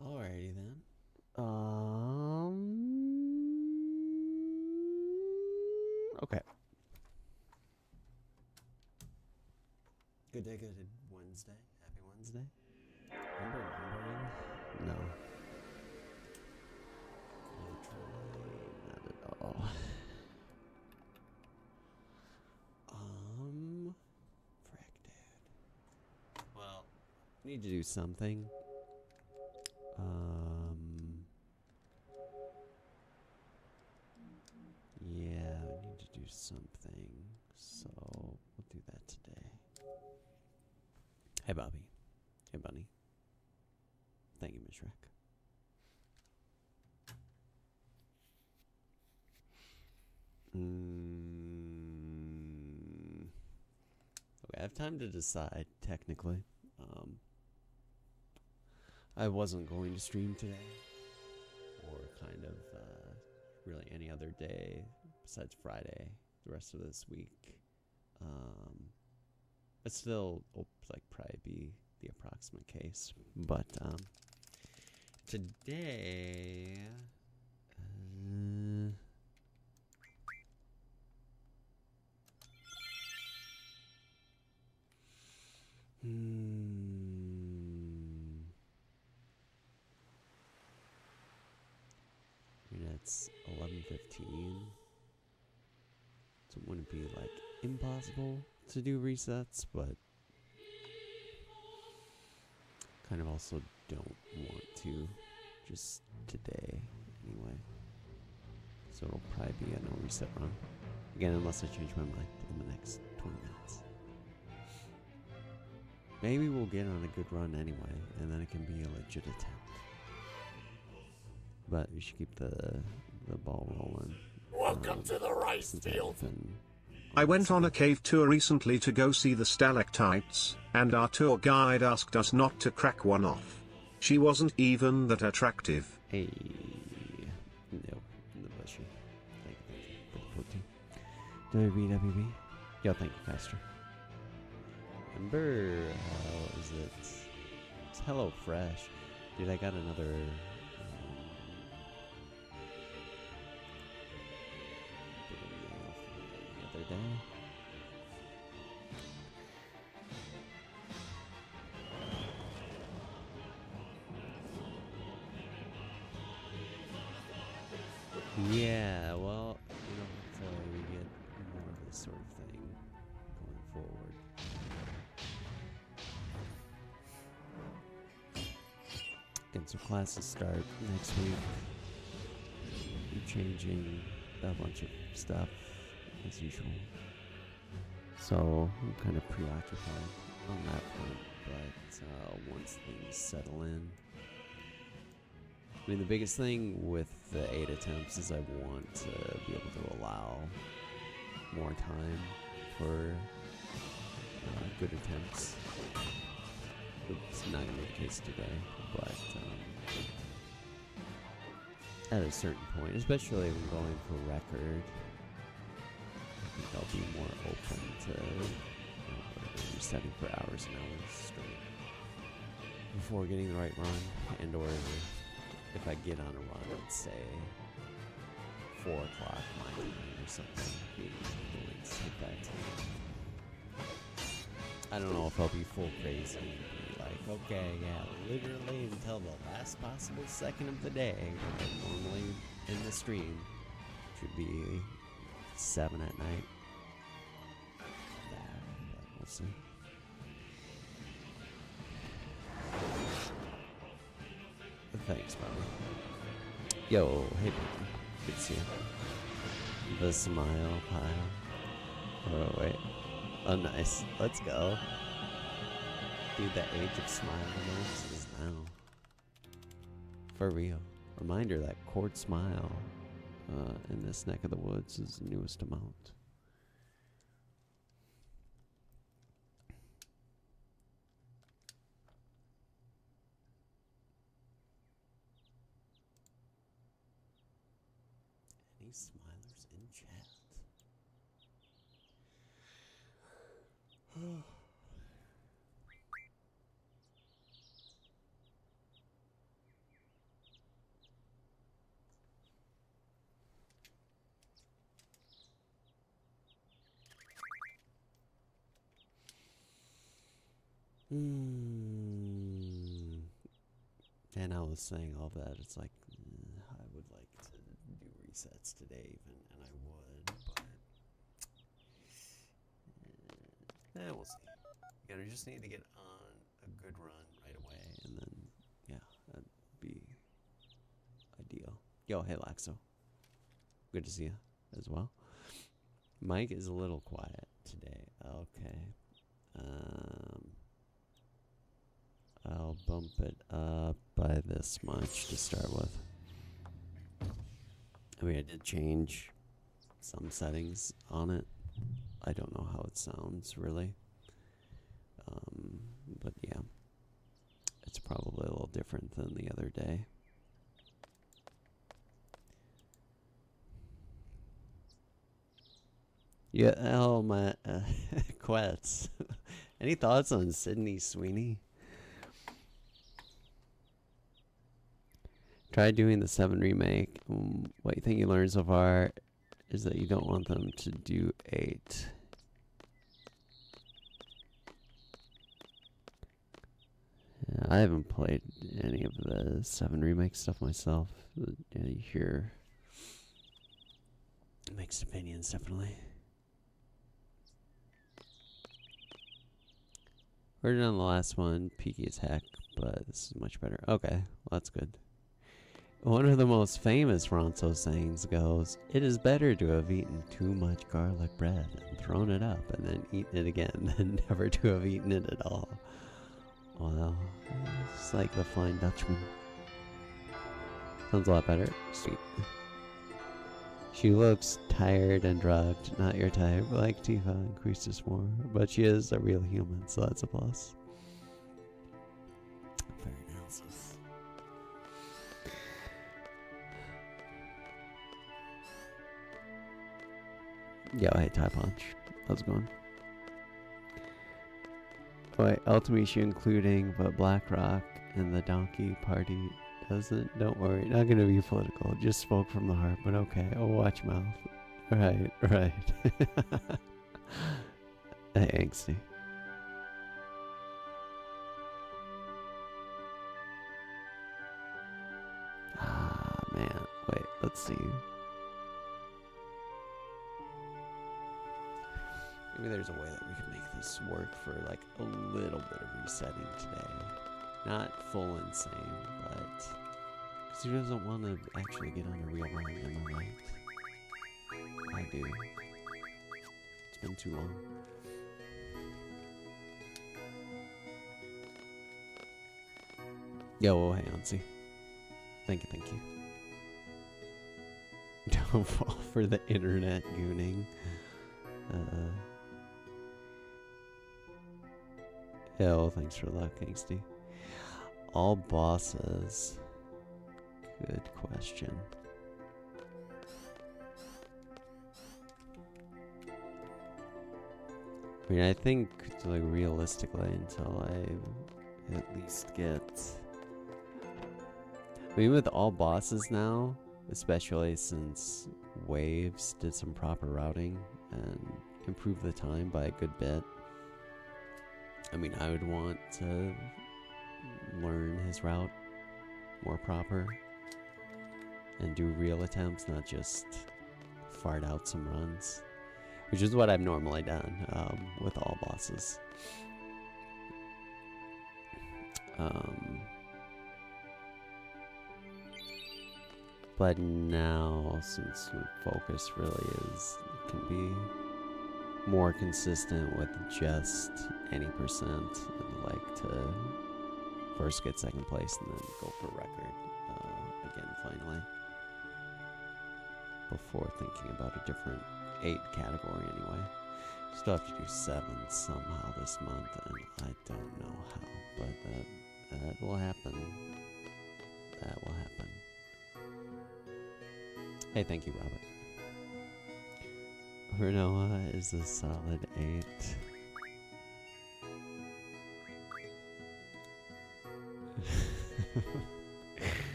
Alrighty then. Okay. Good day, good Wednesday. Happy Wednesday. Remembering? No. Literally not at all. Frick, dude. Well, need to do something. Yeah, I need to do something. So, we'll do that today. Hey, Bobby. Hey, Bunny. Thank you, Ms. Shrek. Okay, I have time to decide, technically. I wasn't going to stream today. Or kind of, really any other day besides Friday, the rest of this week. But still, will like probably be the approximate case. But today, it's 11:15. So it wouldn't be like impossible to do resets, but kind of also don't want to just today anyway. So it'll probably be a no reset run. Again, unless I change my mind in the next 20 minutes. Maybe we'll get on a good run anyway, and then it can be a legit attempt. But we should keep the ball rolling. Welcome to the rice field. I went on a cave tour recently to go see the stalactites, and our tour guide asked us not to crack one off. She wasn't even that attractive. Hey. No. In the bushy. Thank you for the 14. WB. Yo, thank you, Pastor. Remember, how is it? It's Hello Fresh. Dude, I got another... the other day. Yeah, well, hopefully we get more of this sort of thing going forward. Again, so classes start next week. I'm changing a bunch of stuff as usual. So I'm kind of preoccupied on that front, but once things settle in, I mean, the biggest thing with the 8 attempts is I want to be able to allow more time for good attempts. It's not going to be the case today, but at a certain point, especially if I'm going for record, I think I'll be more open to resetting for hours and hours straight before getting the right run, and or if I get on a run at, say, 4 o'clock my time or something, being willing to take that time. I don't know if I'll be full crazy and be like, okay, yeah, literally until the last possible second of the day, when I normally end the stream, which would be 7 at night. But we'll see. Thanks, Bobby. Yo, hey, baby. Good to see you. The smile pile. Oh, wait. Oh, nice. Let's go. Dude, the age of smile emotes is now. For real. Reminder that Court Smile in this neck of the woods is the newest amount. Any smilers in chat? And I was saying all that, it's like, I would like to do resets today even, and I would, but we'll see. You know, just need to get on a good run right away, and then, yeah, that'd be ideal. Yo, hey, Laxo. Good to see you as well. Mike is a little quiet today. Okay. I'll bump it up by this much to start with. I mean, I did change some settings on it. I don't know how it sounds, really. But yeah, it's probably a little different than the other day. Yeah, oh my, Quets. Any thoughts on Sydney Sweeney? Try doing the 7 remake. What you think you learned so far is that you don't want them to do 8. Yeah, I haven't played any of the 7 remake stuff myself. Yeah, you hear mixed opinions, definitely. Heard it on the last one, peaky as heck, but this is much better. Okay, well, that's good. One of the most famous Ronso sayings goes, "It is better to have eaten too much garlic bread and thrown it up and then eaten it again than never to have eaten it at all." Well, it's like the Flying Dutchman. Sounds a lot better. Sweet. She looks tired and drugged, not your type, like Tifa and Christus more, but she is a real human, so that's a plus. Fair analysis. Yo, hey, Tie Punch. How's it going? Wait, Ultimisha including, but BlackRock and the Donkey Party doesn't. Don't worry, not gonna be political. Just spoke from the heart, but okay. Oh, watch mouth. Right. Hey, Angsty. Ah, man. Wait, let's see. Maybe there's a way that we can make this work for like a little bit of resetting today. Not full insane, but because who doesn't want to actually get on a real run, am I right? I do. It's been too long. Yo, oh, hey, Ansi. Thank you. Don't fall for the internet gooning. Hell, thanks for luck, Angsty. All bosses. Good question. I mean, I think, like, realistically, until I at least get... I mean, with all bosses now, especially since Waves did some proper routing and improved the time by a good bit, I mean, I would want to learn his route more proper and do real attempts, not just fart out some runs, which is what I've normally done with all bosses. But now, since focus really can be more consistent with just any percent, I'd like to first get second place and then go for record again finally, before thinking about a different 8 category anyway. Still have to do 7 somehow this month, and I don't know how, but that will happen. That will happen. Hey, thank you, Robert. Renoa is a solid 8.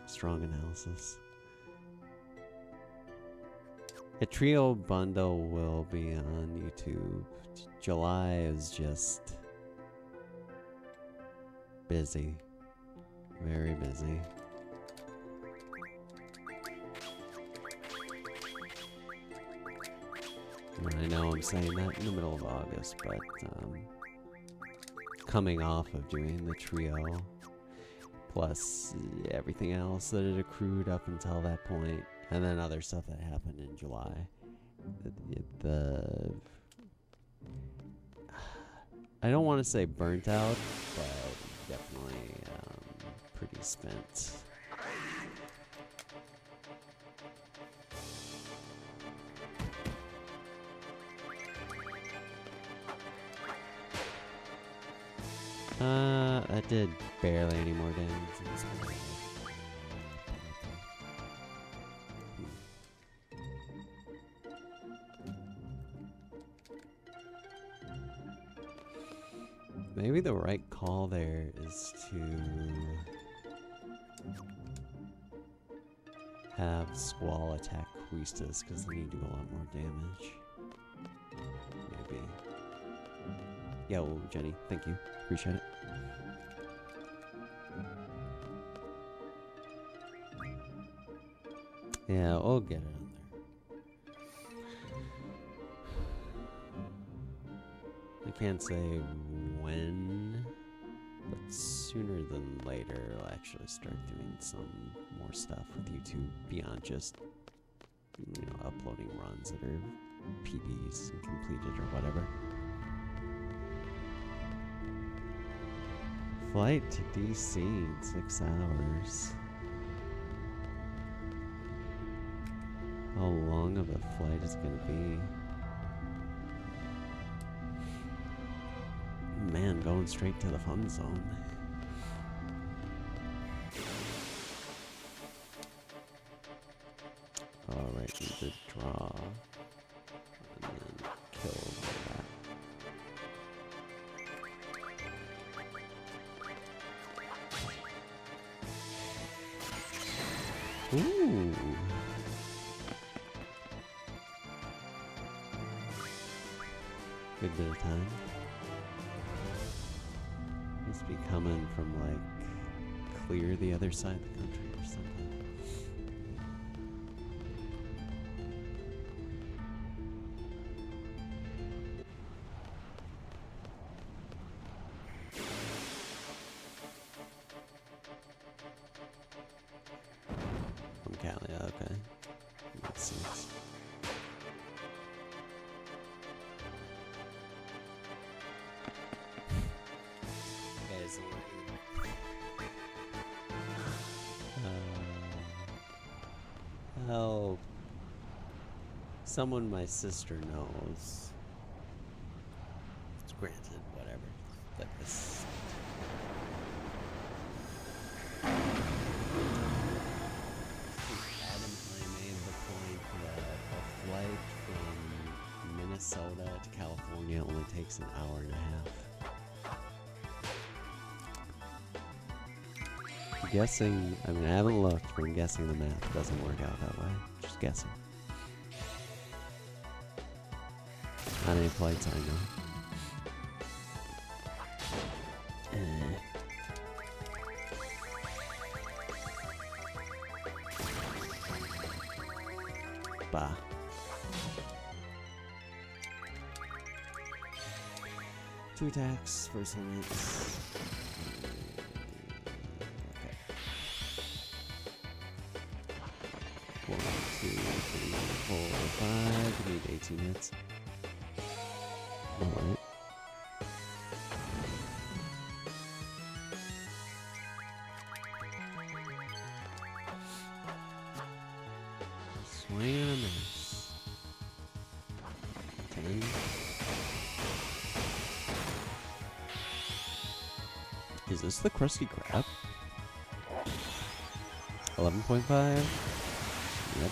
Strong analysis. A trio bundle will be on YouTube. July is just busy. Very busy. I know I'm saying that in the middle of August, but coming off of doing the trio, plus everything else that had accrued up until that point, and then other stuff that happened in July, I don't want to say burnt out, but definitely pretty spent. I did barely any more damage in this one. Maybe the right call there is to have Squall attack Quistas, because then you do a lot more damage. Maybe. Yeah, well, Jenny, thank you. Appreciate it. Yeah, we'll get it on there. I can't say when, but sooner than later I'll actually start doing some more stuff with YouTube beyond just, uploading runs that are PBs and completed or whatever. Flight to DC in 6 hours. How long of a flight is it going to be? Man, going straight to the fun zone. Alright, need to draw. And then kill that. Ooh. Good bit of time. Must be coming from like clear the other side of the country or something. From Cali, okay. Makes sense. Help. Someone my sister knows. It's granted, whatever. But this. Adamantly made the point that a flight from Minnesota to California only takes an hour and a half. Guessing, I mean, I haven't looked, but I'm guessing the math doesn't work out that way. Just guessing. Not any flights I know. Spa. Two attacks, first limits. Okay. 1, 2, 3, 4, 5. We need 18 hits. Alright. Swing and a miss. 10. Is this the Krusty Krab? 11.5? Yep.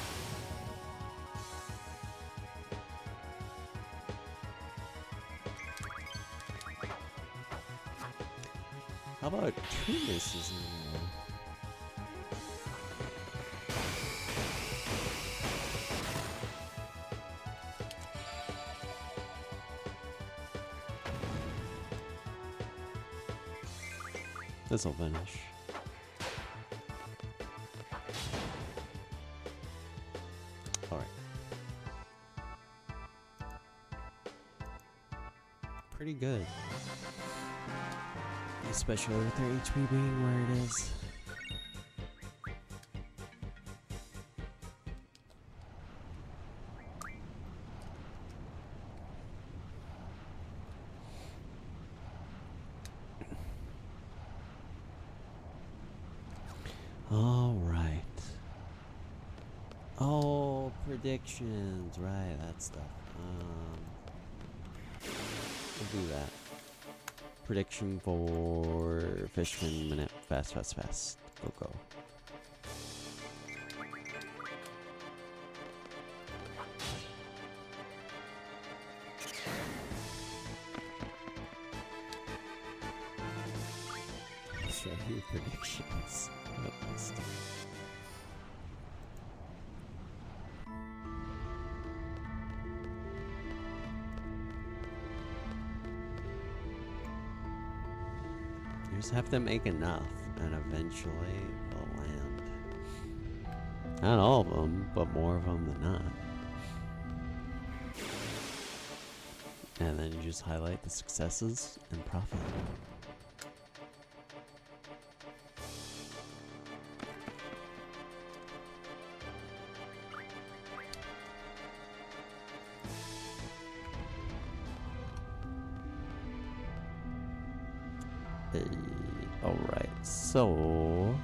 How about two misses in a row? This'll finish. Alright. Pretty good. Especially with their HP being where it is. All right. Oh, predictions. Right, that stuff. We'll do that. Prediction for Fishman Minute. Fast, fast, fast. Go, go. Show you predictions. What this time? You just have to make enough, and eventually they'll land. Not all of them, but more of them than not. And then you just highlight the successes and profit. Alright, so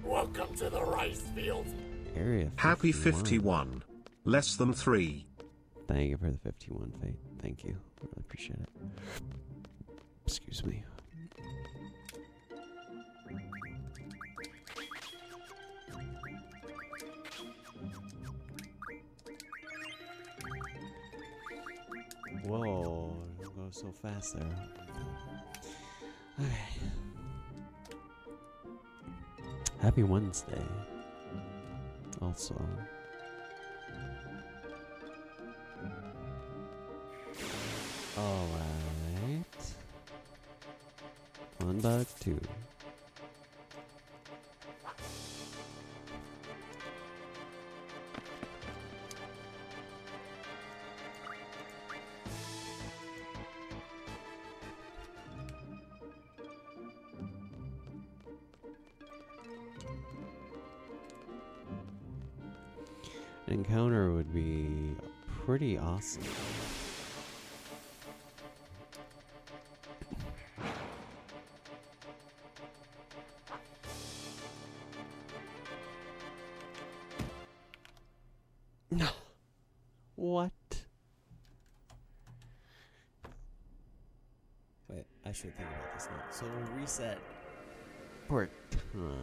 Welcome to the rice field. area 51. Happy 51. Less than 3. Thank you for the 51, Fate. Thank you. Really appreciate it. Excuse me. Whoa, don't go so fast there. Okay. Happy Wednesday. Also. Alright. 1 bug, 2. An encounter would be pretty awesome. No. What? Wait, I should think about this now. So we'll reset for time.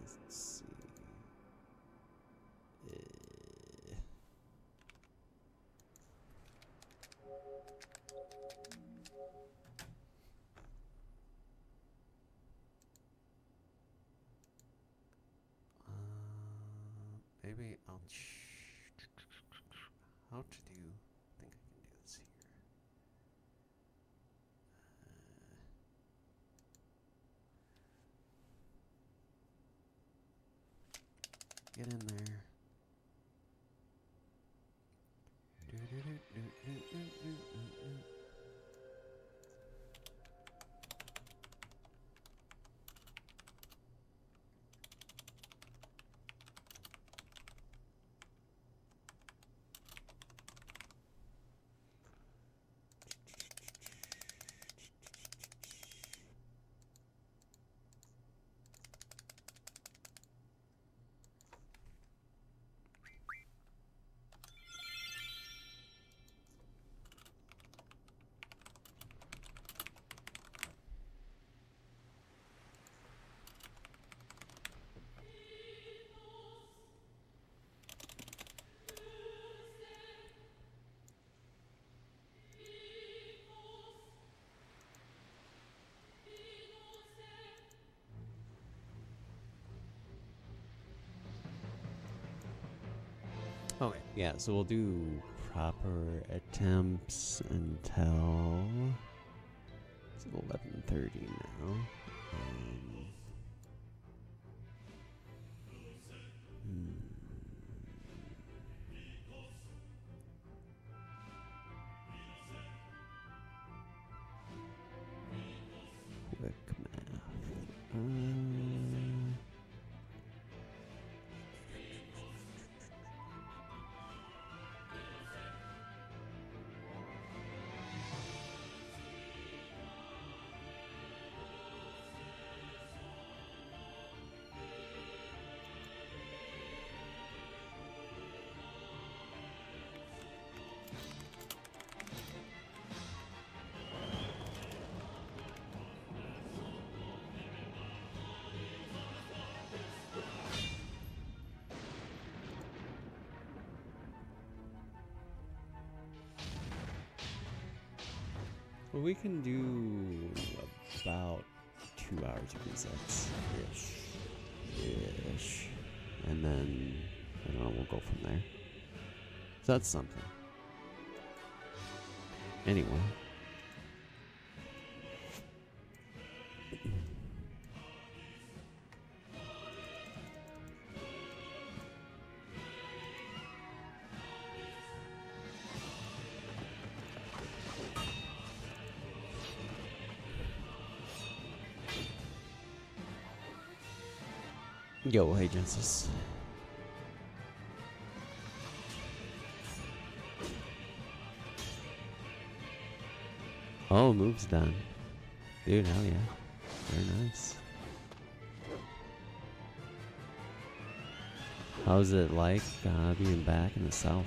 Let's see. Maybe I'll how to do. I think I can do this here. get in there. Okay, yeah, so we'll do proper attempts until it's 11:30 now. Quick math. Well, we can do about 2 hours of resets ish, and then I don't know, we'll go from there. So that's something. Anyway. Yo, hey Genesis. Oh, move's done. Dude, hell yeah. Very nice. How's it like being back in the South?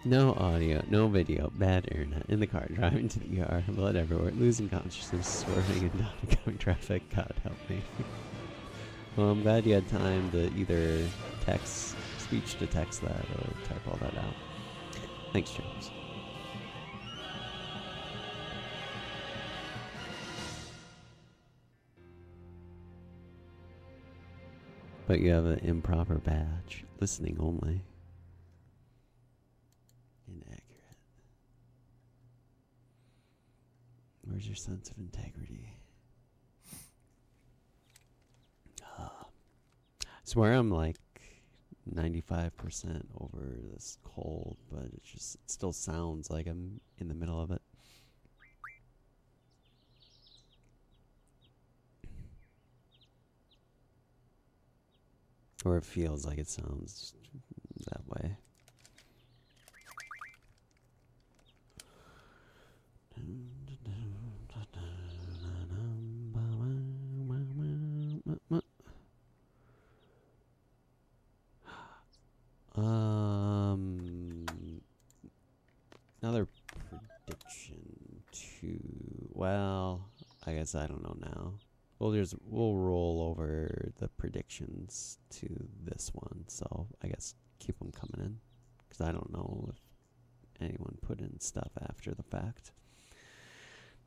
No audio, no video, bad internet, in the car, driving to the ER, blood everywhere, losing consciousness, swerving into oncoming traffic, God help me. Well, I'm glad you had time to either text, speech to text that, or type all that out. Thanks, James. But you have an improper badge, listening only. Inaccurate. Where's your sense of integrity? I swear I'm like 95% over this cold, but it still sounds like I'm in the middle of it. Or it feels like it sounds that way. Another prediction to, well, I guess I don't know now. We'll roll over the predictions to this one, so I guess keep them coming in, because I don't know if anyone put in stuff after the fact.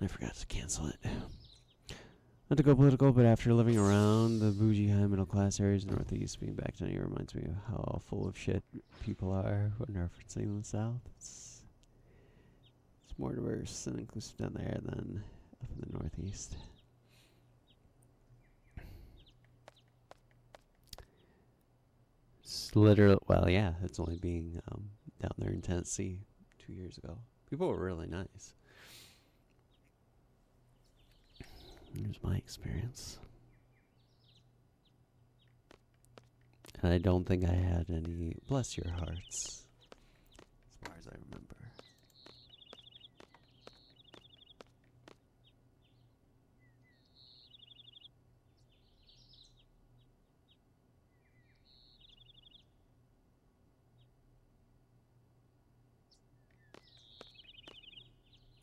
I forgot to cancel it. Not to go political, but after living around the bougie high middle class areas in the Northeast, being back down here reminds me of how full of shit people are when referencing the South. It's more diverse and inclusive down there than up in the Northeast. It's literally, well, yeah, it's only being down there in Tennessee 2 years ago. People were really nice. Here's my experience. And I don't think I had any bless your hearts, as far as I remember.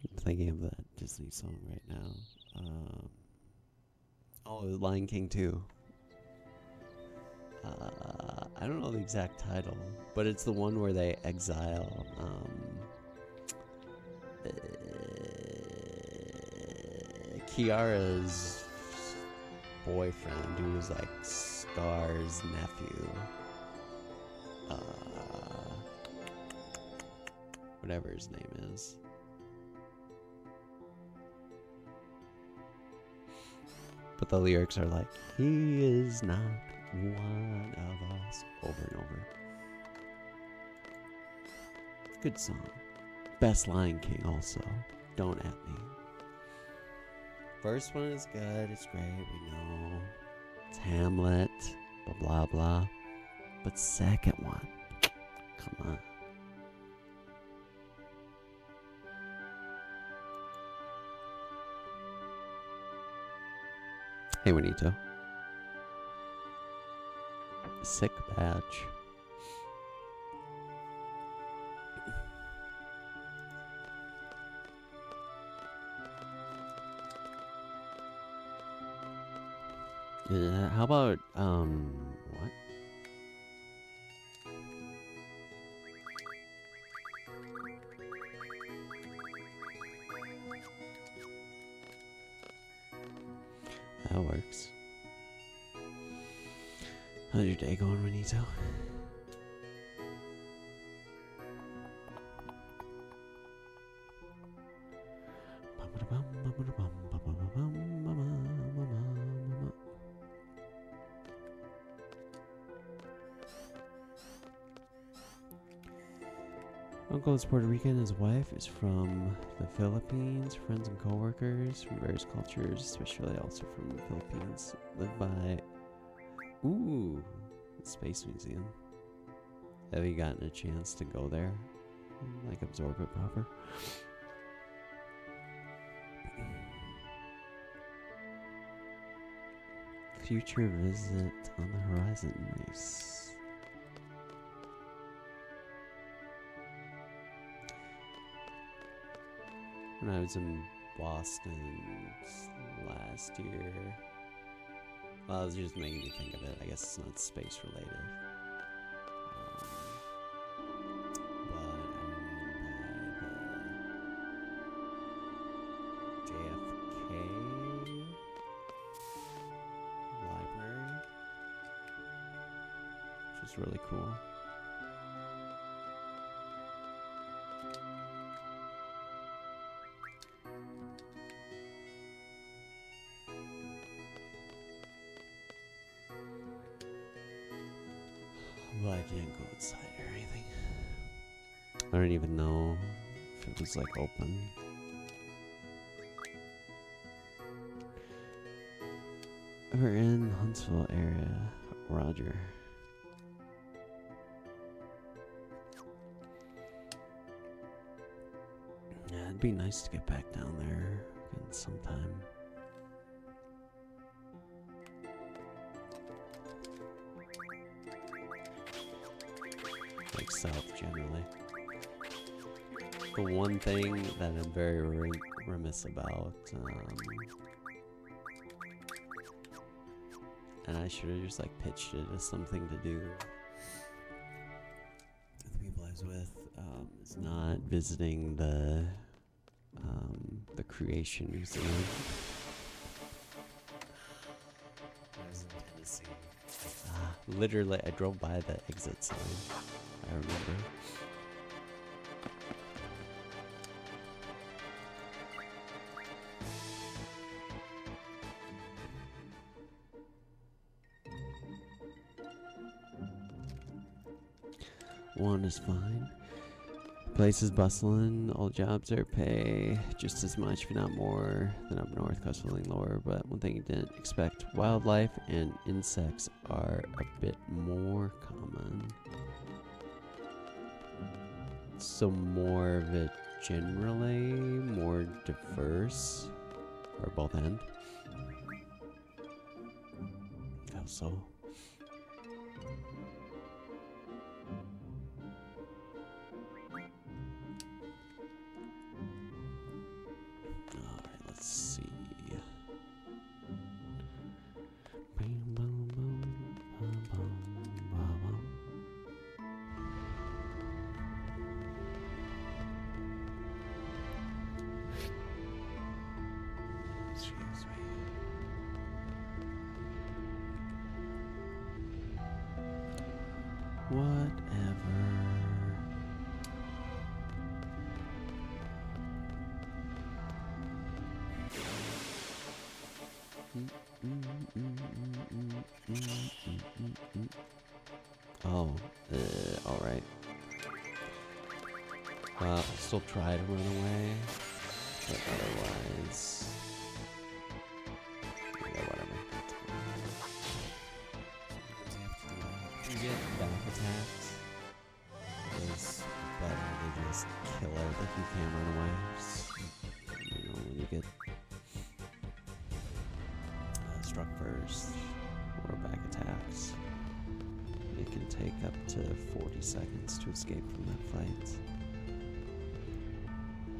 I'm thinking of that Disney song right now. Lion King 2. I don't know the exact title, but it's the one where they exile Kiara's boyfriend, who was like Scar's nephew. Whatever his name is. But the lyrics are like, he is not one of us, over and over. Good song. Best Lion King also. Don't at me. First one is good, it's great, we know. It's Hamlet, blah blah blah. But second one, come on. Hey, Juanito. Sick badge. How about, what? That works. How's your day going, Juanito? Uncle is Puerto Rican. His wife is from the Philippines. Friends and co-workers from various cultures, especially also from the Philippines, live by... Ooh, the Space Museum. Have you gotten a chance to go there? Like, absorb it proper? Future visit on the horizon. Nice. When I was in Boston last year, well, I was just making me think of it. I guess it's not space related. But I went by the JFK library, which is really cool. But I didn't go inside or anything. I don't even know if it was like open. We're in Huntsville area. Roger. Yeah, it'd be nice to get back down there again sometime. Like South generally. The one thing that I'm very remiss about, and I should have just like pitched it as something to do with the people I was with, is not visiting the Creation Museum. Literally, I drove by the exit sign. I remember. One is fine. Place is bustling. All jobs are pay just as much, if not more, than up north. Cost of living lower, but one thing you didn't expect: wildlife and insects are a bit more common. So more of it generally more diverse, or both end. How so? Whatever. Oh, alright. I'll still try to run away, but otherwise, yeah, whatever. You get back attacked is better to just kill it if you can't run away. Just, you know, when you get struck first or back attacks, it can take up to 40 seconds to escape from that fight,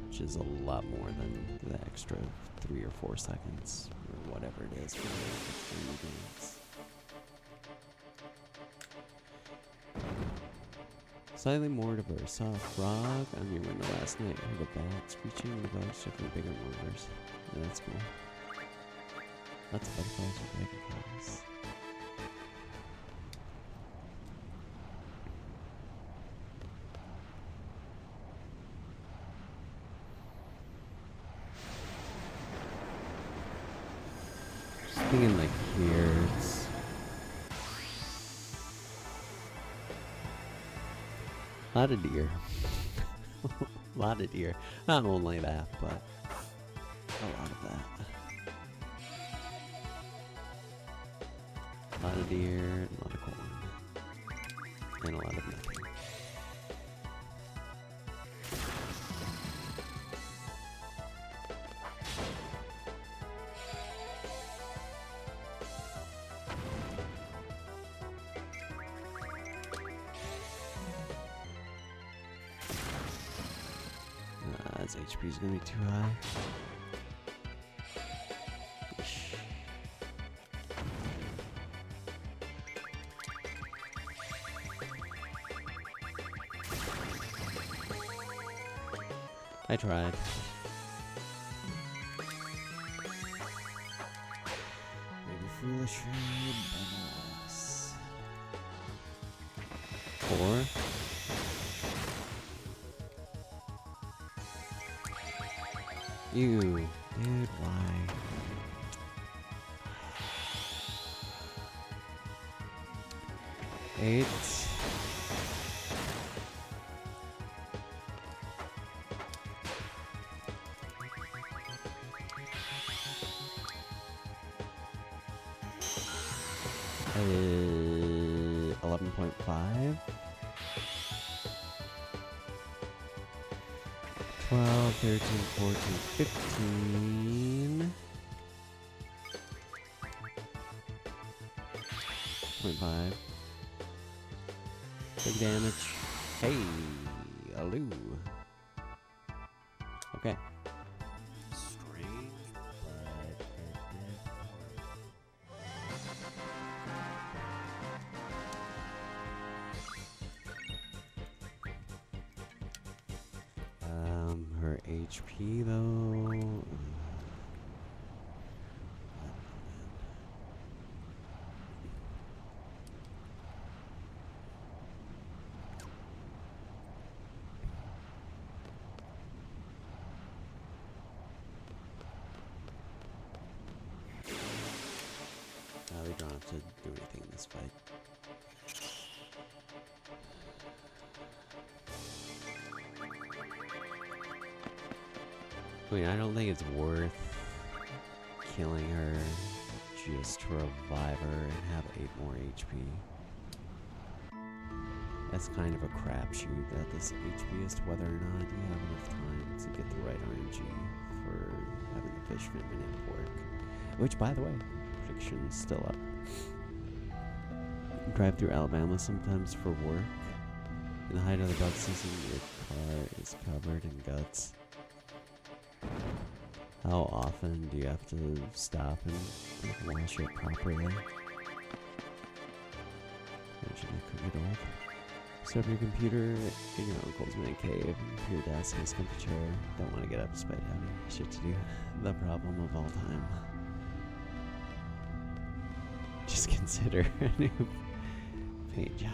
which is a lot more than the extra 3 or 4 seconds or whatever it is for the games. Slightly more diverse. Saw a frog on your window last night. Heard a bat screeching in the bugs, checking bigger movers. Yeah, that's cool. Lots of butterflies and dragonflies. Just thinking like here, it's a lot of deer. A lot of deer. Not only that, but a lot of that. A lot of deer, a lot of corn, and a lot of nothing. His HP is gonna be too high. Ish. I tried. Maybe foolishly, but alas. 4. You, dude, why? Eight. Uh, 11.5. 12, 13, 14, 15. 0.5. Big damage. Hey, aloo. Okay. Strange, but her HP though. really don't have to do anything in this fight. I mean, I don't think it's worth killing her just to revive her and have 8 more HP. That's kind of a crapshoot at this HP as to whether or not you have enough time to get the right RNG for having the fish fit minute work. Which, by the way, prediction is still up. Drive through Alabama sometimes for work. In the height of the bug season, your car is covered in guts. How often do you have to stop and wash it properly? Imagine that could get old. Set up your computer in your uncle's man cave, your desk, his comfy chair. Don't want to get up despite having shit to do. The problem of all time. Just consider a new paint job.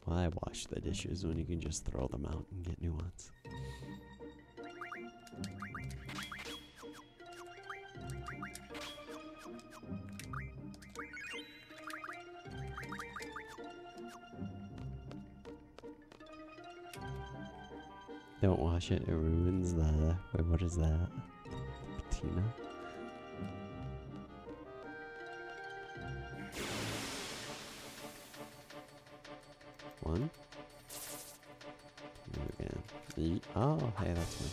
Why wash the dishes when you can just throw them out and get new ones? Don't wash it, it ruins the... Wait, what is that? Patina? One? Two again. Oh, hey, that's me.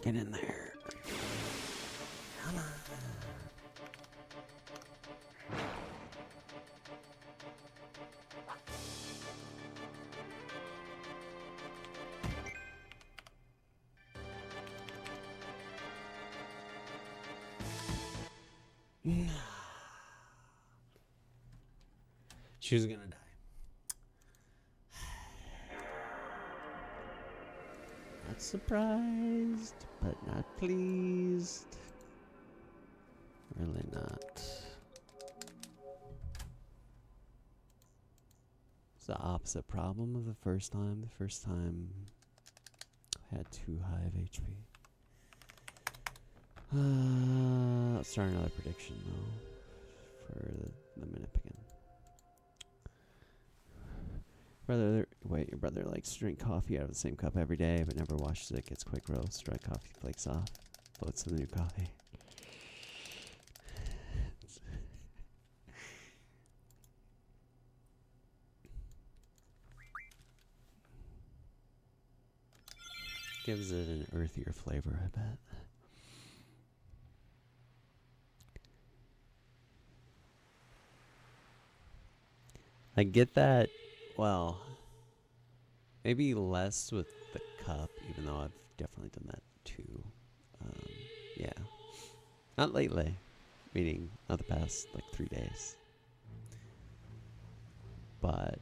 Get in there. Come on. She was gonna die. Not surprised, but not pleased. Really not. It's the opposite problem of the first time. The first time I had too high of HP. Let's start another prediction though for the minute again. Your brother likes to drink coffee out of the same cup every day, but never washes it, gets quick roast, dry coffee flakes off, floats to the new coffee. Gives it an earthier flavor, I bet. I get that, well, maybe less with the cup, even though I've definitely done that too. Yeah. Not lately, meaning not the past, 3 days. But,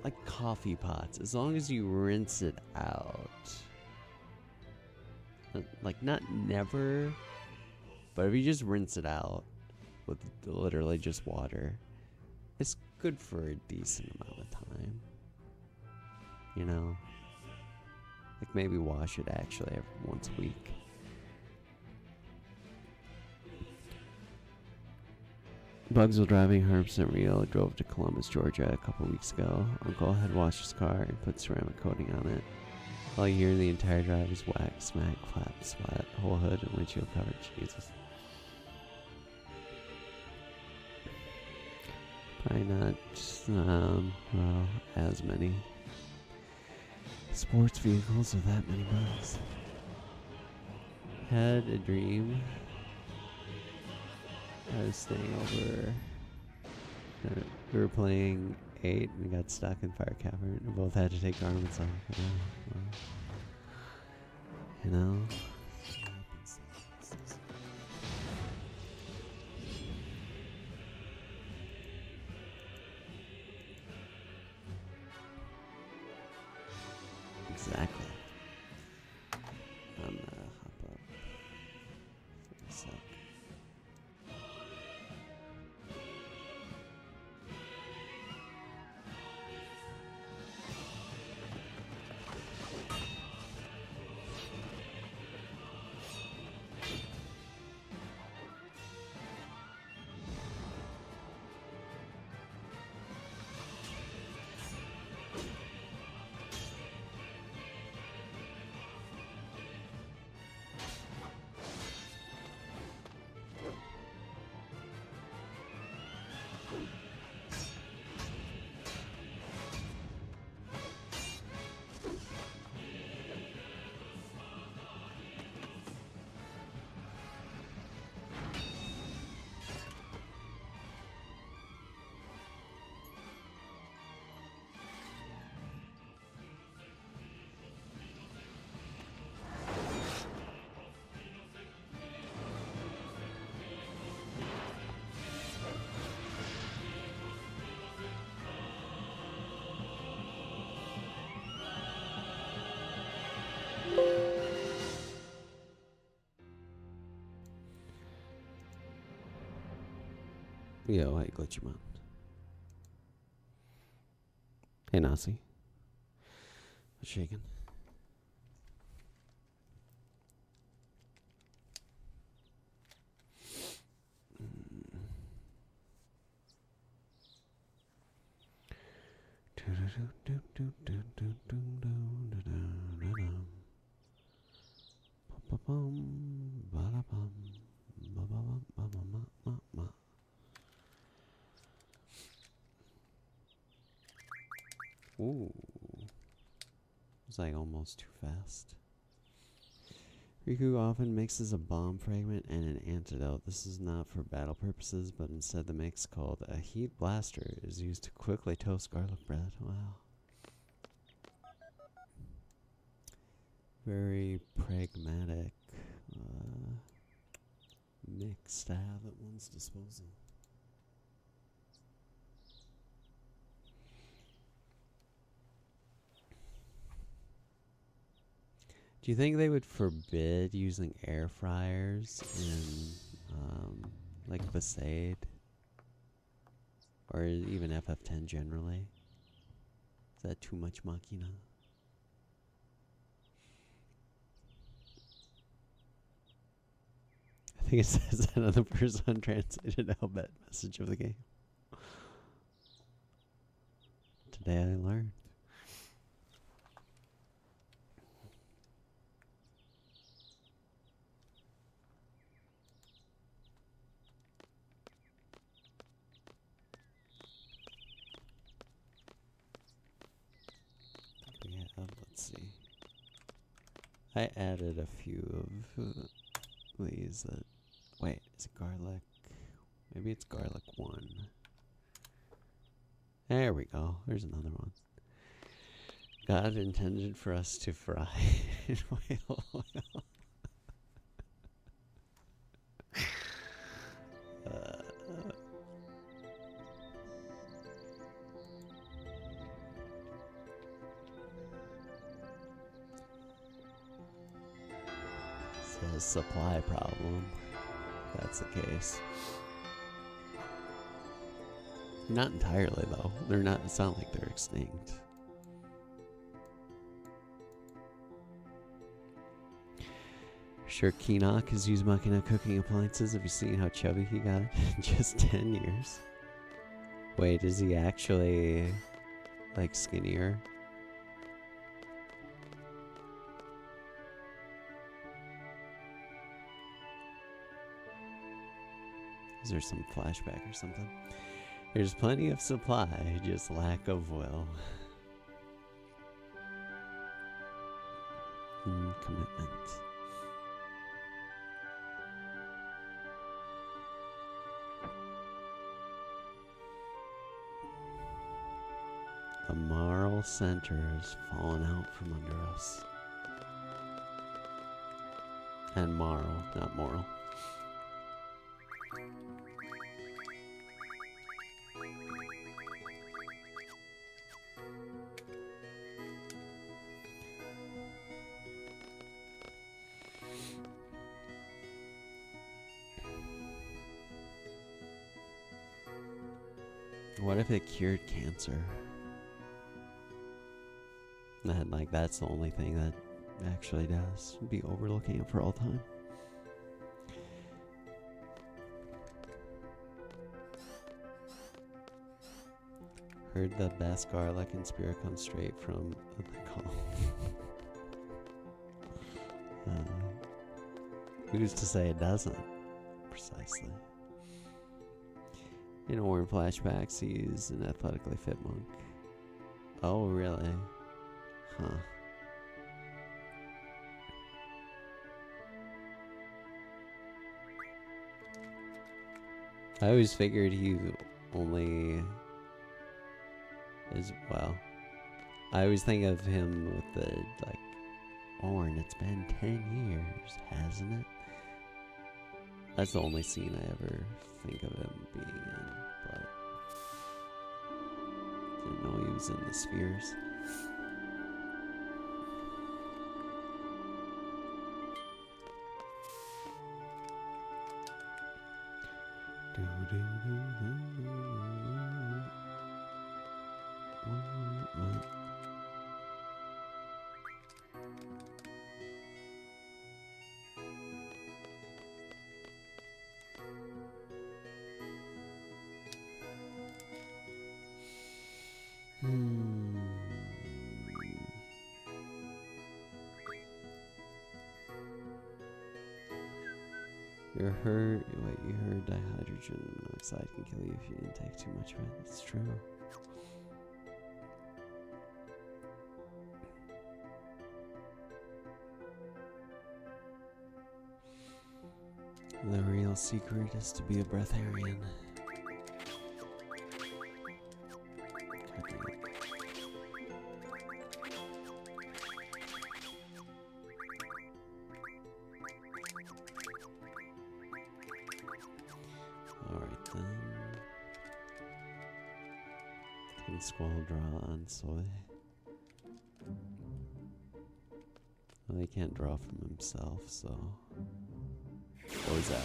like coffee pots, as long as you rinse it out. Not never, but if you just rinse it out with literally just water, it's good for a decent amount of time. You know? Maybe wash it actually once a week. Bugs while driving, 100% real. Drove to Columbus, Georgia a couple weeks ago. Uncle had washed his car and put ceramic coating on it. All you hear in the entire drive is whack, smack, flap, splat, whole hood and windshield covered. Jesus. Probably not, well, as many sports vehicles with that many bugs. Had a dream. I was staying over. We were playing 8 and we got stuck in Fire Cavern and both had to take garments off. You know? Exactly. Yo, hey, Glitchy Man. Hey, Nasi. What's shaking? Ooh. It's like almost too fast. Riku often mixes a bomb fragment and an antidote. This is not for battle purposes, but instead the mix called a heat blaster is used to quickly toast garlic bread. Wow. Very pragmatic mix to have at one's disposal. Do you think they would forbid using air fryers in, like Besaid? Or even FF10 generally? Is that too much machina? I think it says that on the first untranslated alphabet message of the game. Today I learned. Let's see. I added a few of these that... Wait, is it garlic? Maybe it's garlic 1. There we go. There's another one. God intended for us to fry in whale oil. It's a supply problem. That's the case. Not entirely, though. They're not. It's not like they're extinct. Sure, Keenock has used Machina cooking appliances. Have you seen how chubby he got in just 10 years? Wait, is he actually, like, skinnier? Is there some flashback or something? There's plenty of supply, just lack of will. Commitment. The moral center has fallen out from under us. And moral, not moral. What if it cured cancer? And like that's the only thing that actually does. Be overlooking it for all time. Heard the best garlic and spirit comes straight from the call. Who's to say it doesn't? Precisely. In Orin flashbacks, he's an athletically fit monk. Oh, really? Huh. I always figured he only is, well, I always think of him with the, like, Orin, it's been 10 years, hasn't it? That's the only scene I ever think of him being in, but didn't know he was in the spheres. You heard dihydrogen monoxide can kill you if you intake too much of it. That's true. The real secret is to be a breatharian. Alright then. Can Squall draw on soy? Well, he can't draw from himself, so. Ozal.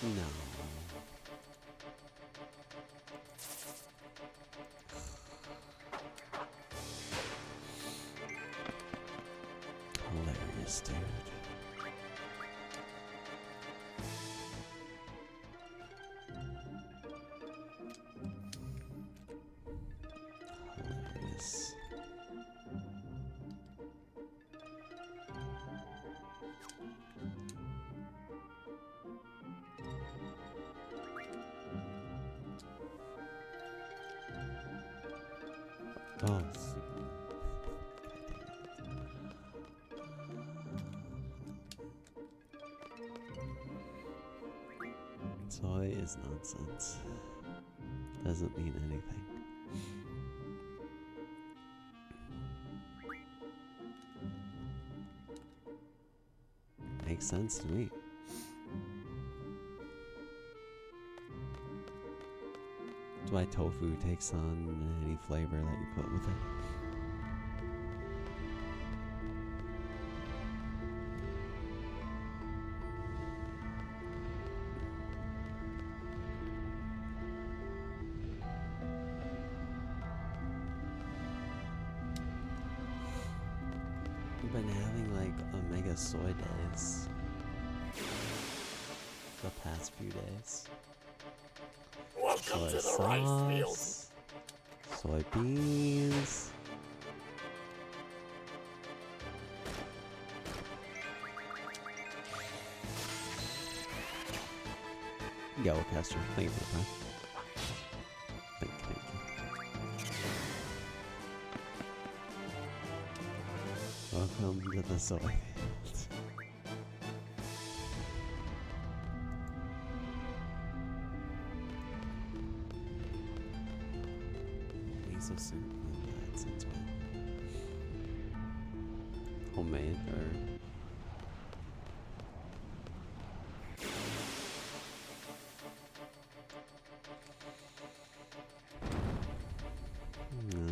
No. Hilarious, dude. Hilarious. Oh, soy is nonsense. Doesn't mean anything. Makes sense to me. That's why tofu takes on any flavor that you put with it. We've been having like omega soy days the past few days. Welcome to the Soy rice fields. sauce, soybeans. Yellowcaster, thank you for the prime. Thank you. Welcome to the soy fields. Miso soup, that sounds good. Homemade or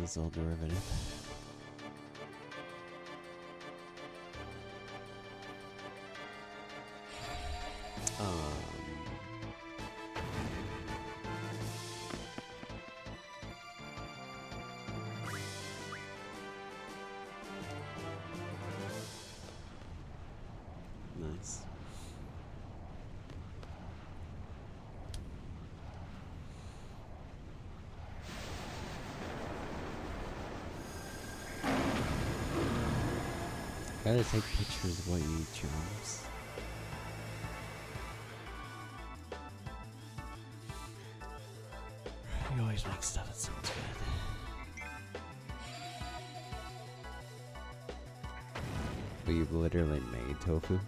it's all derivative. Nice. Gotta take pictures of what you eat, chums. You always make stuff that sounds good. But you've literally made tofu? Yeah,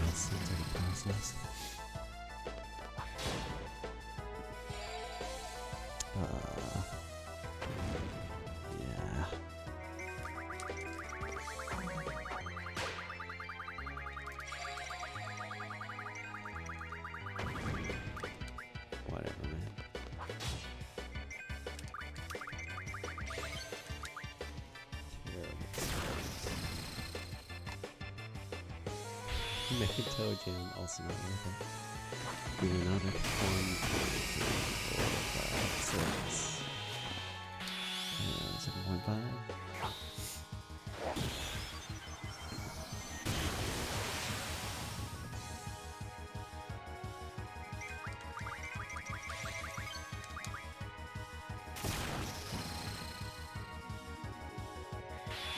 that sounds like a process. Make a toe jam, also not worth it. Give another 1, 2, 3, 4, 5, 6. 7.5.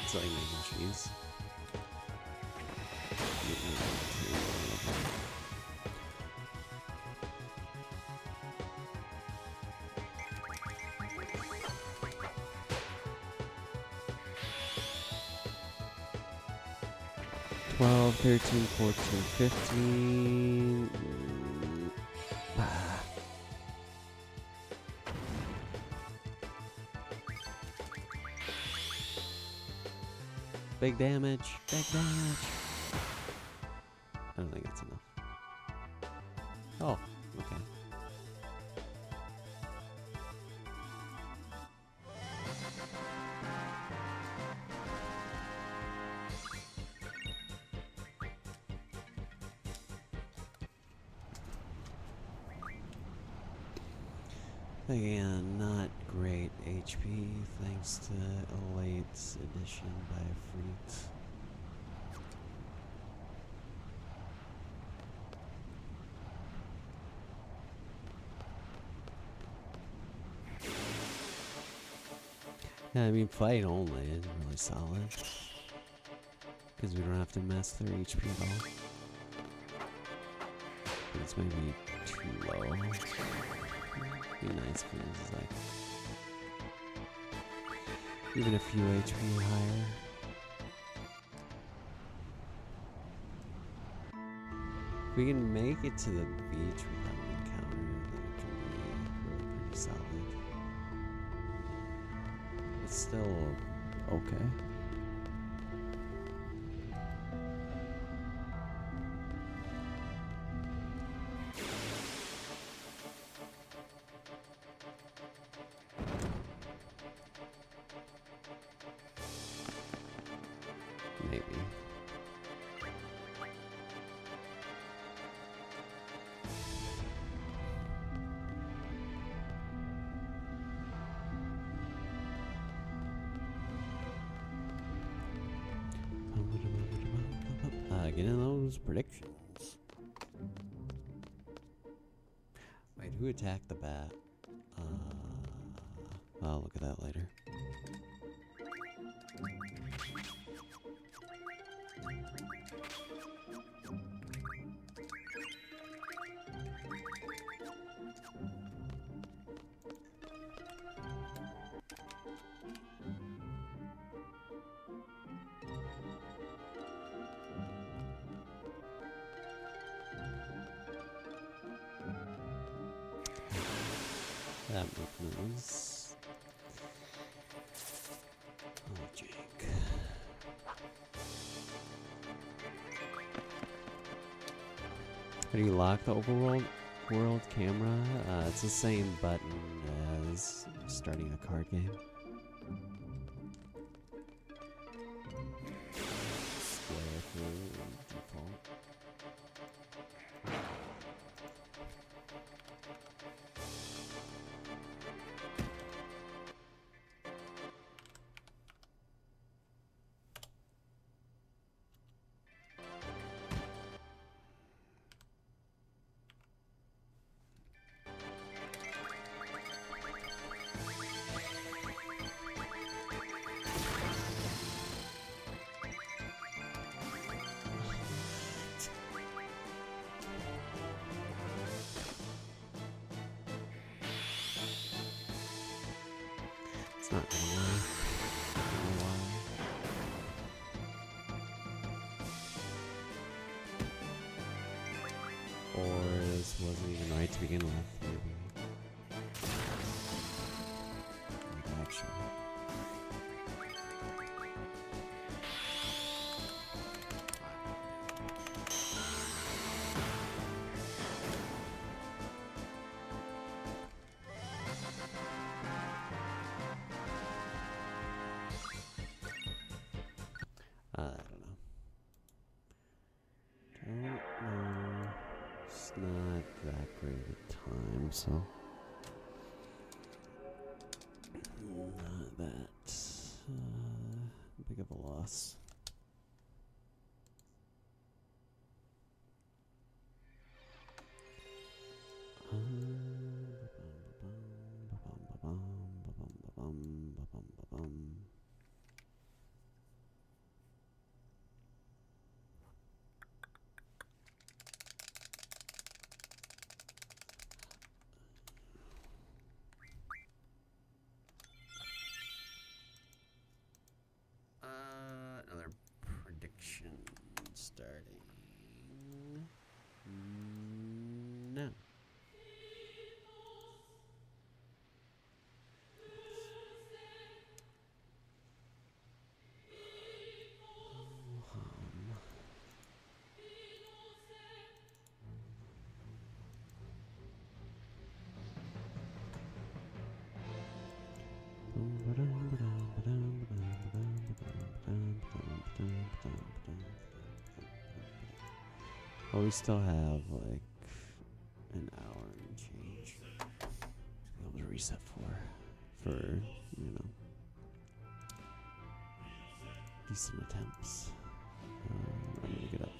It's like making cheese. 12, 13, 14, 15. Big damage. Big damage. I don't think it's enough. Oh, okay. Again, not great HP thanks to a late edition by a freak. Yeah, I mean, fight only is really solid. Because we don't have to mess their HP at all. But it's maybe too low. Be nice if it was like even a few HP higher. If we can make it to the beach without an encounter, then it can be really pretty solid. It's still okay. Maybe. Getting those predictions. Wait, who attacked the bat? I'll look at that later. That moves. Oh, jank. How do you lock the overworld camera? It's the same button as starting a card game. Square for default. It's not gonna work. I don't know why. Or this wasn't even right to begin with, maybe. Like action. I don't know. It's not that great a time, so not that big of a loss. Another prediction starting now. Well, we still have like an hour and change to be able to reset for you know, decent attempts. I'm gonna get up.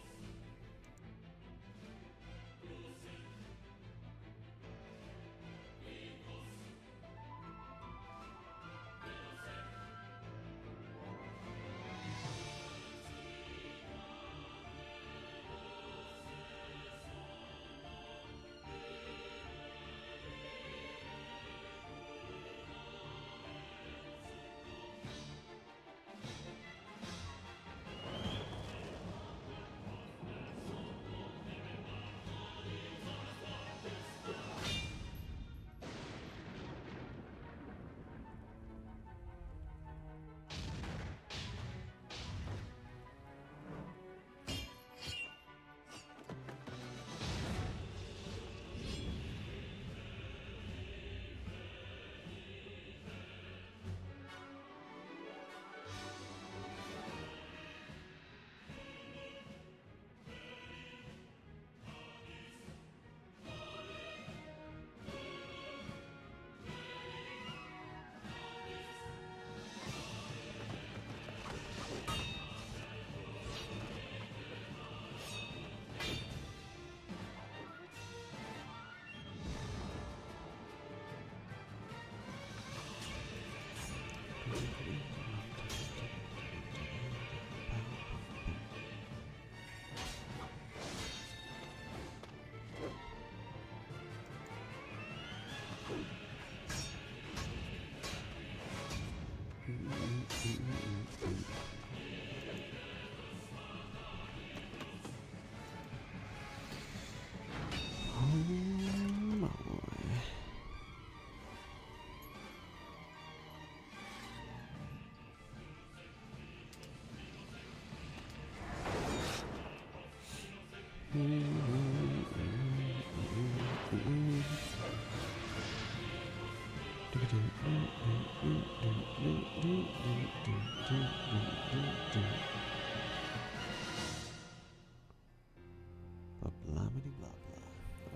Blah-blah-blah-blah. All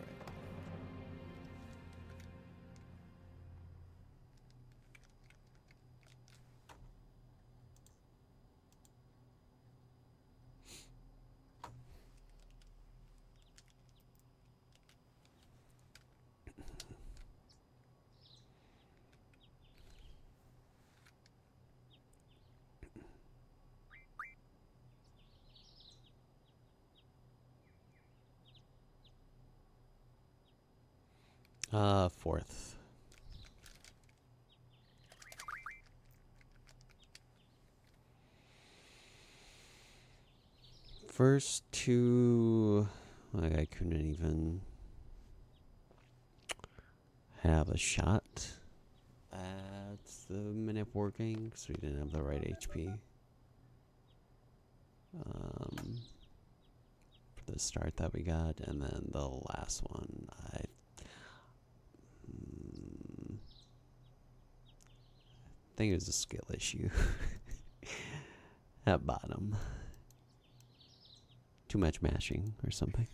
right. Fourth. First two, like I couldn't even have a shot at the minute working because we didn't have the right HP. For the start that we got, and then the last one, I think it was a skill issue at bottom. Too much mashing or something.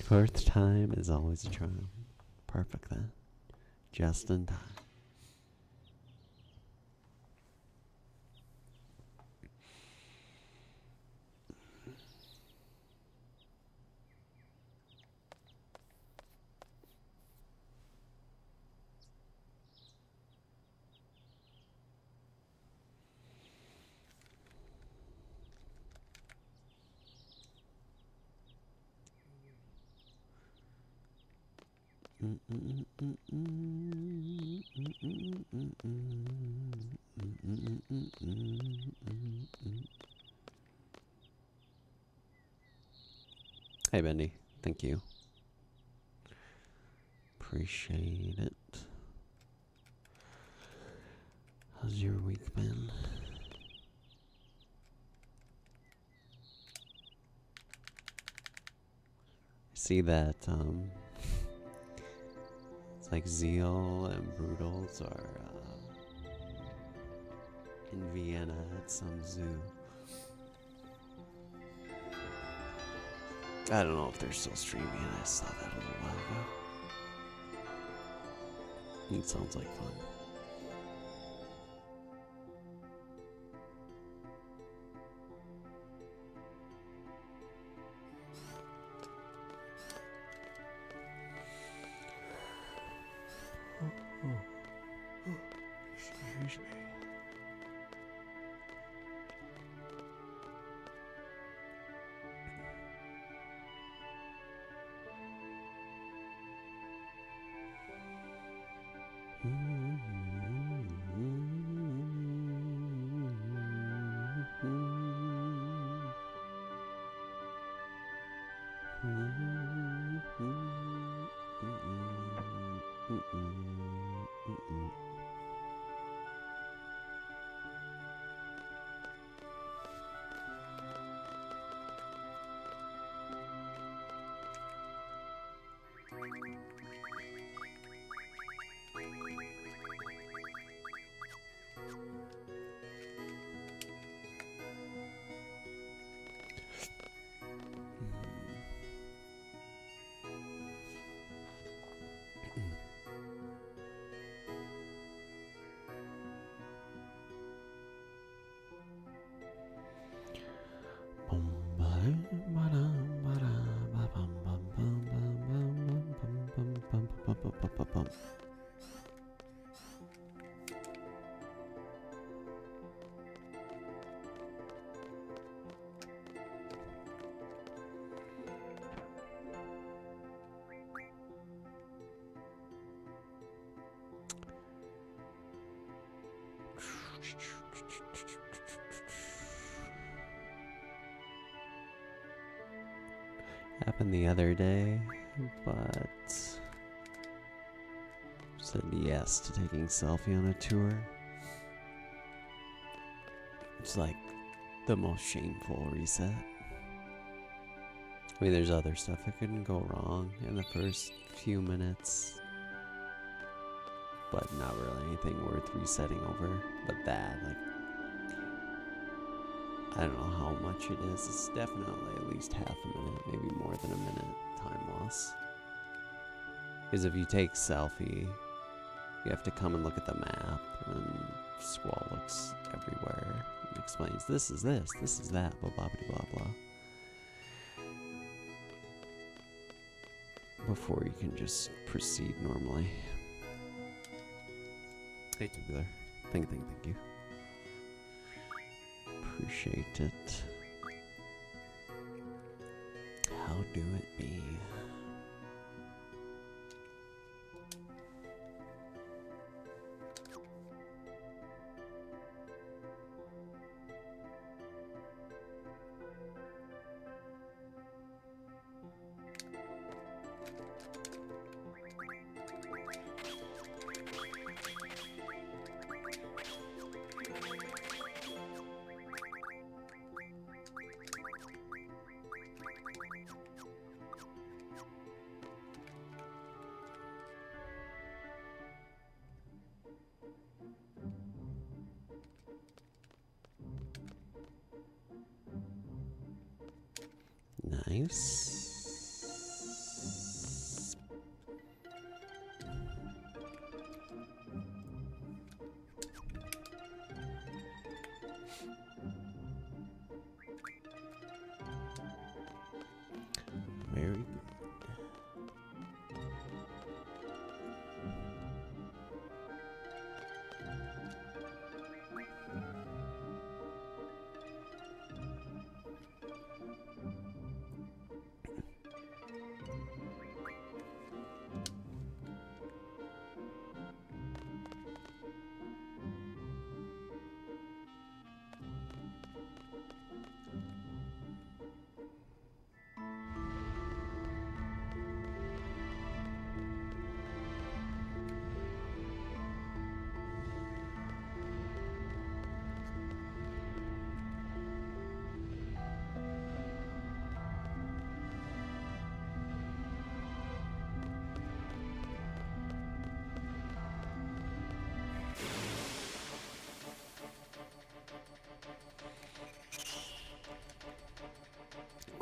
Fourth time is always a charm. Perfect then. Just in time. Hey, Bendy. Thank you. Appreciate it. How's your week been? I see that, it's like Zeal and Brutals are, in Vienna at some zoo. I don't know if they're still streaming it. I saw that a little while ago. It sounds like fun. Excuse me. Happened the other day, but said yes to taking selfie on a tour. It's like the most shameful reset. I mean, there's other stuff that couldn't go wrong in the first few minutes, but not really anything worth resetting over. But that, like, I don't know how much it is. It's definitely at least half a minute, maybe more than a minute time loss. Because if you take selfie, you have to come and look at the map, and Squall looks everywhere and explains, this is this is that, blah blah blah blah blah. Before you can just proceed normally. Hey Tubular. Thank you. Appreciate it. How do it be? Nice.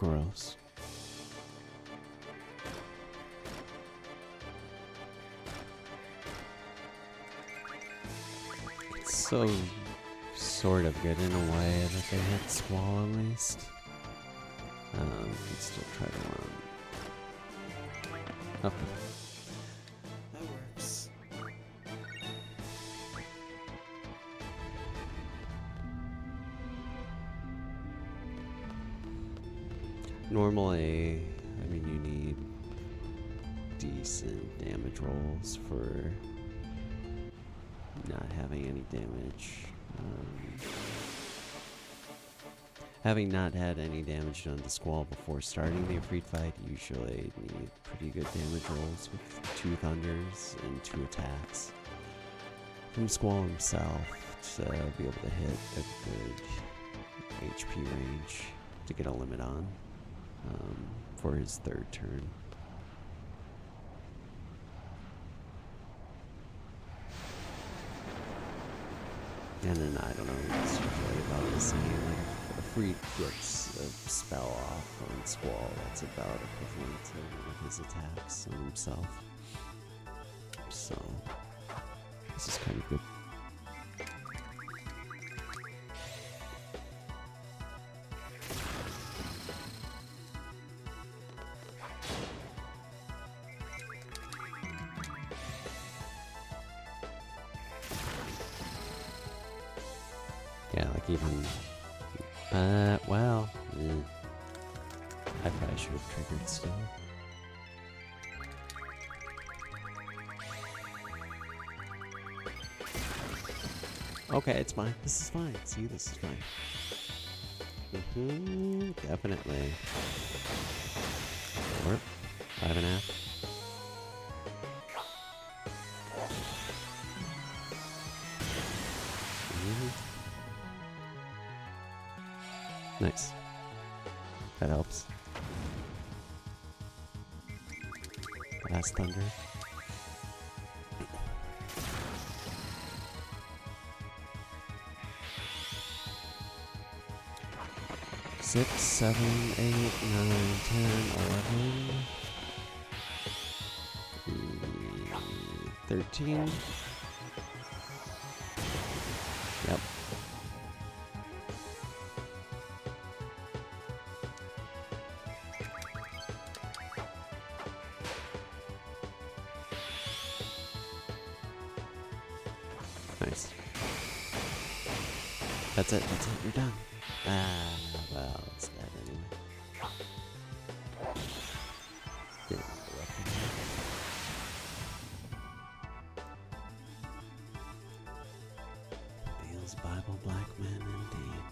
Gross. It's so sort of good in a way that they hit Squall at least. Can still try to run. Okay. That works. Normally, I mean, you need decent damage rolls for not having any damage. Having not had any damage done to Squall before starting the Ifrit fight, you usually need pretty good damage rolls with 2 thunders and 2 attacks from Squall himself to be able to hit a good HP range to get a limit on for his 3rd turn. And then, I don't know, it's usually about the same. Like, if a Freak gets a spell off on Squall, that's about equivalent to one of his attacks on himself. So, this is kind of good. Yeah, like even, well, I probably should have triggered still. Okay, it's fine. This is fine. See, this is fine. Definitely. 4, 5.5. Nice. That helps. Last thunder. Six, 7, 8, 9, 10, 11, 13. Yep. Nice. That's it, you're done. Ah, well, it's dead anyway. Get it interrupted. Feels Bible black man indeed.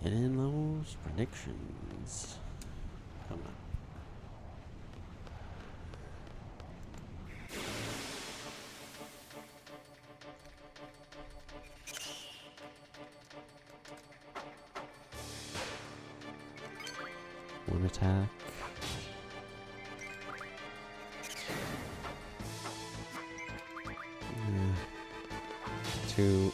Get in those predictions. Come on. One attack. Two.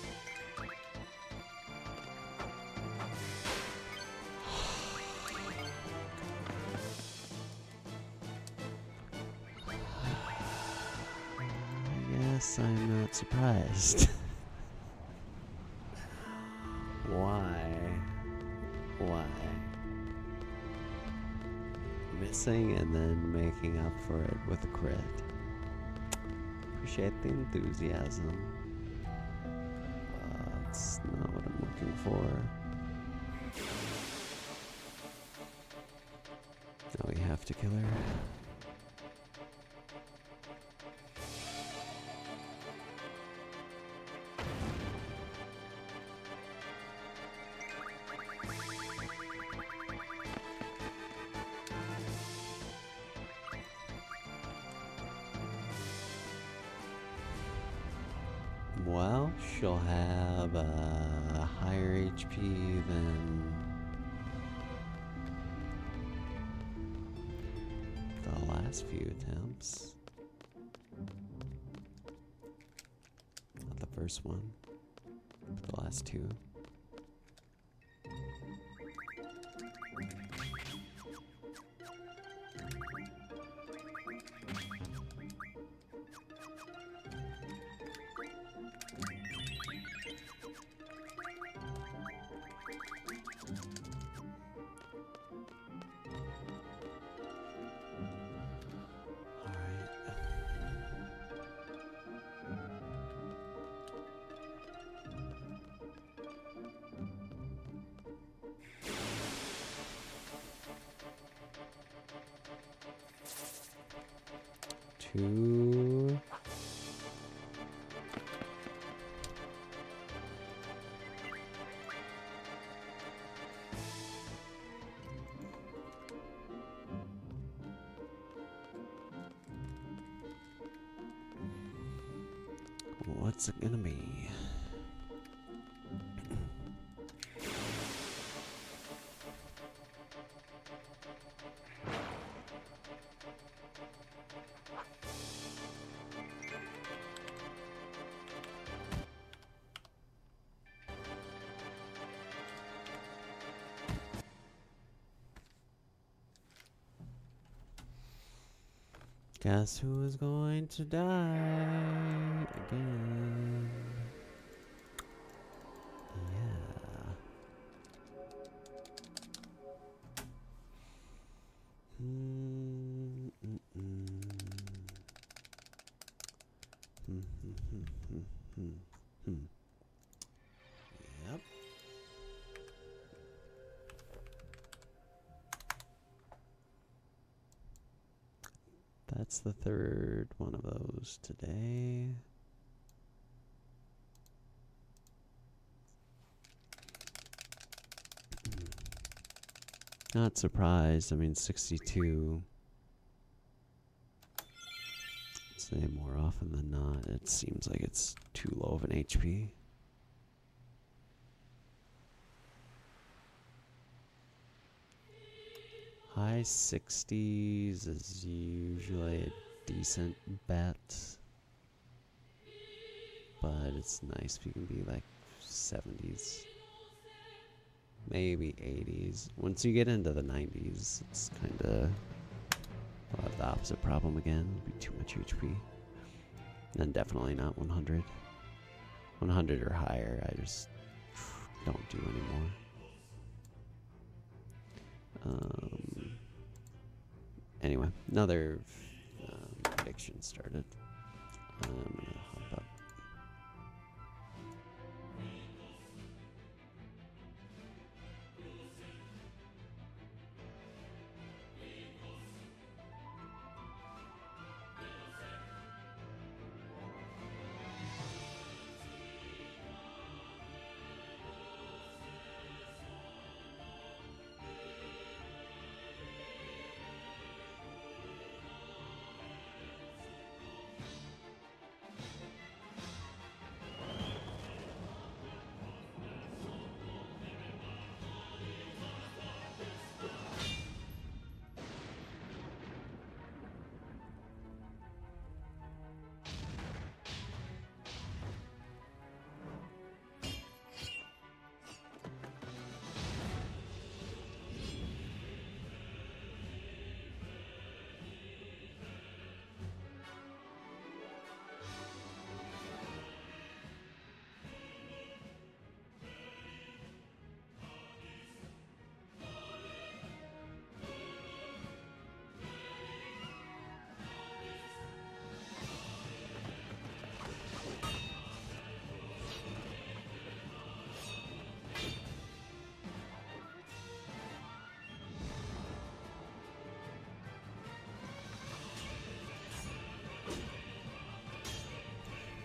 I'm not surprised. Why? Missing and then making up for it with a crit. Appreciate the enthusiasm. That's not what I'm looking for. Now we have to kill her. she'll have a higher HP than the last few attempts. Not the first one, but the last two. Two. What's it gonna be? Guess who is going to die again? Yeah. Yep. That's the third one of those today. Not surprised. I mean, 62. I'd say more often than not, it seems like it's too low of an HP. High 60s is usually a decent bet, but it's nice if you can be like 70s, maybe 80s. Once you get into the 90s, it's kind of the opposite problem again. It'll be too much HP. And definitely not 100. 100 or higher, I just don't do anymore. Anyway, another prediction started. I'm gonna hop up.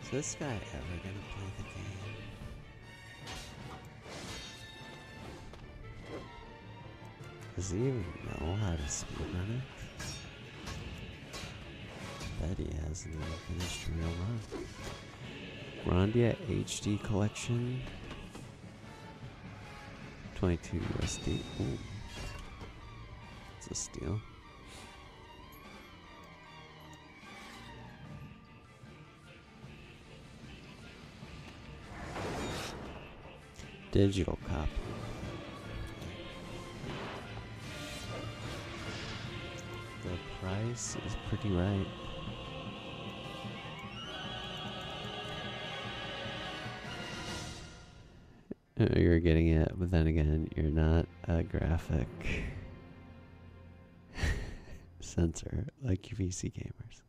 Is this guy ever gonna play the game? Does he even know how to speedrun it? Bet he hasn't even finished a real run. Grandia HD collection. 22 USD. Ooh. It's a steal. Digital copy. The price is pretty right. You're getting it, but then again, you're not a graphic sensor like you PC gamers.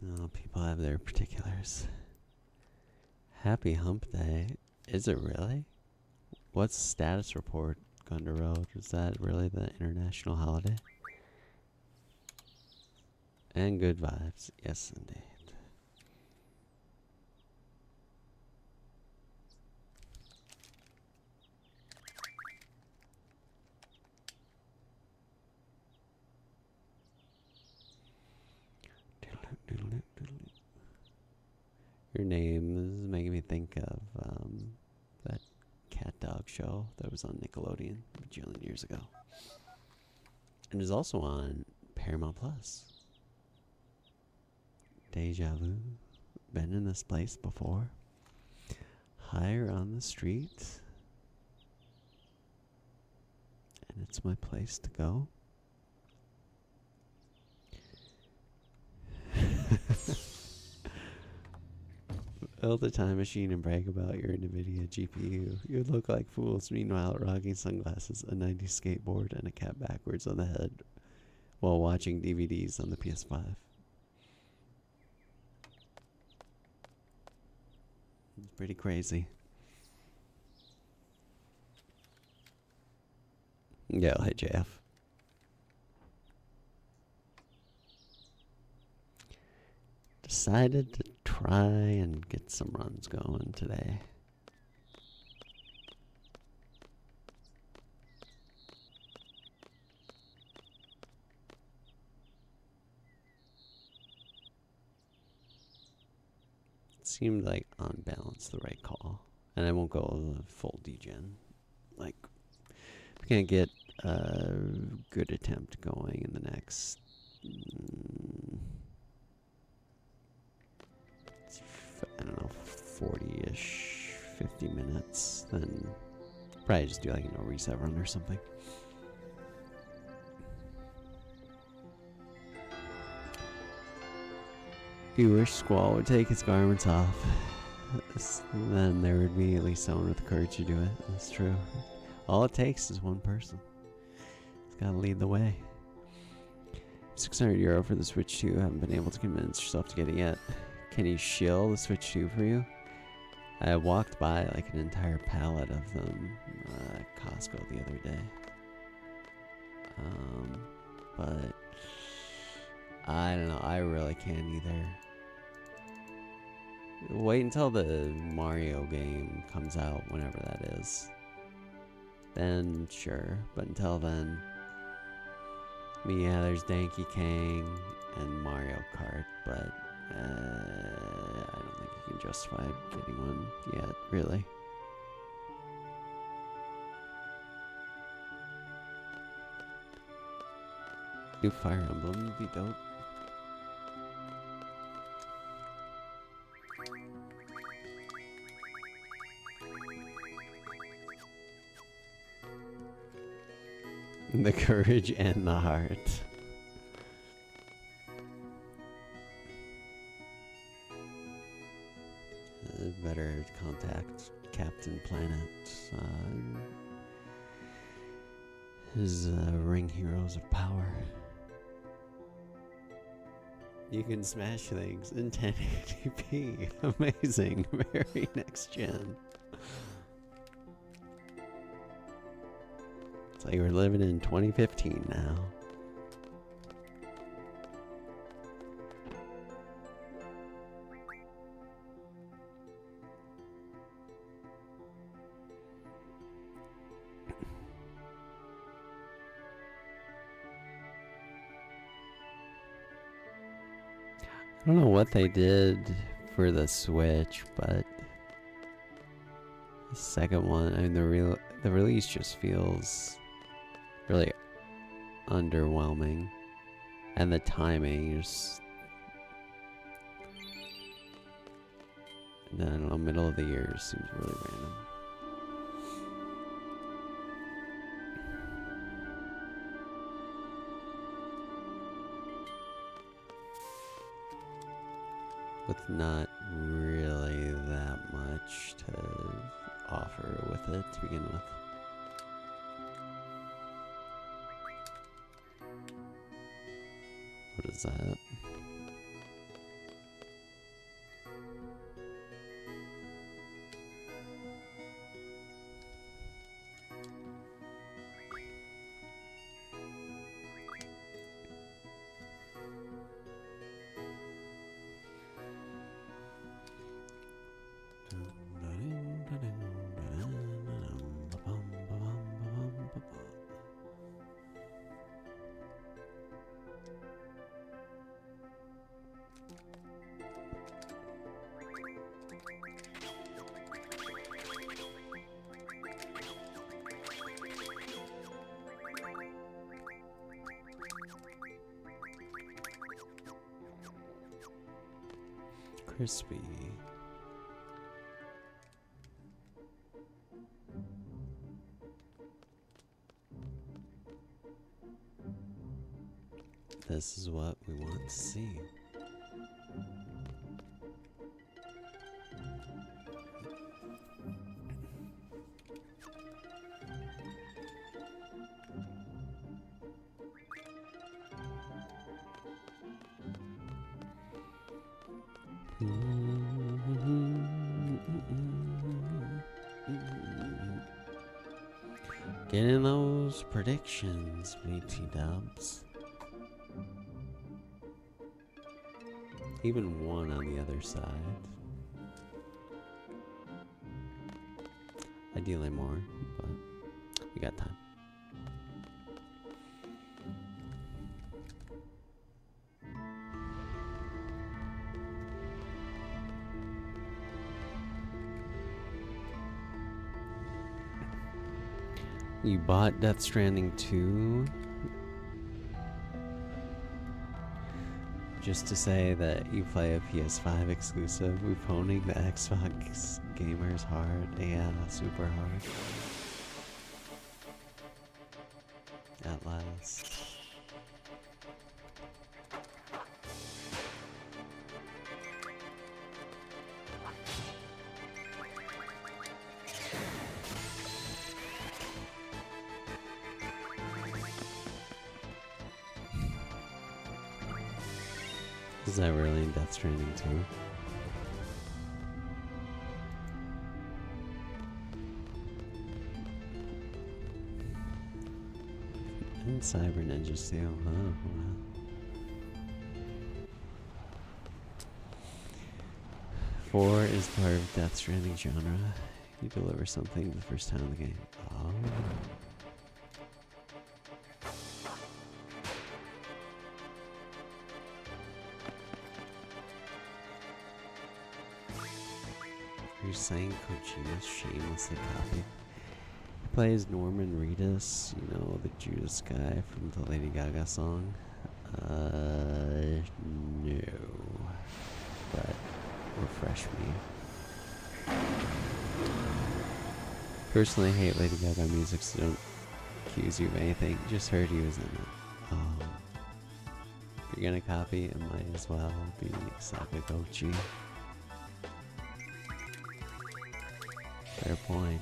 No, people have their particulars. Happy Hump Day. Is it really? What's the status report, Gunder Road? Is that really the international holiday? And good vibes. Yes, indeed. Your name is making me think of that cat dog show that was on Nickelodeon a bajillion years ago. And is also on Paramount Plus. Deja vu. Been in this place before. Higher on the street. And it's my place to go. Build a time machine and brag about your NVIDIA GPU. You'd look like fools, meanwhile rocking sunglasses, a 90s skateboard, and a cap backwards on the head while watching DVDs on the PS5. It's pretty crazy. Yo, hey JF. Decided to try and get some runs going today. It seemed like on balance the right call. And I won't go the full degen. Like, we can't get a good attempt going in the next I don't know, 40-ish, 50 minutes, then probably just do like a no reset run or something. You wish Squall would take his garments off. Then there would be at least someone with the courage to do it. That's true. All it takes is one person. It's gotta lead the way. 600 euro for the Switch 2. Haven't been able to convince yourself to get it yet. Can he shill the Switch 2 for you? I walked by like an entire pallet of them at Costco the other day. But I don't know. I really can't either. Wait until the Mario game comes out, whenever that is. Then sure. But until then, yeah, there's Donkey Kong and Mario Kart, but I don't think you can justify getting one yet, really. New Fire Emblem would be dope. The courage and the heart. Better contact Captain Planet. His Ring Heroes of Power. You can smash things in 1080p. Amazing. Very next gen. It's like we're living in 2015 now. I don't know what they did for the Switch, but the second one, I mean, the release just feels really underwhelming, and the timing is, I don't know, middle of the year seems really random. With not really that much to offer with it to begin with. What is that? Crispy. This is what we want to see. Get in those predictions, BT dubs. Even one on the other side. Ideally more, but we got time. You bought Death Stranding 2 just to say that you play a PS5 exclusive, owning the Xbox gamers hard, yeah, super hard. At last. Is that really in Death Stranding 2? And Cyber Ninja Steel, oh wow. 4 is part of Death Stranding genre. You deliver something the first time in the game. Oh. You're saying Kojima's shamelessly copied? He plays Norman Reedus, you know, the Judas guy from the Lady Gaga song. No. But refresh me. Personally, I hate Lady Gaga music, so don't accuse you of anything. Just heard he was in it. If you're gonna copy, it might as well be Sakaguchi. Fair point.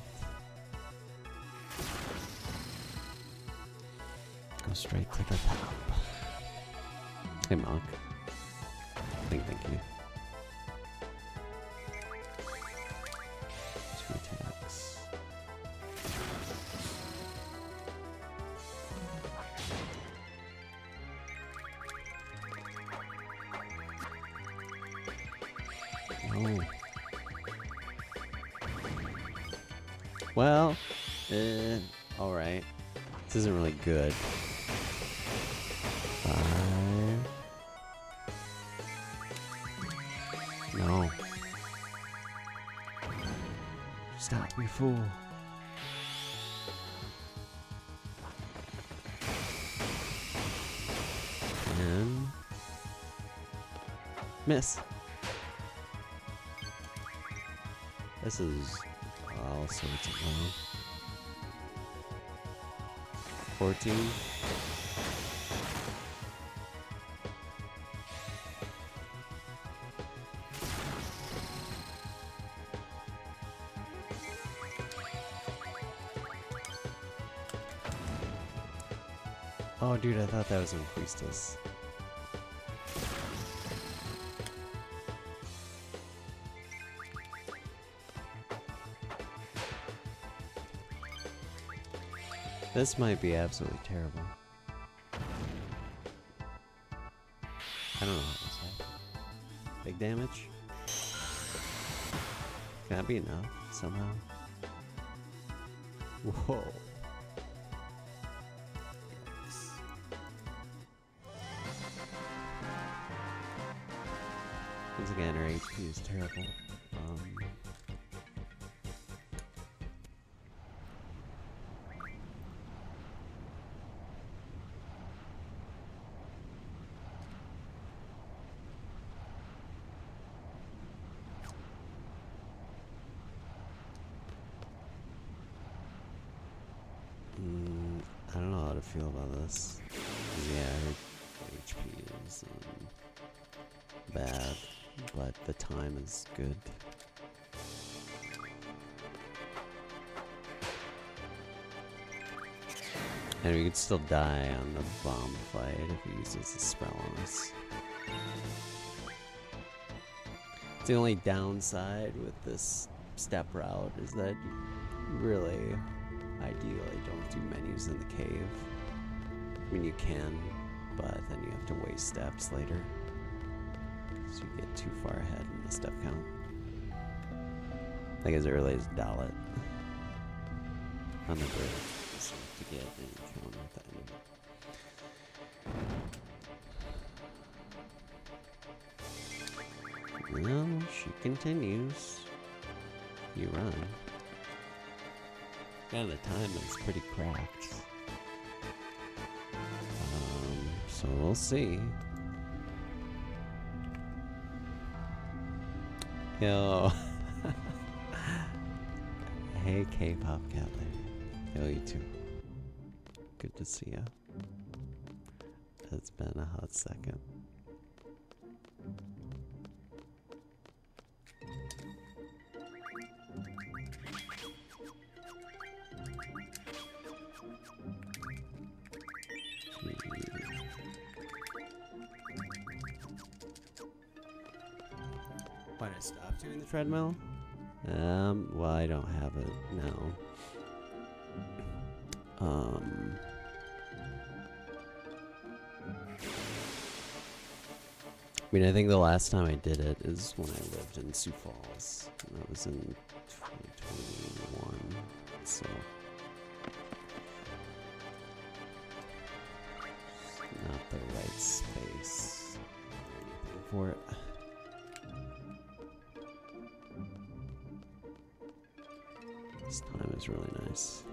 Go straight to the top. Hey, Monk. Thank you. 2 attacks. Oh. Well, alright. This isn't really good. 5. No. Stop, you fool. And miss. This is all sorts of wrong. 14. Oh, dude, I thought that was in Priestess. This might be absolutely terrible. I don't know how this happened. Big damage? Can that be enough somehow? Whoa. Once again, her HP is terrible. I don't know how to feel about this. Yeah, her HP is bad, but the time is good. And we could still die on the bomb fight if he uses the spell on us. The only downside with this step route is that you really, ideally, don't do menus in the cave. I mean, you can, but then you have to waste steps later. So you get too far ahead in the step count. Like as early as Dalit on the bridge. So you have to get an encounter at the end of it. Well, she continues. You run. Yeah, the time is pretty cracked. So we'll see. Yo. Hey, K-pop cat lady. Yo, you too. Good to see ya. It's been a hot second. Why did I stop doing the treadmill? Well, I don't have it now. I mean, I think the last time I did it is when I lived in Sioux Falls. And that was in 2021. So not the right space or anything for it. This time is really nice.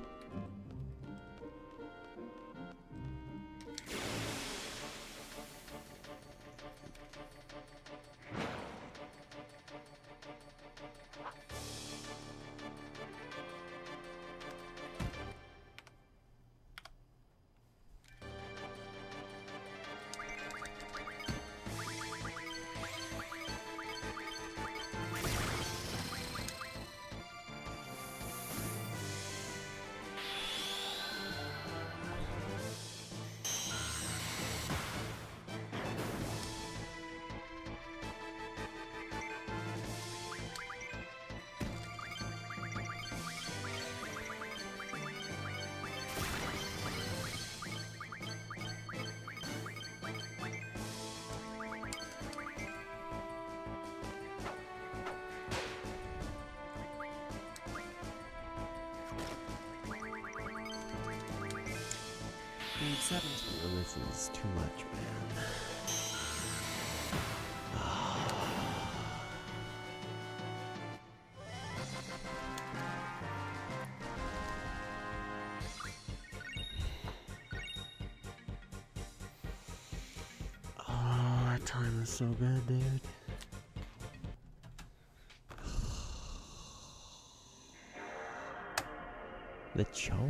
Game 17. Oh, this is too much, man. time is so good, dude. The choke.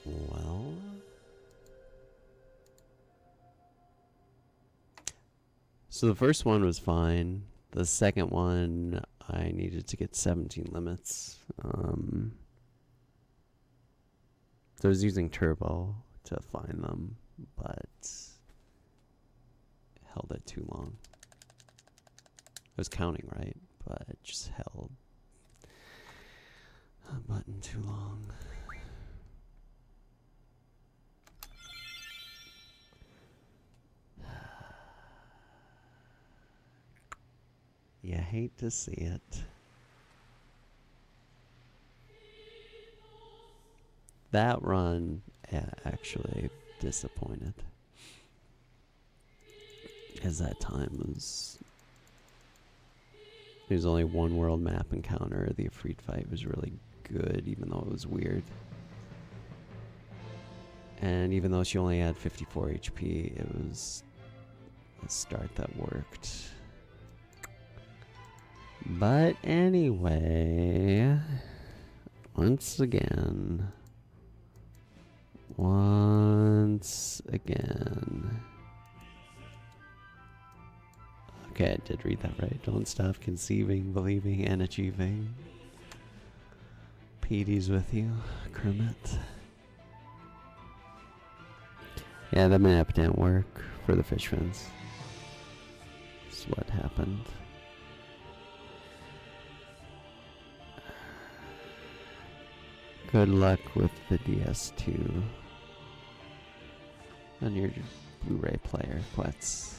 Well, so the first one was fine. The second one, I needed to get 17 limits. So I was using turbo to find them, but held it too long. I was counting right, but it just held a button too long. You hate to see it. That run, yeah, actually disappointed. Because that time was... There's only one world map encounter. The Ifrit fight was really good, even though it was weird. And even though she only had 54 HP, it was a start that worked. But anyway, once again. Okay, I did read that right. Don't stop conceiving, believing, and achieving. Petey's with you, Kermit. Yeah, the map didn't work for the fish fins. That's what happened. Good luck with the DS2 on your Blu-ray player, Quetz.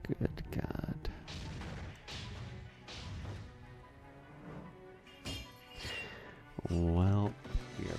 Good God. Well, here we go.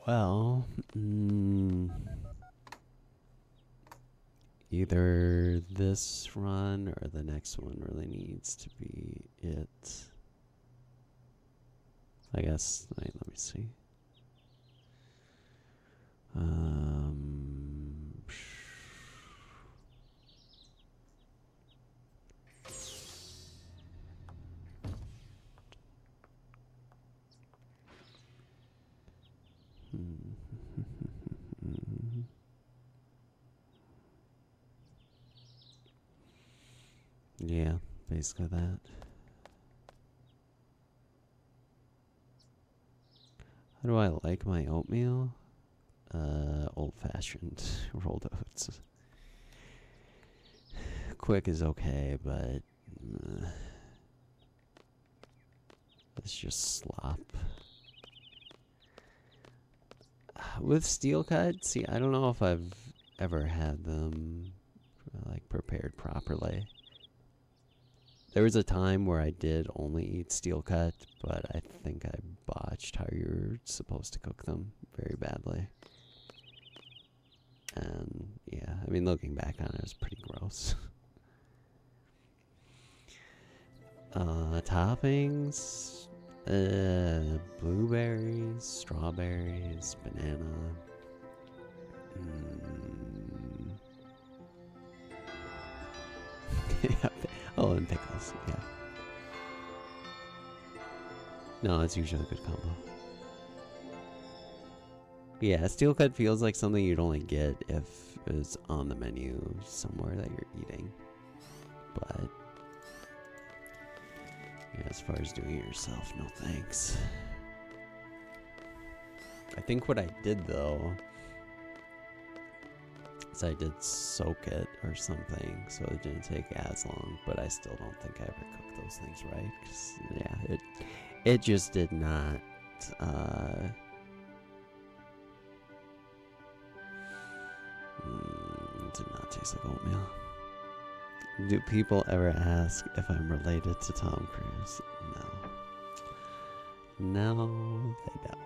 Well, either this run or the next one really needs to be it. I guess, let me see. Yeah, basically that. How do I like my oatmeal? Old-fashioned rolled oats. Quick is okay, but it's just slop. With steel cut, see, I don't know if I've ever had them like prepared properly. There was a time where I did only eat steel cut, but I think I botched how you're supposed to cook them very badly. And yeah, I mean, looking back on it, it was pretty gross. Toppings, blueberries, strawberries, banana. Oh, and pickles, yeah. No, it's usually a good combo. Yeah, steel cut feels like something you'd only get if it's on the menu somewhere that you're eating. But yeah, as far as doing it yourself, no thanks. I think what I did though is I did soak it or something, so it didn't take as long. But I still don't think I ever cooked those things right. 'Cause, yeah, it just did not. Did not taste like oatmeal. Do people ever ask if I'm related to Tom Cruise? No. No, they don't.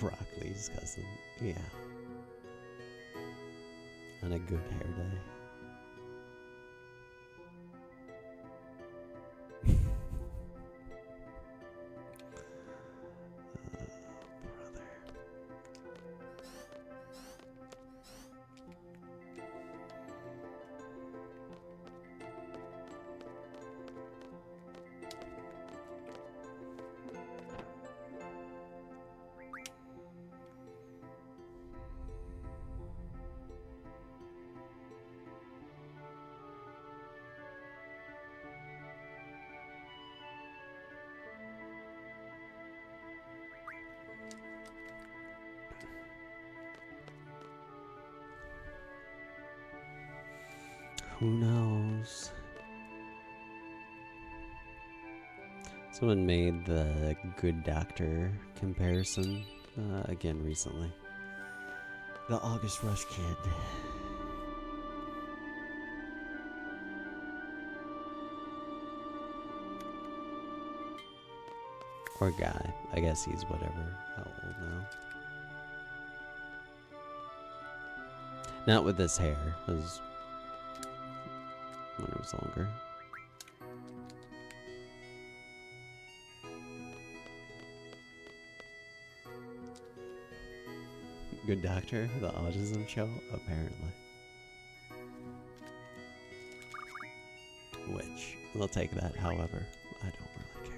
Rock Lee's cousin. Yeah. On a good hair day. Brother. Who knows? Someone made the Good Doctor comparison again recently. The August Rush Kid. Or guy. I guess he's whatever. How old now? Not with this hair. It was when it was longer. Good Doctor, the autism show, apparently. Which, we'll take that, however, I don't really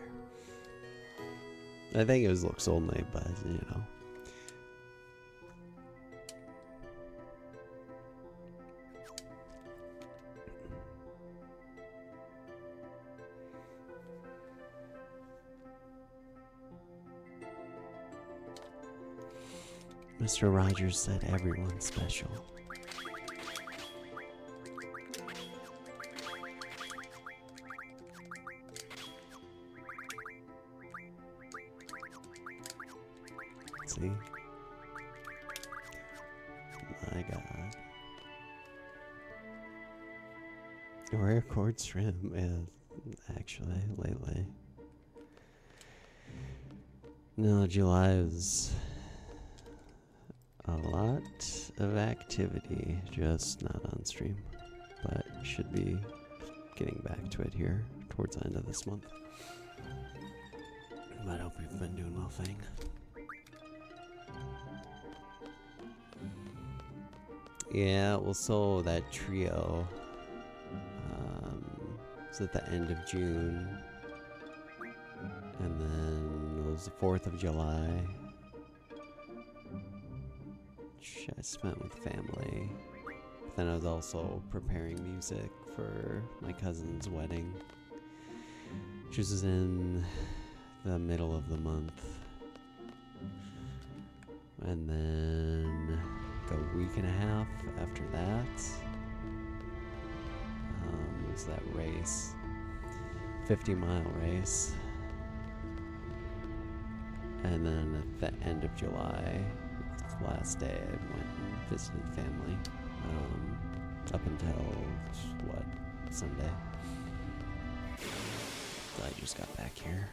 care. I think it was looks only, but, you know. Mr. Rogers said everyone's special. fancy. My god. Rare chord shrimp, yeah, actually, lately. No, July was a lot of activity, just not on stream. But should be getting back to it here towards the end of this month. But I hope you've been doing well, Fang. Yeah, well, so that trio was at the end of June, and then it was the 4th of July, which I spent with family. But then I was also preparing music for my cousin's wedding, which was in the middle of the month. And then a week and a half after that was that race, 50-mile race. And then at the end of July, the last day, I went and visited family up until, what, Sunday. So I just got back here.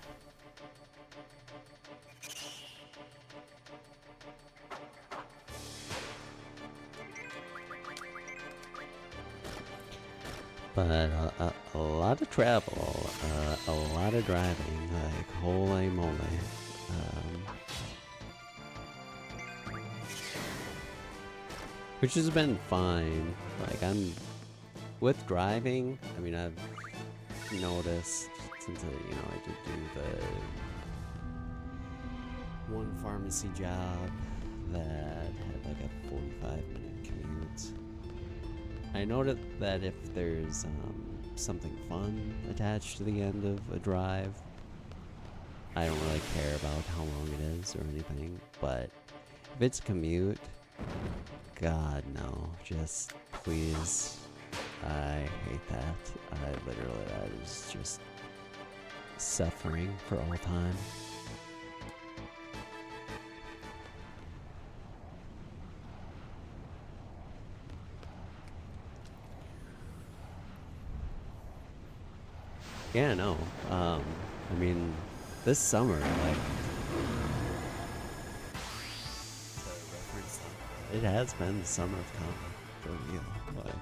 But a lot of travel, a lot of driving, like holy moly. Which has been fine. Like, I'm with driving, I mean, I've noticed since I did do the one pharmacy job that had like a 45-minute commute. I noted that if there's something fun attached to the end of a drive, I don't really care about how long it is or anything, but if it's commute, God no, just please, I hate that. That is just suffering for all time. Yeah, no. I mean, this summer, like, it has been the summer of comedy for real, like,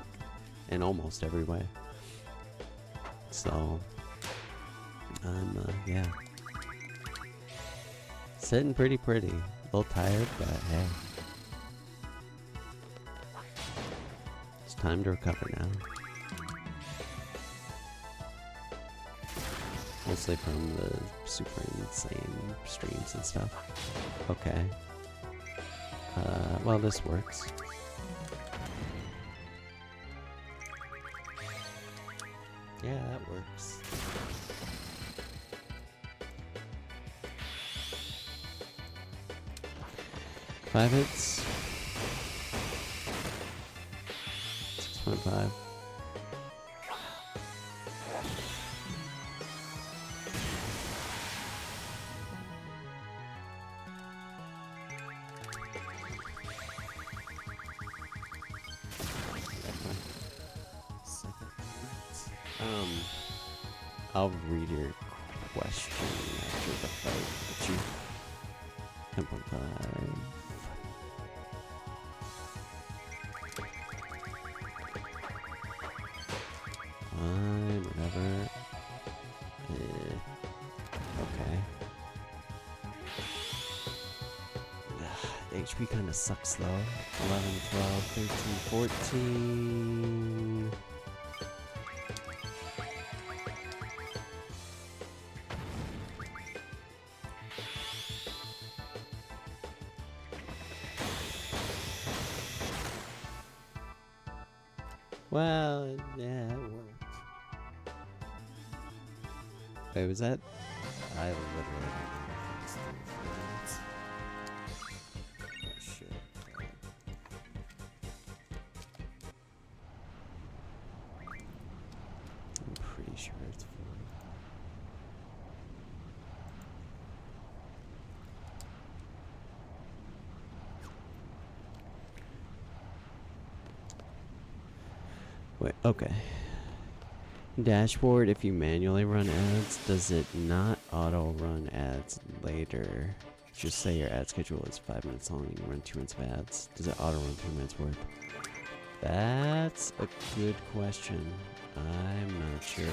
in almost every way. So, I'm, yeah, sitting pretty. A little tired, but hey, it's time to recover now. Mostly from the super insane streams and stuff. Okay. Well, this works. Yeah, that works. Five hits. 6.5. I'll read your question after the fight. 10.5. Fine, whatever. Okay. The HP kind of sucks though. 11, 12, 13, 14. Well, yeah, it worked. Wait, was that? I literally don't know if it was 3 or 4 minutes. Oh shit. I'm pretty sure it's 4. Wait, okay. Dashboard, if you manually run ads, does it not auto run ads later? Just say your ad schedule is 5 minutes long and you run 2 minutes of ads. Does it auto run 3 minutes worth? That's a good question. I'm not sure.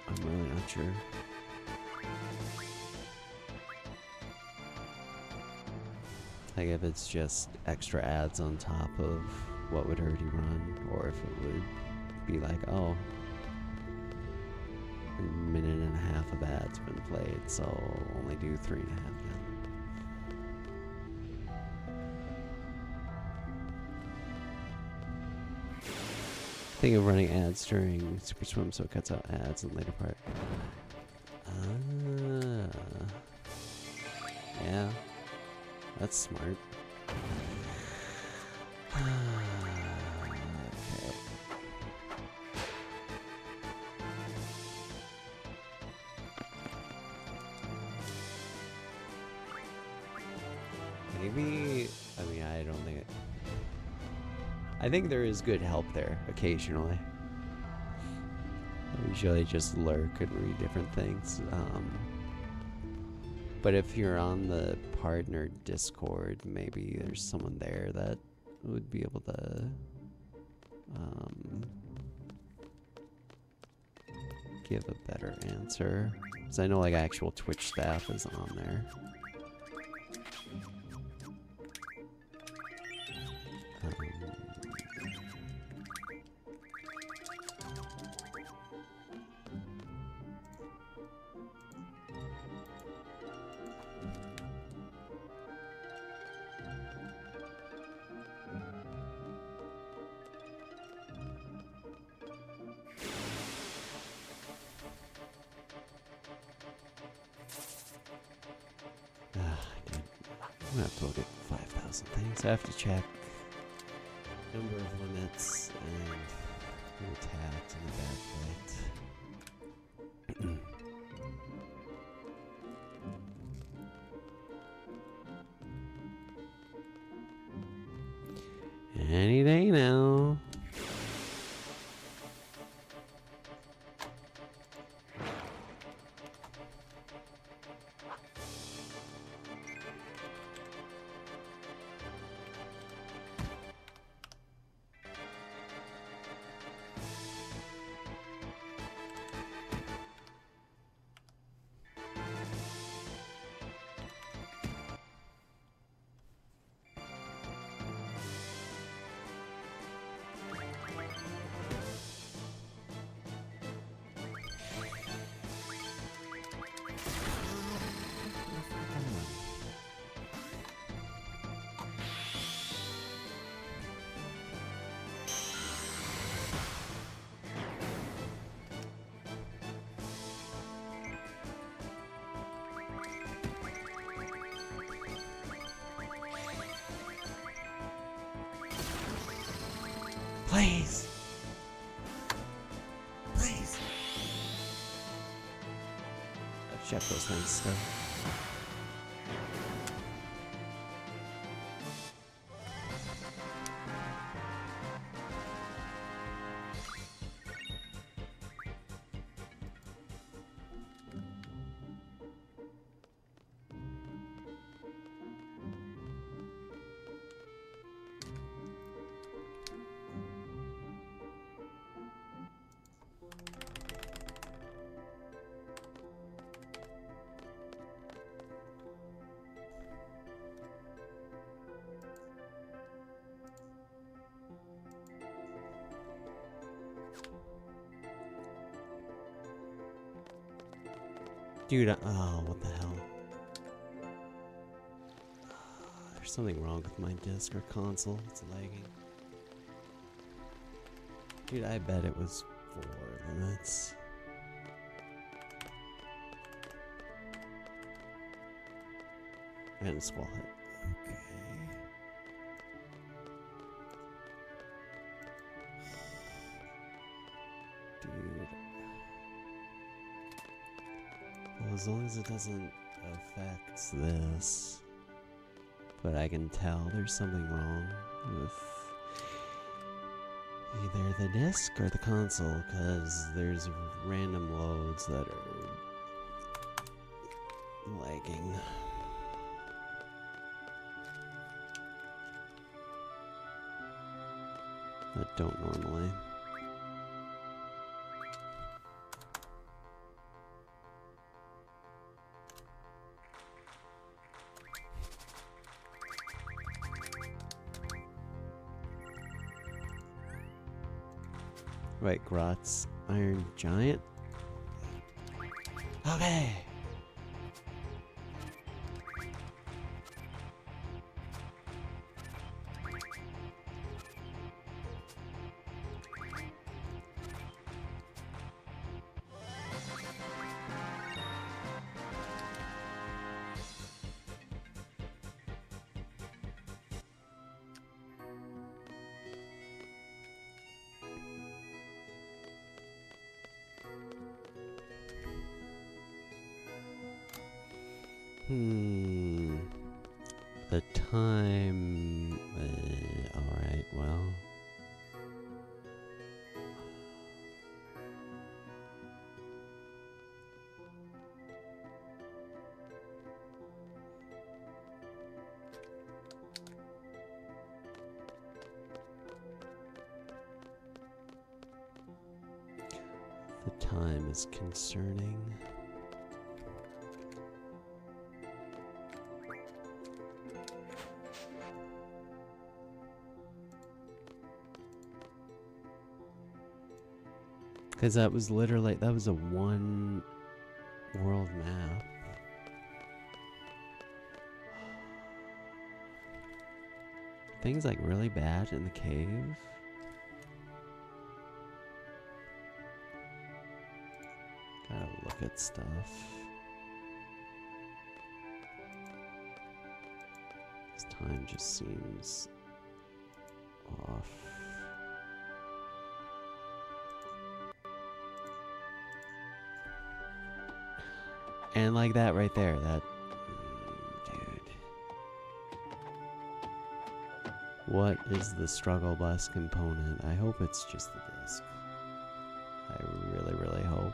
I'm really not sure. Like if it's just extra ads on top of what would already run, or if it would be like, oh, a minute and a half of ads been played, so only do 3.5 now. Think of running ads during Super Swim so it cuts out ads in the later part. Yeah, that's smart. Okay. Maybe, I mean, I don't think it. I think there is good help there occasionally. I usually just lurk and read different things. But if you're on the partner Discord, maybe there's someone there that would be able to give a better answer. Because I know like actual Twitch staff is on there. I'm gonna have to look at 5,000 things. I have to check number of limits and who attacked in the bad fight. Any day now. Please. Please. I'll check those things still. Dude, oh, what the hell? There's something wrong with my disc or console. It's lagging. Dude, I bet it was 4 limits. And squall hit. Okay. Dude. Well, as long as it doesn't affect this. But I can tell there's something wrong with either the disc or the console, because there's random loads that are lagging. That don't normally. Right, Grot's Iron Giant. Okay. The time... alright, well... The time is concerning. Because that was literally, that was a one world map. Things like really bad in the cave. Gotta look at stuff. This time just seems off. And like that right there, that... dude. What is the struggle bus component? I hope it's just the disc. I really, really hope.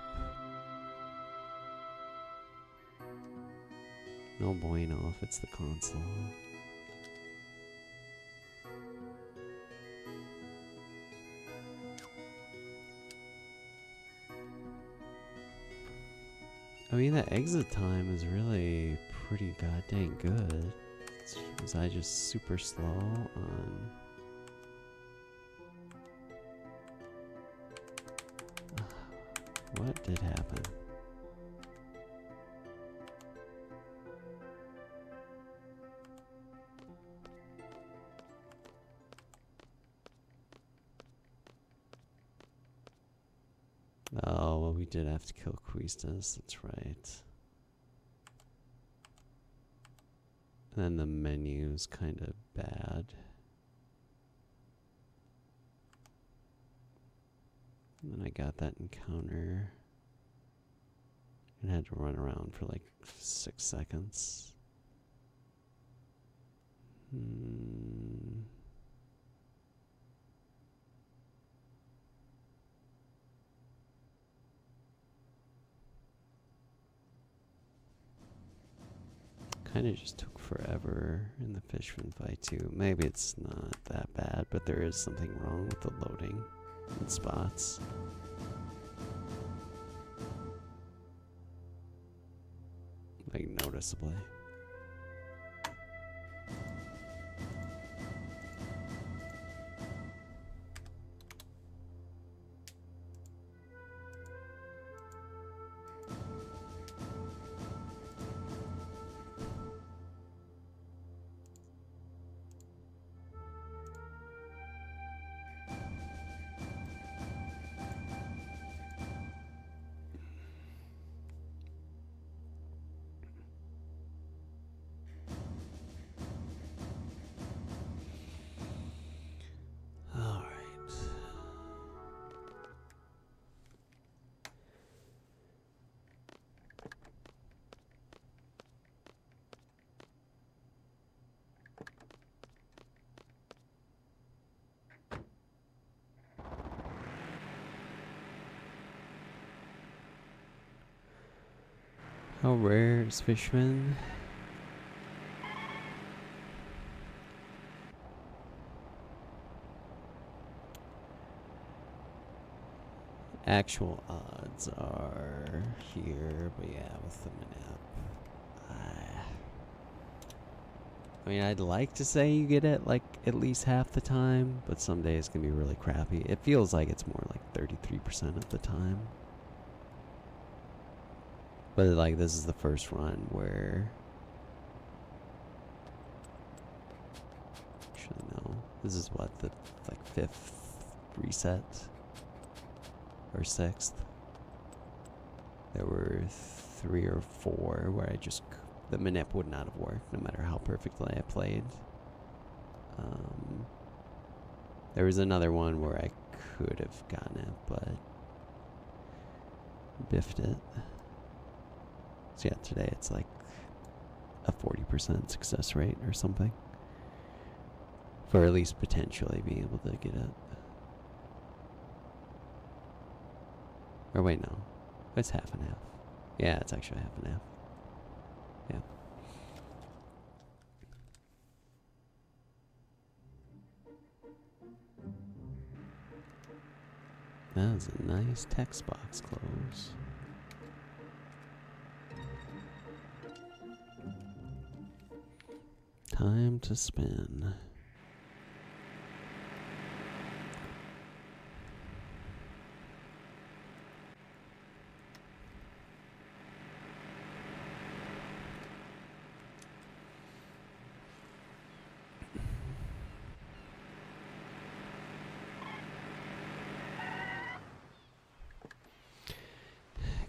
No bueno if it's the console. I mean, the exit time is really pretty goddamn good. Was I just super slow on... What did happen? Oh, well, we did have to kill Quistas, that's right. And then the menu's kind of bad. And then I got that encounter. And had to run around for like 6 seconds. Kind of just took forever in the Fishman fight too. Maybe it's not that bad, but there is something wrong with the loading in spots. Like noticeably. How rare is Fishman? Actual odds are here, but yeah, with the map. I mean, I'd like to say you get it like at least half the time, but some days can be really crappy. It feels like it's more like 33% of the time. But like this is the first run where... Actually, no. This is what, the like 5th reset? Or 6th? There were 3 or 4 where I just... The manip would not have worked, no matter how perfectly I played. There was another one where I could have gotten it, but biffed it. So yeah, today it's like a 40% success rate or something. For at least potentially being able to get it. Or wait, no. It's half and half. Yeah, it's actually half and half. Yeah. That was a nice text box close. Time to spin.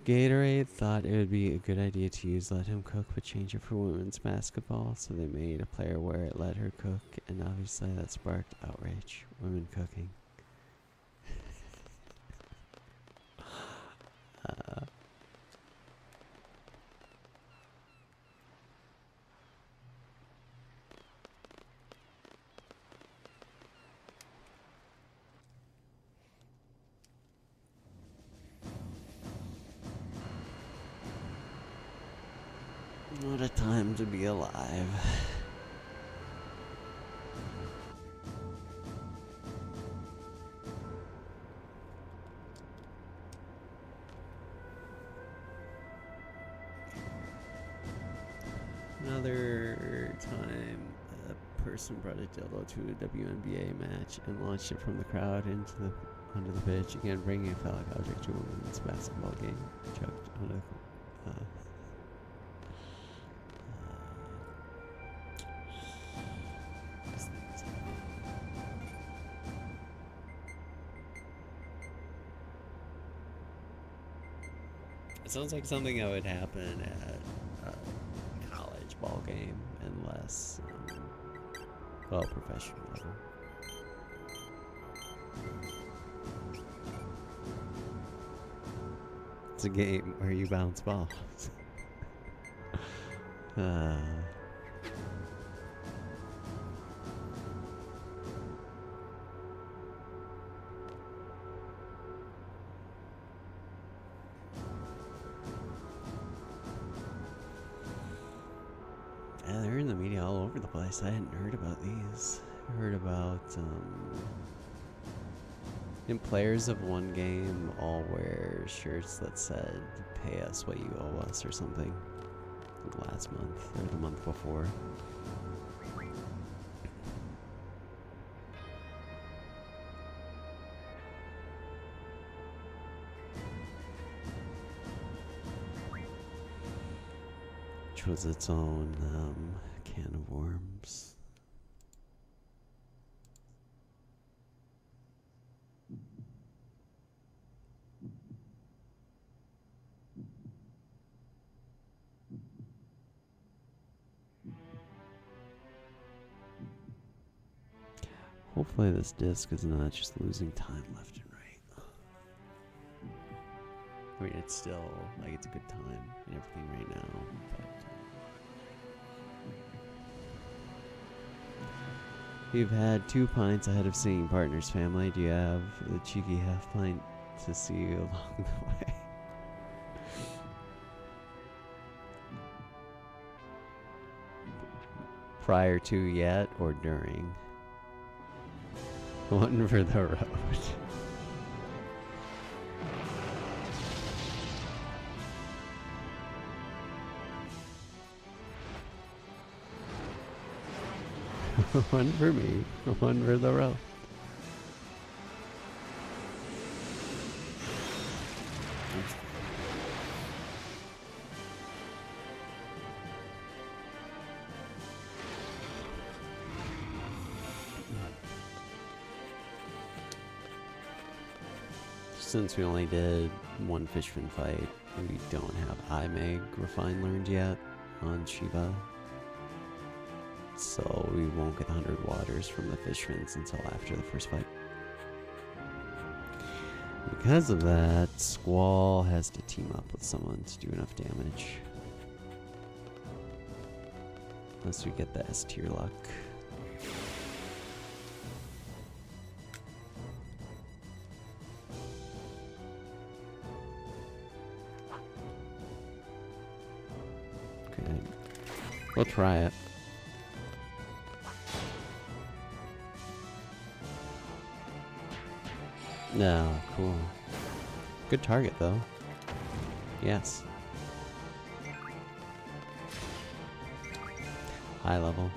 Gatorade thought it would be a good idea to use Let Him Cook, but change it for women's basketball, so they made a player where it let her cook, and obviously that sparked outrage. Women cooking. What a time to be alive. Another time, a person brought a dildo to a WNBA match and launched it from the crowd onto the pitch. Again, bringing a phallic object to a women's basketball game. Chucked on a... It sounds like something that would happen at a college ball game, unless, well, professional level. It's a game where you bounce balls. Yeah, they're in the media all over the place. I hadn't heard about these. I heard about players of one game all wear shirts that said "Pay us what you owe us" or something. Like last month or the month before. Which was its own can of worms. Hopefully this disc is not just losing time left and right. I mean, it's still, like, it's a good time and everything right now, but... You've had 2 pints ahead of seeing Partner's Family. Do you have the cheeky half pint to see you along the way? prior to yet or during. One for the road. One for me, one for the road. Since we only did one fishman fight, we don't have iMeg Refine learned yet on Shiva. So we won't get the 100 waters from the fishmans until after the first fight. Because of that, Squall has to team up with someone to do enough damage. Unless we get the S tier luck. Okay. We'll try it. No, cool. Good target, though. Yes. High level.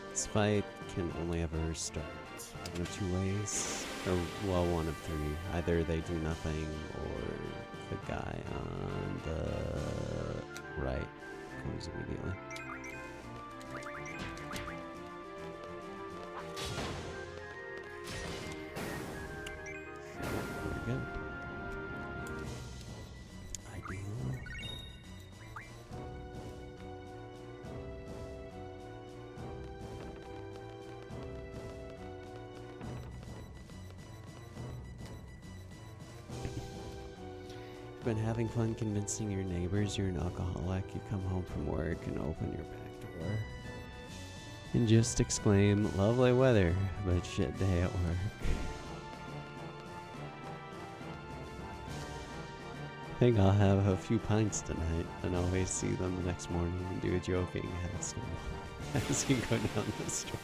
This fight can only ever start one of two ways, or well, one of three. Either they do nothing, or the guy on the right comes immediately. Very good. Ideal. Been having fun convincing your neighbors you're an alcoholic. You come home from work and open your back door and just exclaim, "Lovely weather, but shit day at work." I think I'll have a few pints tonight and always see them the next morning and do a joking as you go down the street.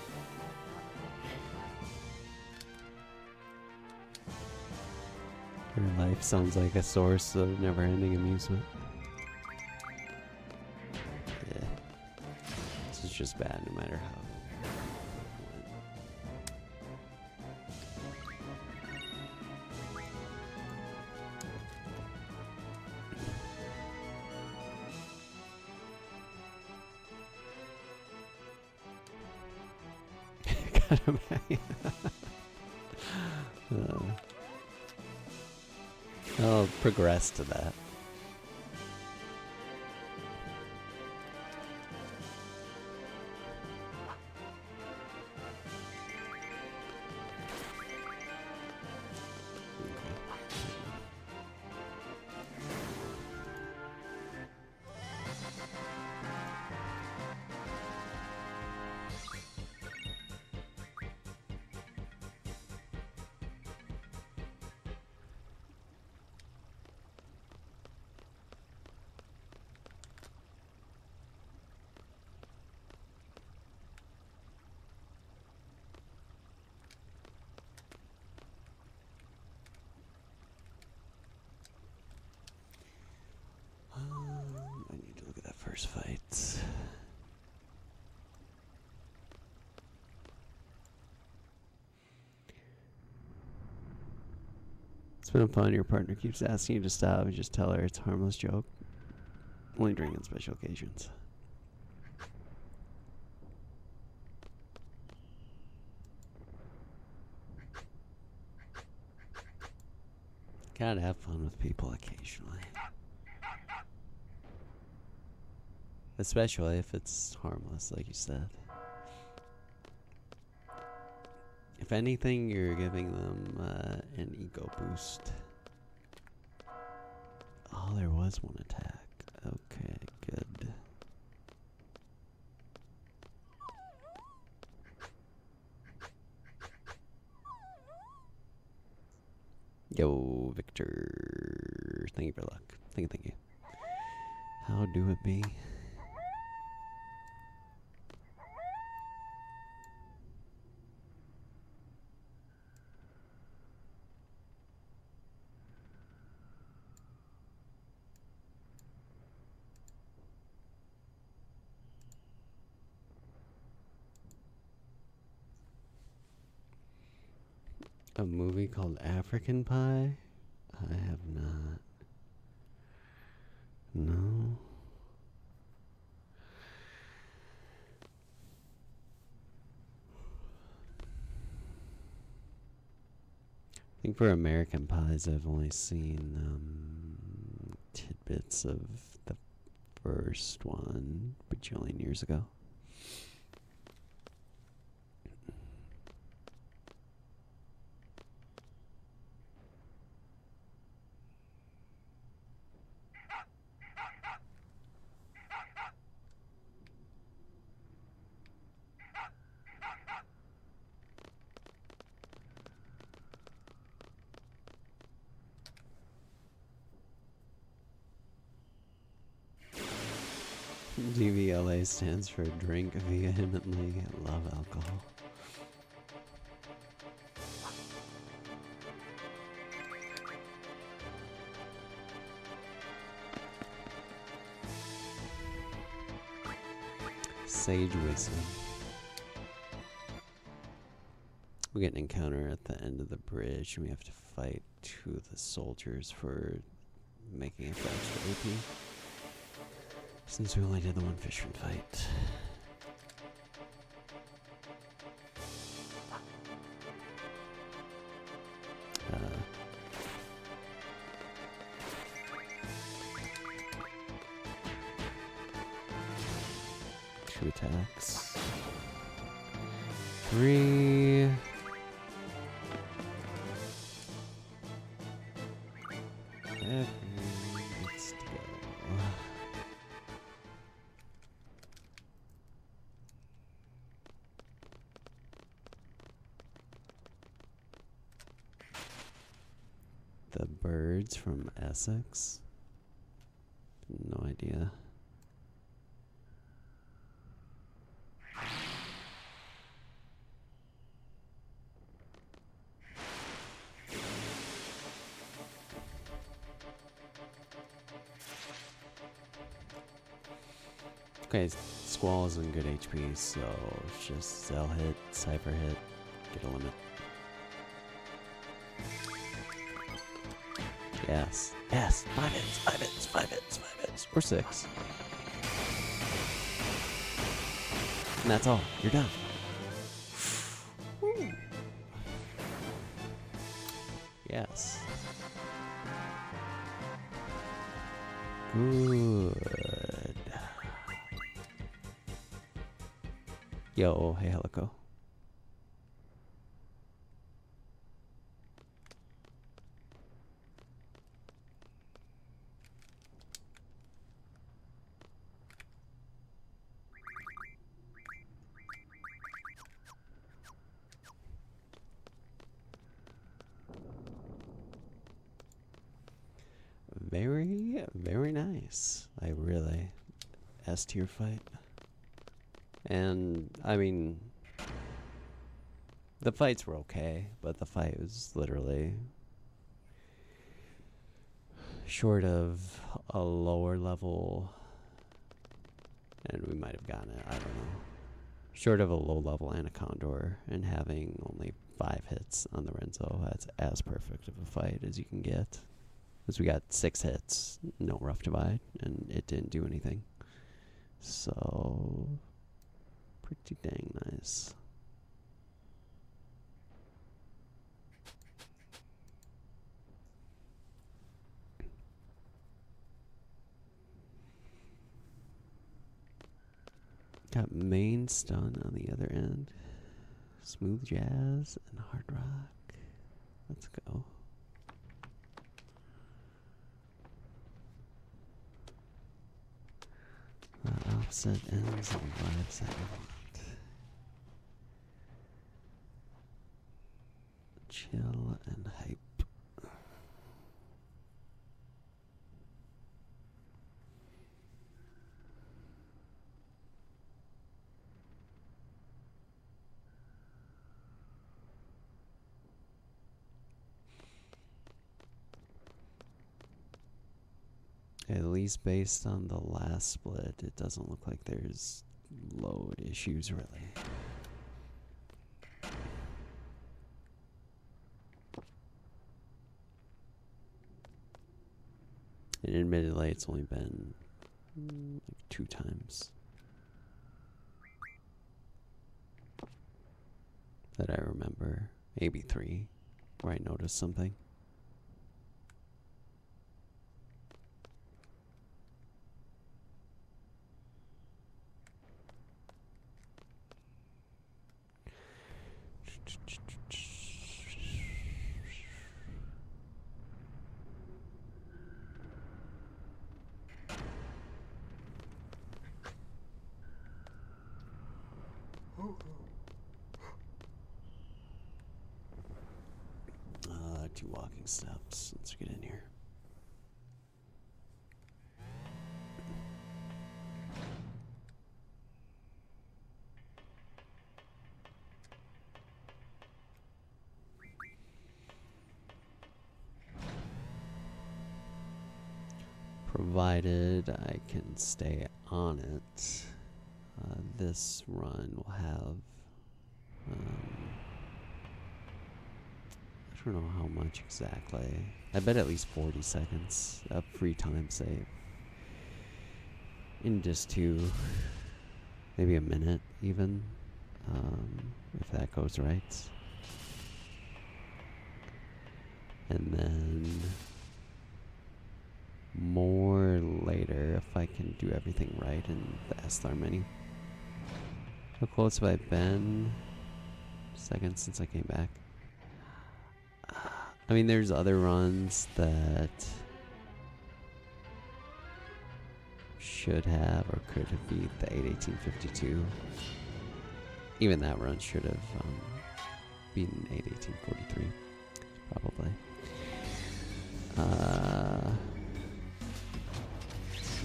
Your life sounds like a source of never-ending amusement. Yeah. This is just bad no matter how. Got him back. I'll progress to that. I need to look at that first fight. It's been fun. Your partner keeps asking you to stop. You just tell her it's a harmless joke. Only drink on special occasions. Gotta have fun with people occasionally. Especially if it's harmless, like you said. If anything, you're giving them an ego boost. Oh, there was one attack. Okay, good. Yo, Victor. Thank you for luck. Thank you. How do it be? A movie called African Pie? I have not. No. I think for American Pies, I've only seen tidbits of the first one bajillion years ago. DVLA stands for drink vehemently, love alcohol. Sage wisdom. We get an encounter at the end of the bridge, and we have to fight two of the soldiers for making it for extra AP. Since we only did the one fisherman fight. Two attacks. 3. Let's go. The birds from Essex? No idea. Okay, Squall is in good HP, so it's just Cell hit, Cypher hit, get a limit. Yes. Yes. 5 hits, 5 hits, 5 hits, 5 hits. Or 6. And that's all. You're done. Woo. Yes. Good. Yo, hey, Helico. Very, very nice. I really S-tier fight. And, I mean, the fights were okay, but the fight was literally short of a lower level, and we might have gotten it, I don't know. Short of a low level Anaconda and having only 5 hits on the Renzo, that's as perfect of a fight as you can get. Because we got 6 hits, no rough divide, and it didn't do anything. So, pretty dang nice. Got main stun on the other end. Smooth jazz and hard rock. Let's go. The opposite ends and vibes that I want. Chill and hype. At least based on the last split, it doesn't look like there's load issues really. And admittedly, it's only been like 2 times that I remember, maybe 3, where I noticed something. Two walking steps. Let's get in here. Provided I can stay on it, this run will have I don't know how much exactly. I bet at least 40 seconds of free time save. In just 2, maybe a minute even, if that goes right. And then more later if I can do everything right in the SLR menu. How close have I been? Seconds since I came back. I mean, there's other runs that should have or could have beat the 8:18:52. Even that run should have beaten 8:18:43, probably.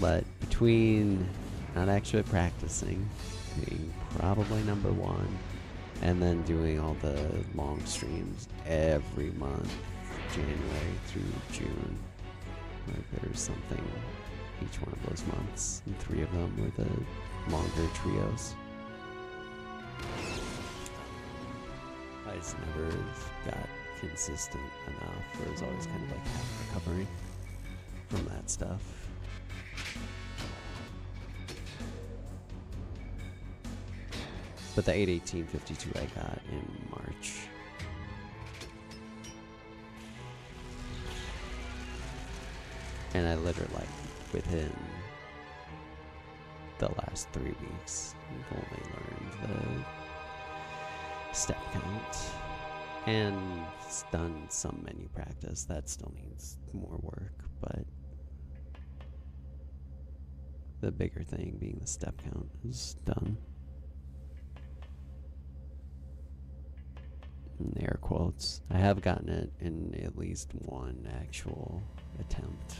But between not actually practicing, being probably number 1, and then doing all the long streams every month, January through June, where there's something each one of those months, and 3 of them were the longer trios. I just never got consistent enough, or was always kind of like half recovering from that stuff. But the 8:18:52 I got in March. And I literally, like, within the last 3 weeks, I've only learned the step count. And done some menu practice. That still needs more work, but the bigger thing being the step count is done. In air quotes. I have gotten it in at least 1 actual attempt.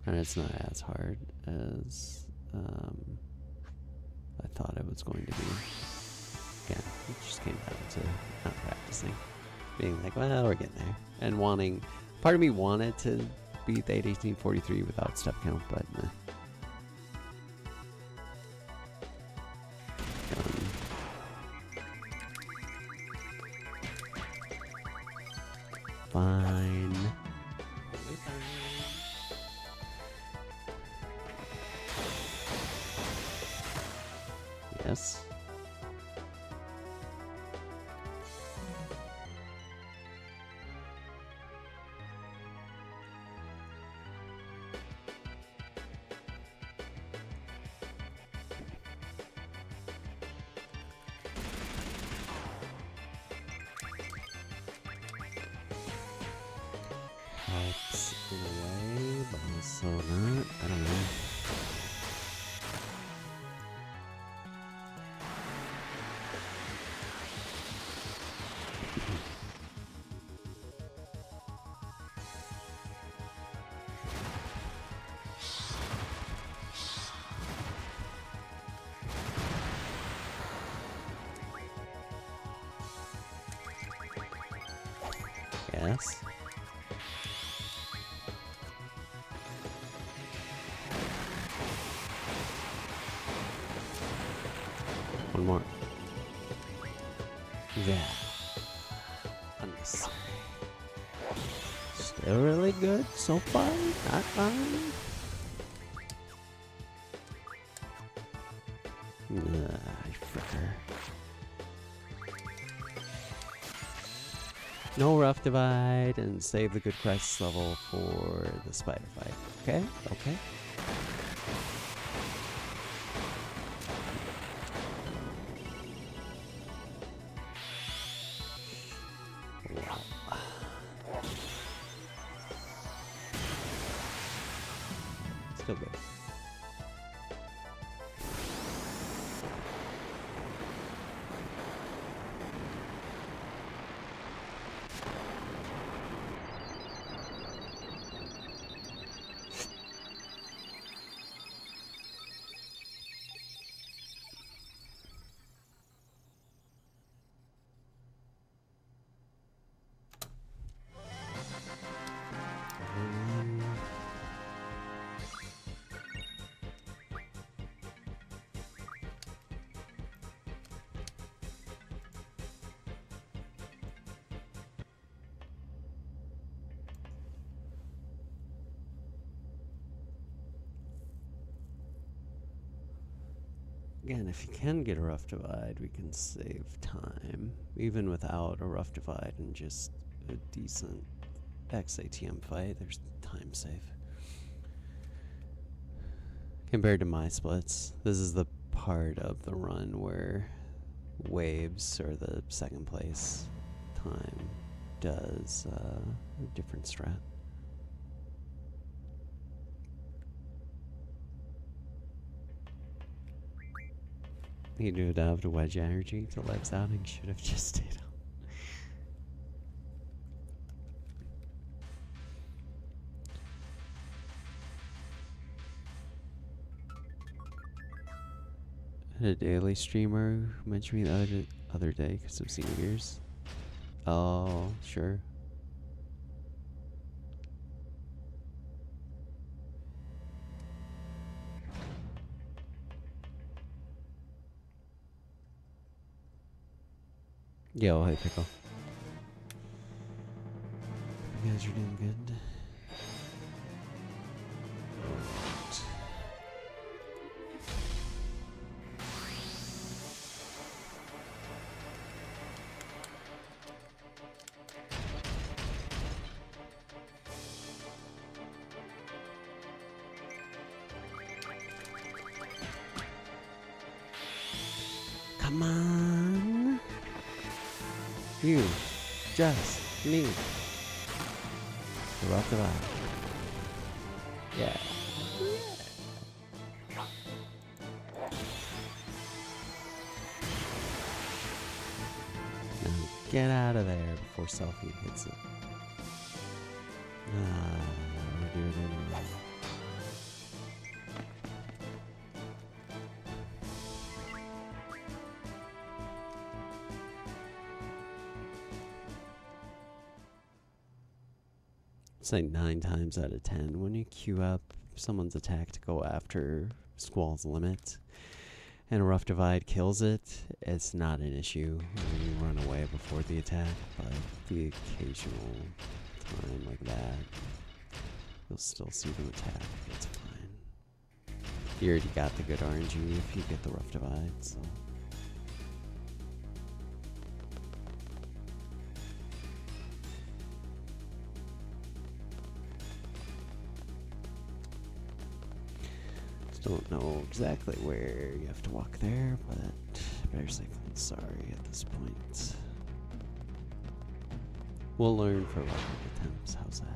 And it's not as hard as I thought it was going to be. Yeah, it just came down to not practicing. Being like, well, we're getting there. And part of me wanted to beat the 8:18:43 without step count, but meh. Fine. Yes. helps in a way, but also not. I don't know. Yes. One more. Yeah. Unnecessary. Still really good so far. Not fine. Fricker. No rough divide and save the good crisis level for the spider fight. Okay? Okay. Wow. Still good. Again, if you can get a rough divide, we can save time. Even without a rough divide and just a decent XATM fight, there's time save. Compared to my splits, this is the part of the run where waves, or the second place time, does a different strat. He would have to wedge energy to legs out and should have just stayed up. I had a daily streamer who mentioned me the other day because of seniors. Oh, sure. Yo, hey Pickle. You guys are doing good. Come on. You just need to rock the vibe. Yeah. Now get out of there before Selfie hits it. We'll do it anyway. It's like 9 times out of 10 when you queue up someone's attack to go after Squall's limit and a rough divide kills it, it's not an issue when you run away before the attack, but the occasional time like that, you'll still see them attack. It's fine. You already got the good RNG if you get the rough divide, so. Don't know exactly where you have to walk there, but better safe than sorry at this point. We'll learn for record attempts. How's that?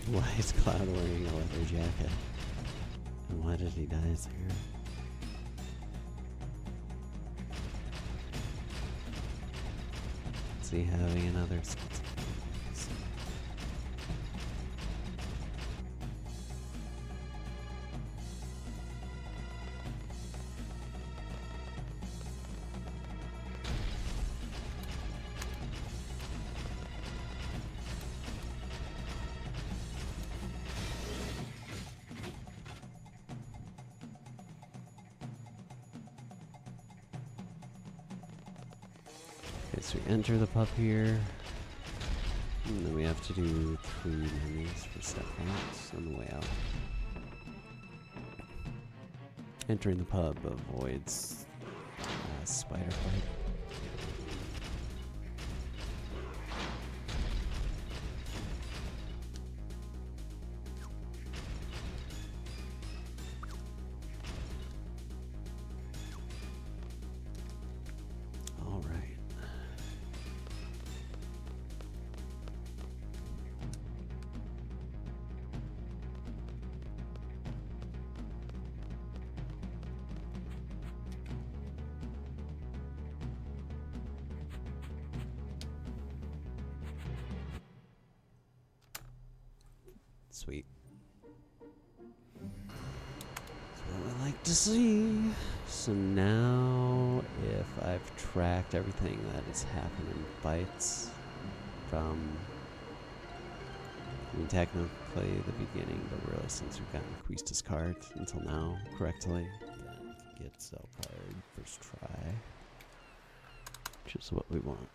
Why is Cloud wearing a leather jacket? And why did he dye his hair? Is he having another schizophrenia? Okay, so we enter the pub here. And then we have to do 3 minis for step points on the way out. Entering the pub avoids spider fight. All right. Sweet. That's what I like to see. So now, if I've tracked everything that has happened in fights from, I mean, technically the beginning, but really since we've gotten Quista's card until now correctly, then get Cell card first try, which is what we want.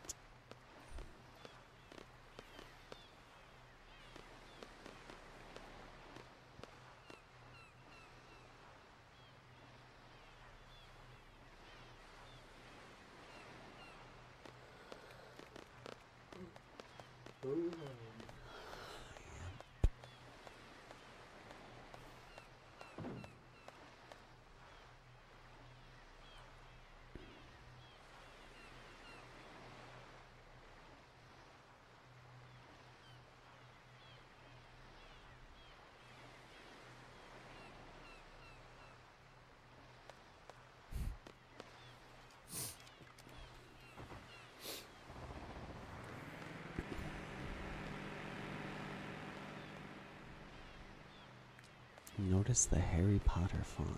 Notice the Harry Potter font.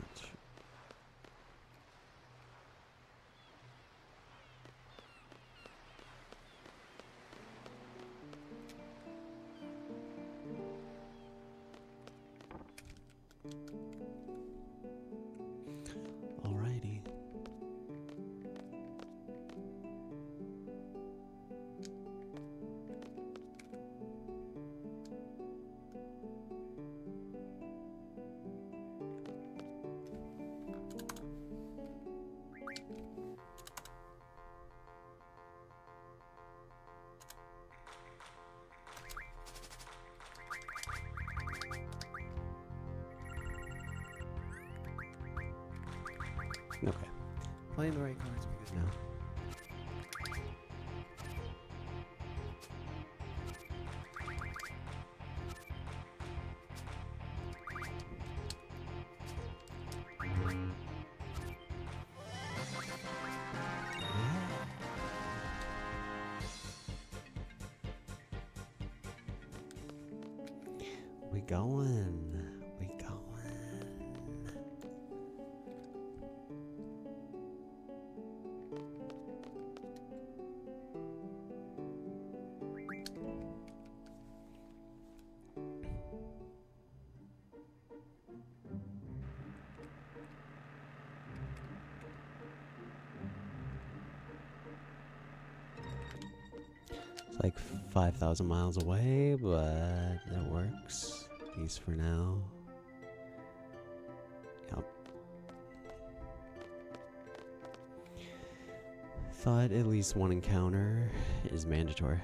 Alrighty. Okay. Playing the right cards, we're good now. We going. We going. It's like 5,000 miles away, but that works. At least for now. Yep. Thought at least one encounter is mandatory.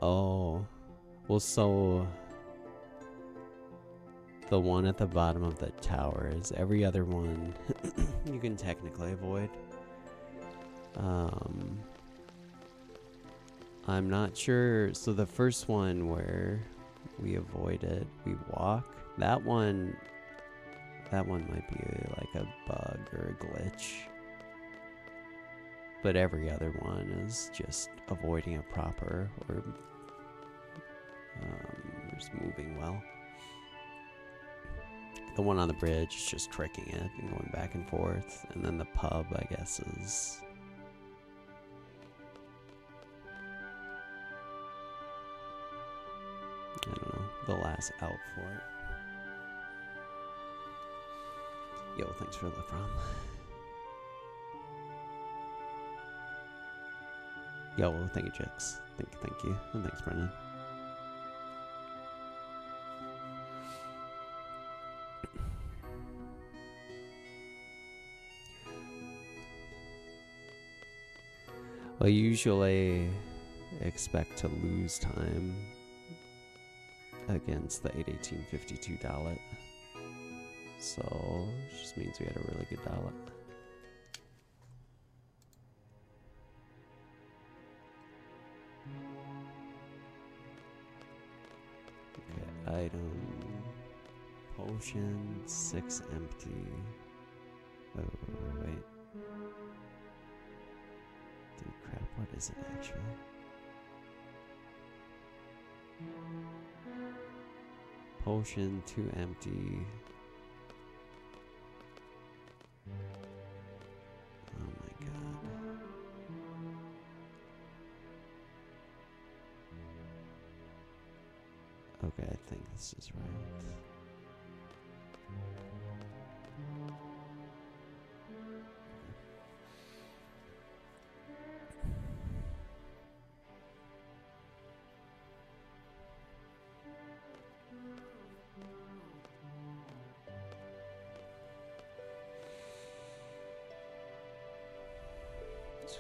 Oh. Well, so the one at the bottom of the tower is every other one you can technically avoid. I'm not sure. So the first one where we avoid it. We walk. That one might be like a bug or a glitch. But every other one is just avoiding it proper or just moving well. The one on the bridge is just tricking it and going back and forth. And then the pub, I guess, is... I don't know, the last out for it. Yo, thanks for the from. Yo, well, thank you, Jix. Thank you. And thanks, Brennan. Well, I usually expect to lose time against the 81852 Dalit. So, it just means we had a really good Dalit. Okay, item. Potion, 6 empty. Oh, wait. Dude, crap, what is it actually? Potion, 2 empty. Oh my god. Okay, I think this is right.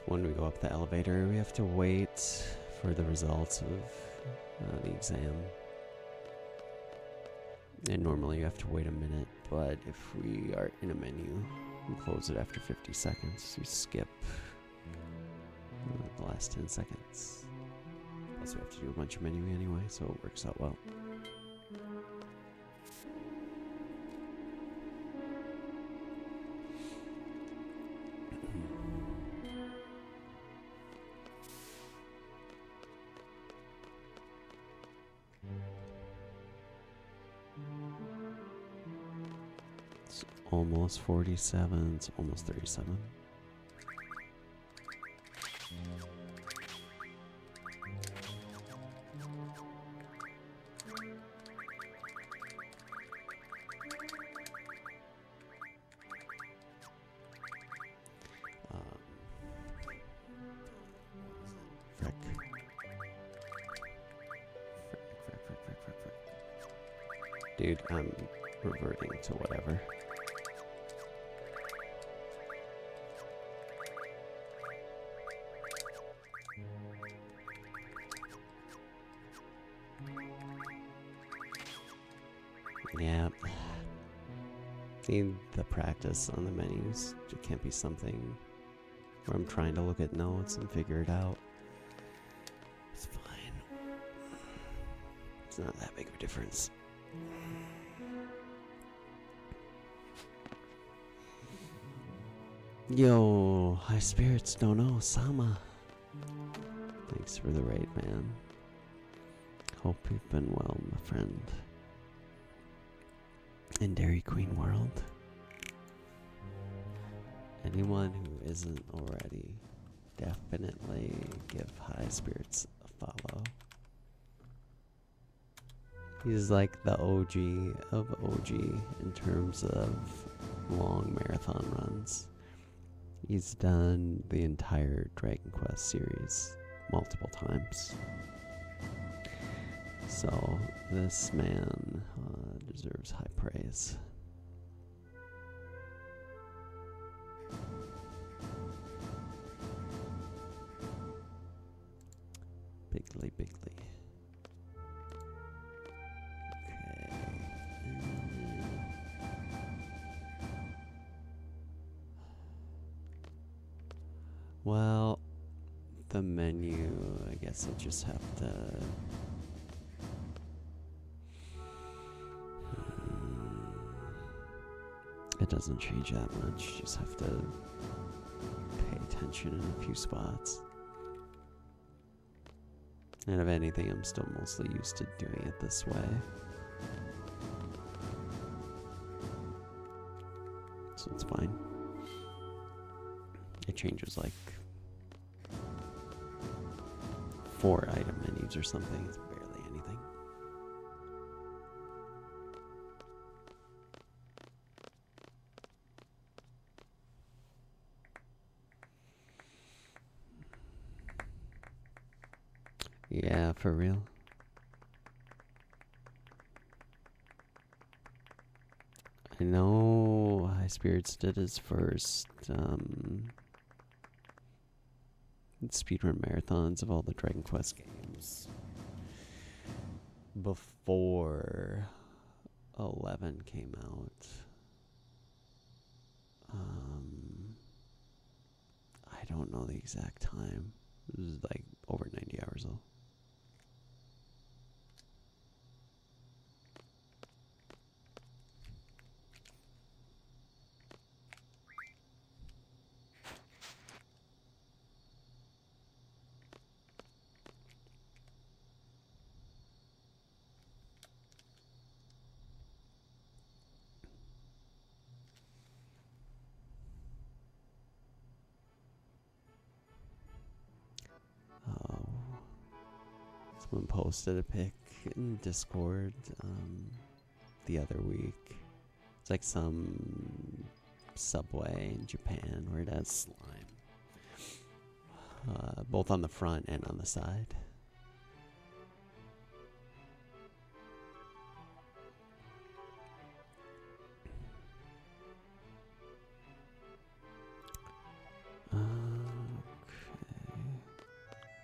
When we go up the elevator, we have to wait for the results of the exam. And normally you have to wait a minute, but if we are in a menu, we close it after 50 seconds. We skip the last 10 seconds. Plus we have to do a bunch of menu anyway, so it works out well. Almost 47, it's almost 37. Frick. Dude, I'm reverting to whatever. Yeah. Need the practice on the menus. It can't be something where I'm trying to look at notes and figure it out. It's fine. It's not that big of a difference. Yo, high spirits, don't know, Sama. Thanks for the raid, man. Hope you've been well, my friend. In Dairy Queen world. Anyone who isn't already, definitely give high spirits a follow. He's like the OG of OG in terms of long marathon runs. He's done the entire Dragon Quest series multiple times. So this man deserves high praise. Bigly. Okay. Well, the menu, I guess I just have to doesn't change that much. You just have to pay attention in a few spots. And if anything, I'm still mostly used to doing it this way. So it's fine. It changes like 4 item menus or something. It's barely anything. Yeah, for real. I know High Spirits did his first speedrun marathons of all the Dragon Quest games before 11 came out. I don't know the exact time. It was like over 90 hours though. Someone posted a pic in Discord the other week. It's like some subway in Japan where it has slime. Both on the front and on the side.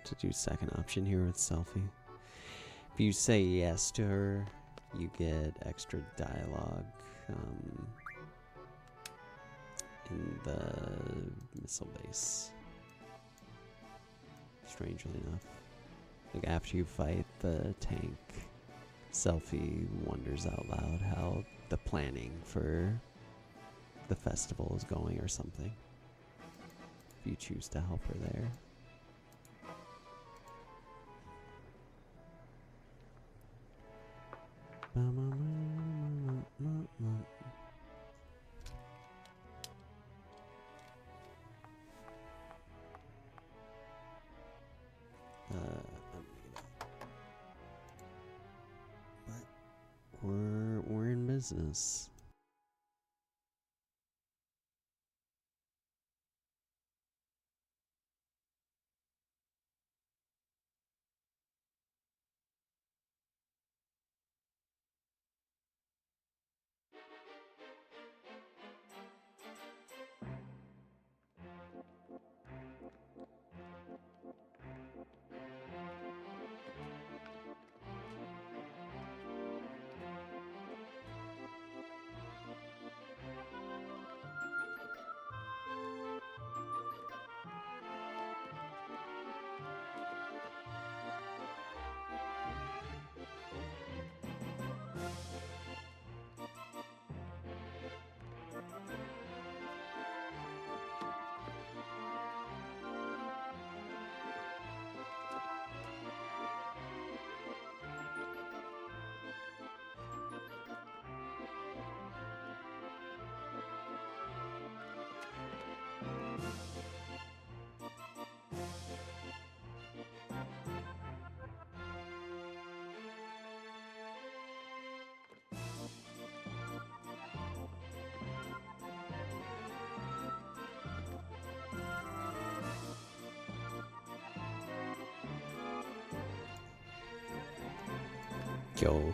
To do second option here with selfie. If you say yes to her, you get extra dialogue in the missile base. Strangely enough. Like after you fight the tank, selfie wonders out loud how the planning for the festival is going or something. If you choose to help her there. But we're in business.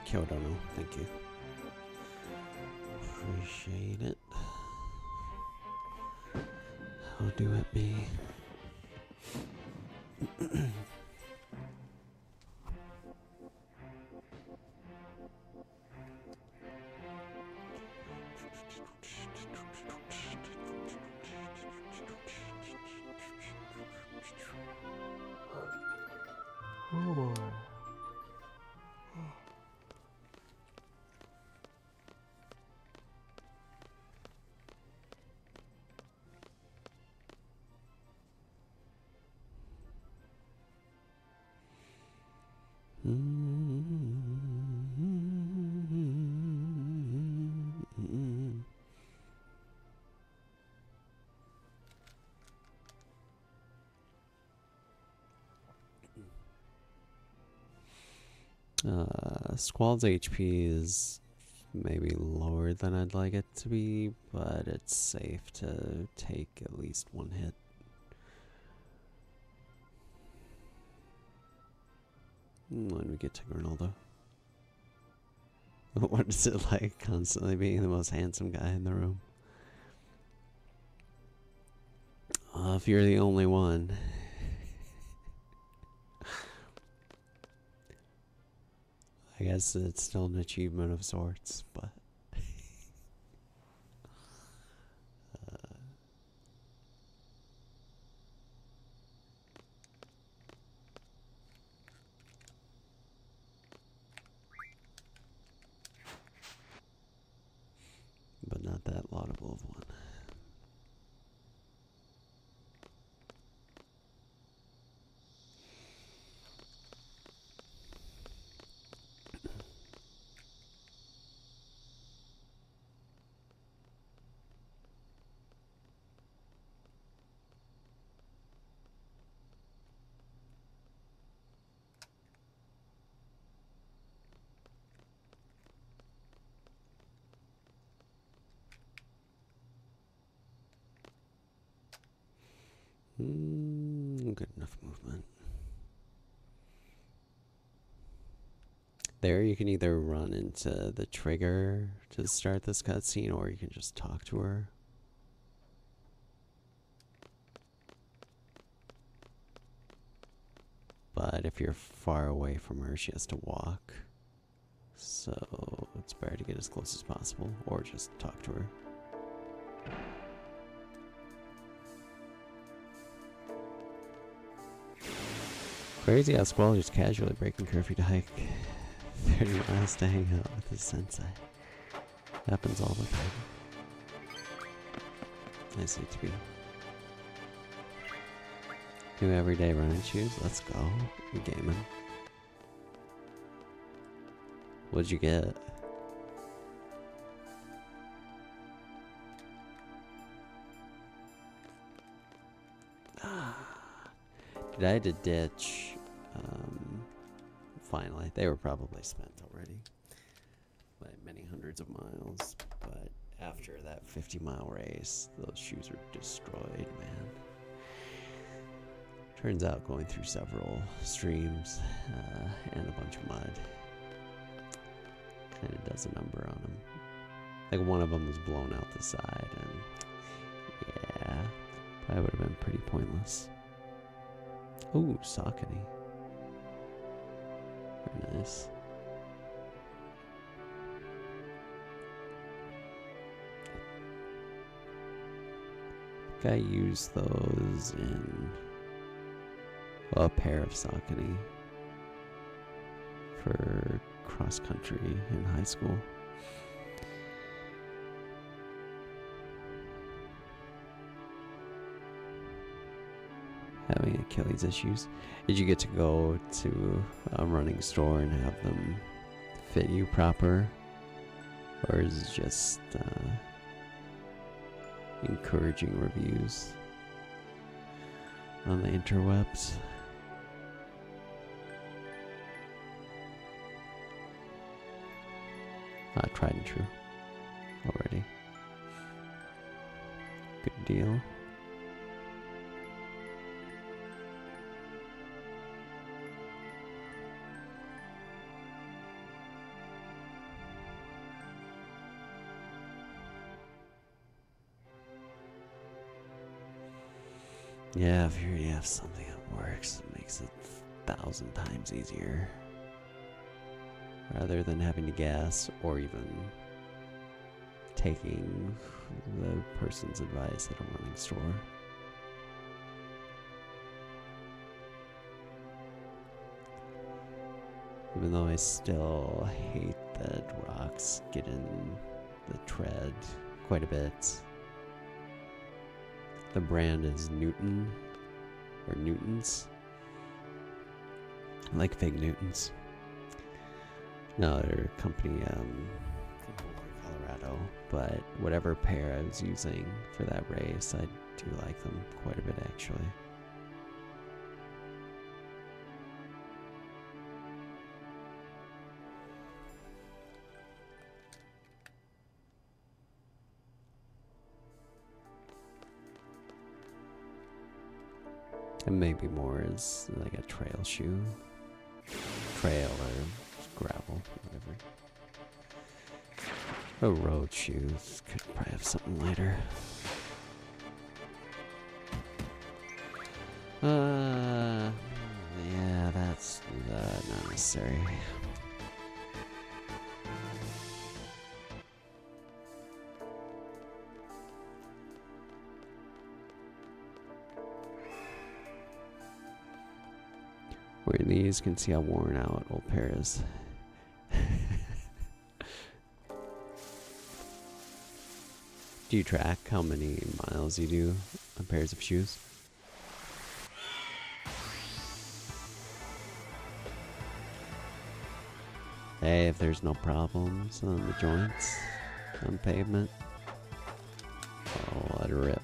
Kyoto, no, thank you. Appreciate it. How do it be? Oh boy. Squall's HP is maybe lower than I'd like it to be, but it's safe to take at least one hit. When we get to Grinaldo. What is it like constantly being the most handsome guy in the room? If you're the only one. I guess it's still an achievement of sorts, but... but not that laudable of one. Good enough movement. There you can either run into the trigger to start this cutscene, or you can just talk to her. But if you're far away from her, she has to walk. So it's better to get as close as possible, or just talk to her. Crazy how Squall just casually breaking curfew to hike 30 miles to hang out with his sensei. Happens all the time. Nice to be. New everyday running shoes. Let's go. We're gaming. What'd you get? Did I had to ditch? Finally, they were probably spent already by many hundreds of miles. But after that 50-mile race, those shoes are destroyed, man. Turns out going through several streams and a bunch of mud kind of does a number on them. Like one of them was blown out the side, and yeah, probably would have been pretty pointless. Ooh, Saucony. Very nice. I think I used those in a pair of Saucony for cross country in high school. Having Achilles issues. Did you get to go to a running store and have them fit you proper? Or is it just encouraging reviews on the interwebs? Tried and true already. Good deal. Yeah, if you already have something that works, it makes it 1,000 times easier. Rather than having to guess or even taking the person's advice at a running store. Even though I still hate that rocks get in the tread quite a bit. The brand is Newton, or Newtons. I like Fig Newtons. No, their company, from Colorado. But whatever pair I was using for that race, I do like them quite a bit, actually. And maybe more as like a trail shoe. Trail or gravel, whatever. Oh, road shoes. Could probably have something later. Yeah, that's not necessary. Wearing these, can see how worn out old pair is. Do you track how many miles you do on pairs of shoes? Hey, if there's no problems on the joints, on pavement, I'll let it rip.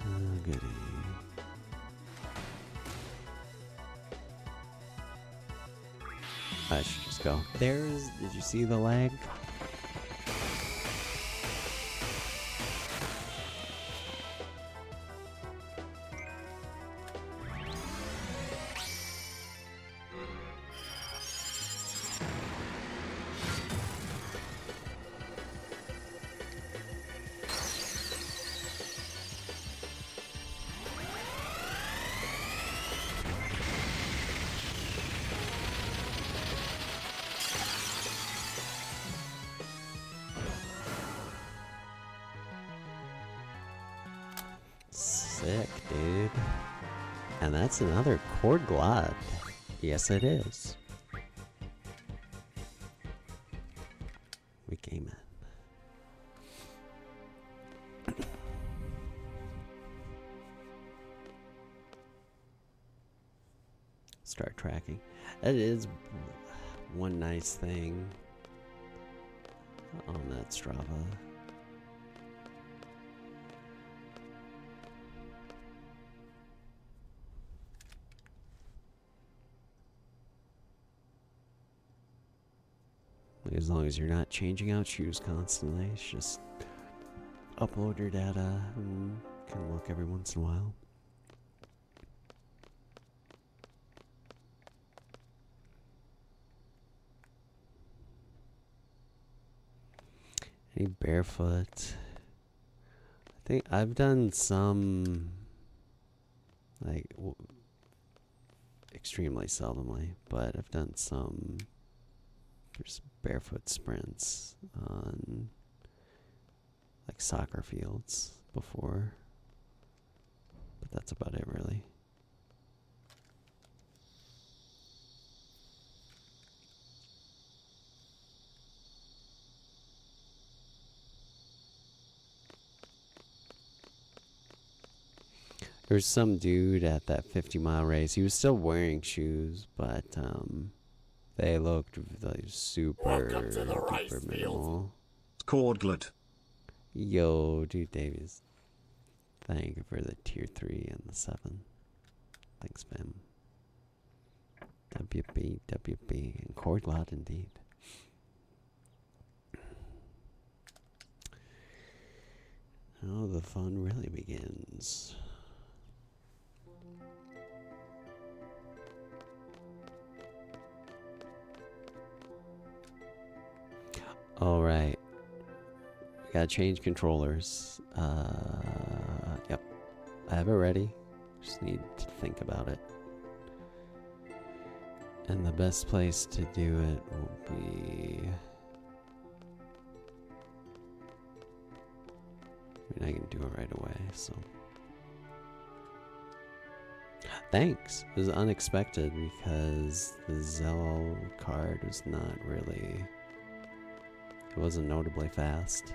Oh, goody. I should just go. Did you see the lag? Sick, dude. And that's another cord glide. Yes, it is. We came in. Start tracking. That is one nice thing on that Strava. As long as you're not changing out shoes constantly, it's just upload your data and can look every once in a while. Any barefoot? I think I've done some, like, extremely seldomly, but I've done some just barefoot sprints on like soccer fields before, but that's about it really. There was some dude at that 50-mile race. He was still wearing shoes, but they looked like super minimal. Cordlet. Yo, dude, Davies. Thank you for the tier 3 and the 7. Thanks, man. WB, and Cordlet indeed. Oh, the fun really begins. All right. Gotta change controllers. Yep. I have it ready. Just need to think about it. And the best place to do it will be... I mean, I can do it right away, so... Thanks! It was unexpected because the Zell card was not really... It wasn't notably fast.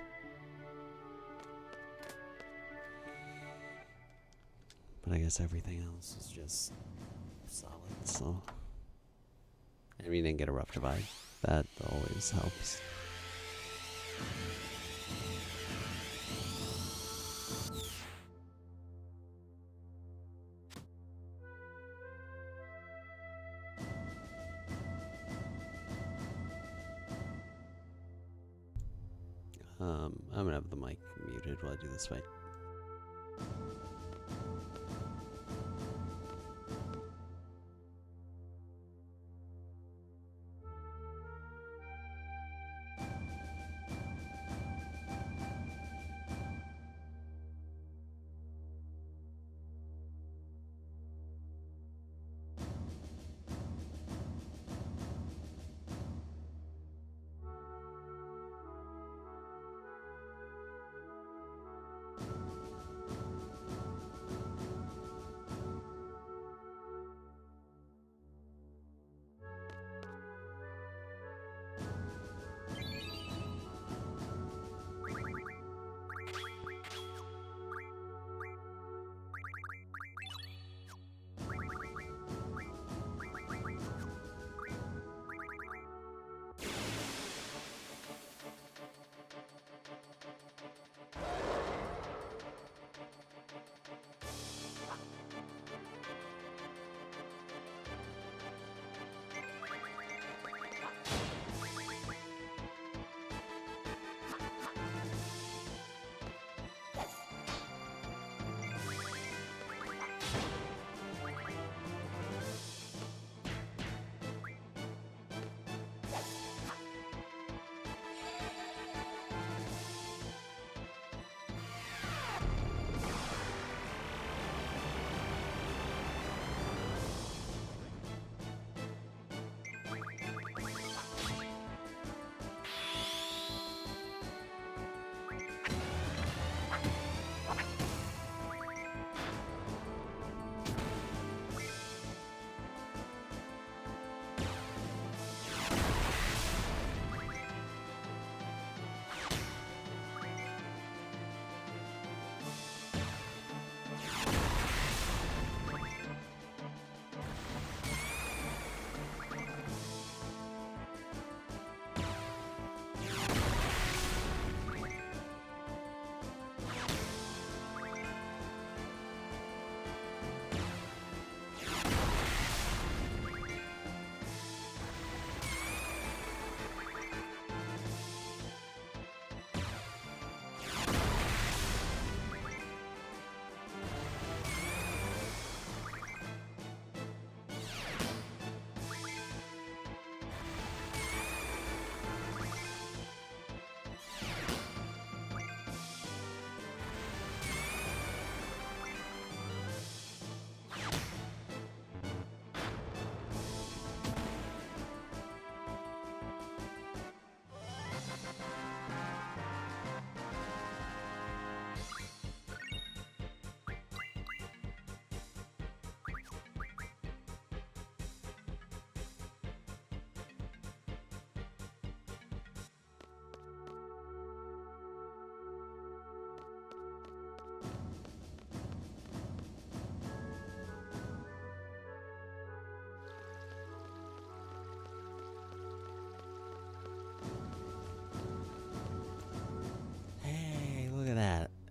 But I guess everything else is just solid, so we didn't get a rough divide. That always helps. I'm gonna have the mic muted while I do this fight.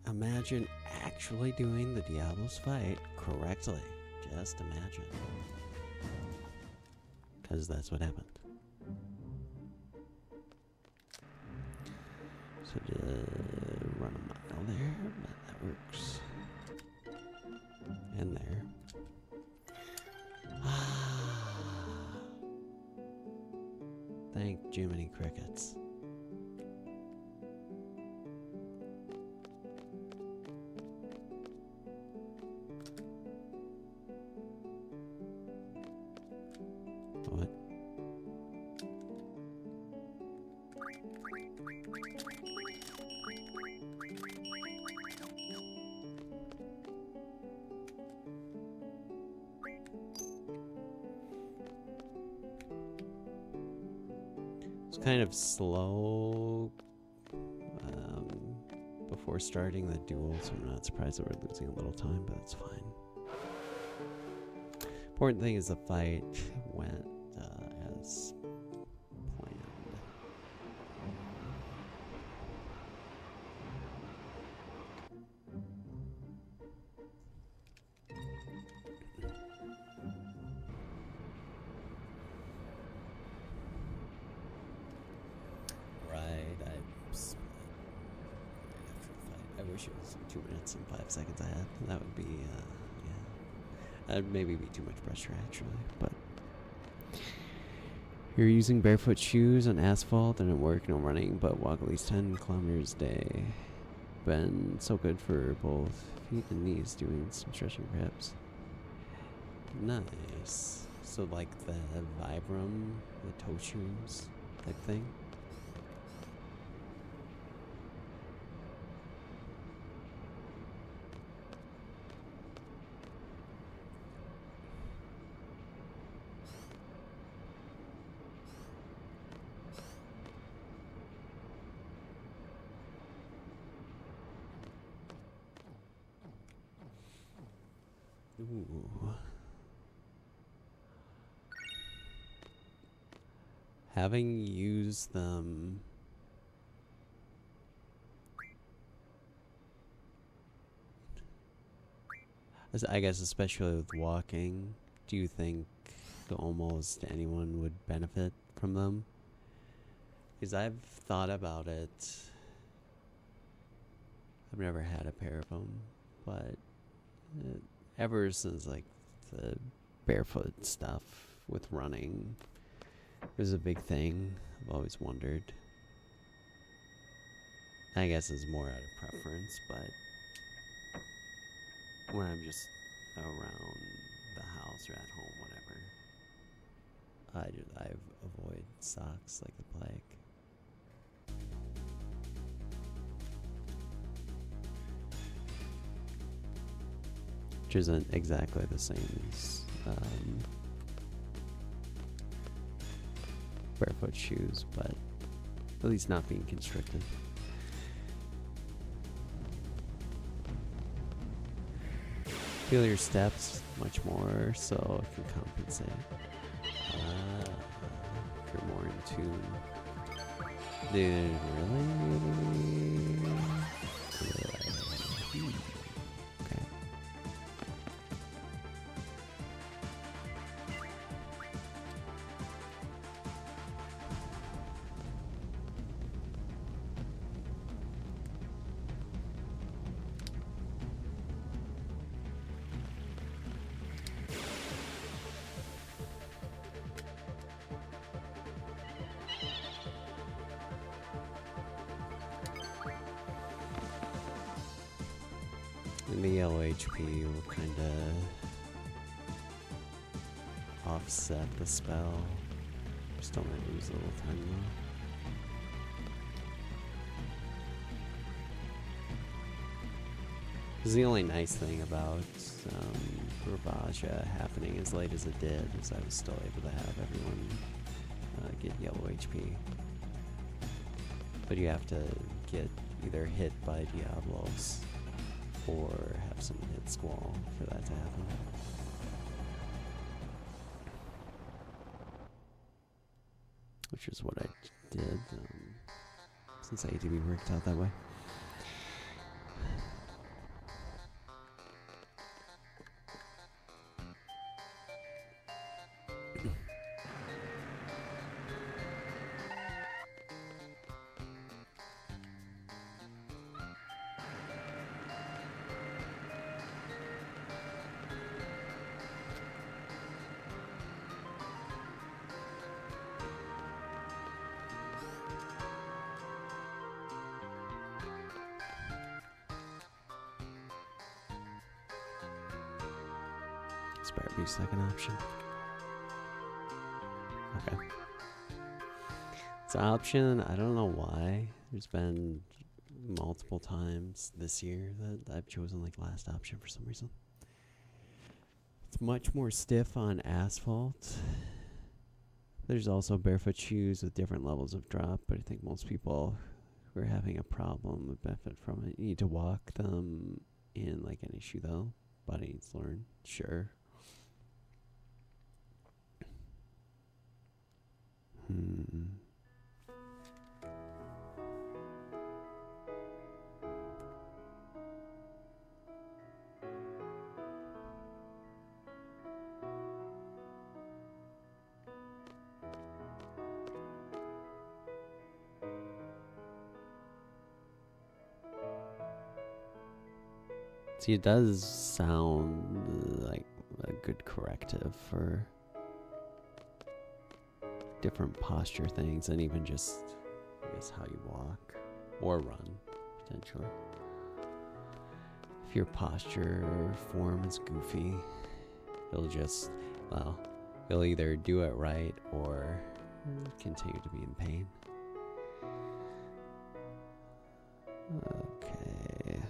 Imagine actually doing the Diablo's fight correctly. Just imagine. Because that's what happened. So run a mile there, but that works. And there. Thank Jiminy Crickets. What? It's kind of slow before starting the duel, so I'm not surprised that we're losing a little time, but it's fine. Important thing is the fight went as wish it was 2 minutes and 5 seconds ahead. That would be, yeah. That'd maybe be too much pressure, actually, but. You're using barefoot shoes on asphalt and at work, no running, but walk at least 10 kilometers a day. Been so good for both feet and knees, doing some stretching perhaps. Nice. So like the Vibram, the toe shoes type thing? Ooh. Having used them, I guess especially with walking, do you think almost anyone would benefit from them? Because I've thought about it. I've never had a pair of them, but ever since like the barefoot stuff with running was a big thing, I've always wondered. I guess it's more out of preference, but when I'm just around the house or at home, whatever, I avoid socks like the plague. Which isn't exactly the same as barefoot shoes, but at least not being constricted. Feel your steps much more, so it can compensate. If you're more in tune. Dude, really? Okay. And the LHP will kind of offset the spell. Still might lose a little time though. This is the only nice thing about Ravaja happening as late as it did, is I was still able to have everyone get yellow HP. But you have to get either hit by Diablos or have some hit squall for that to happen. Which is what I did, since ATB worked out that way. Spare be second option. Okay. It's an option. I don't know why. There's been multiple times this year that I've chosen like last option for some reason. It's much more stiff on asphalt. There's also barefoot shoes with different levels of drop, but I think most people who are having a problem would benefit from it. You need to walk them in like any shoe though. Body needs to learn. Sure. See, it does sound like a good corrective for different posture things, and even just, I guess, how you walk or run, potentially. If your posture or form is goofy, it'll just, well, you'll either do it right or continue to be in pain. Okay.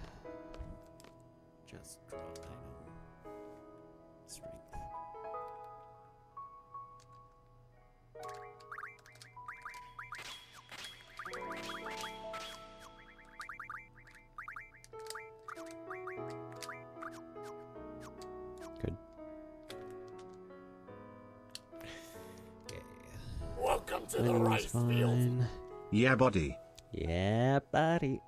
Just drop item. Strength. Good. Welcome to the Everything's rice field. fine. Yeah, buddy. Yeah, buddy.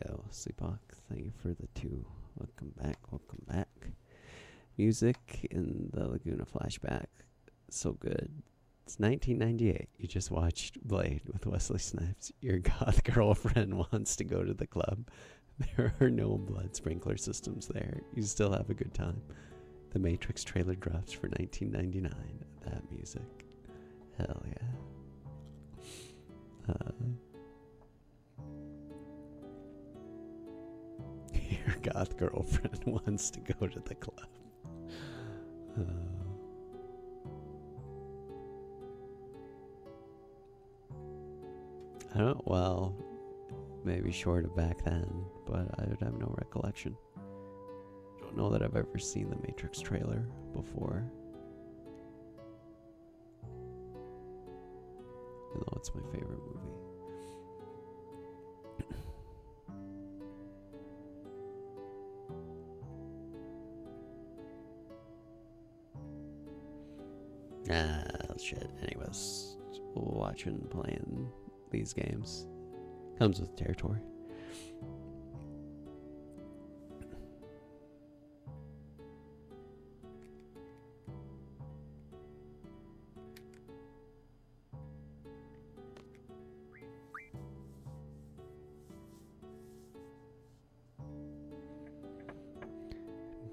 Yo, Sleepwalk, thank you for the 2. Welcome back, welcome back. Music in the Laguna flashback, so good. It's 1998. You just watched Blade with Wesley Snipes. Your goth girlfriend wants to go to the club. There are no blood sprinkler systems there. You still have a good time. The Matrix trailer drops for 1999. That music. Hell yeah. Your goth girlfriend wants to go to the club. I don't, well, maybe short of back then, but I would have no recollection. Don't know that I've ever seen the Matrix trailer before. Even though it's my favorite movie. Shit. Anyways, watching, playing these games comes with territory.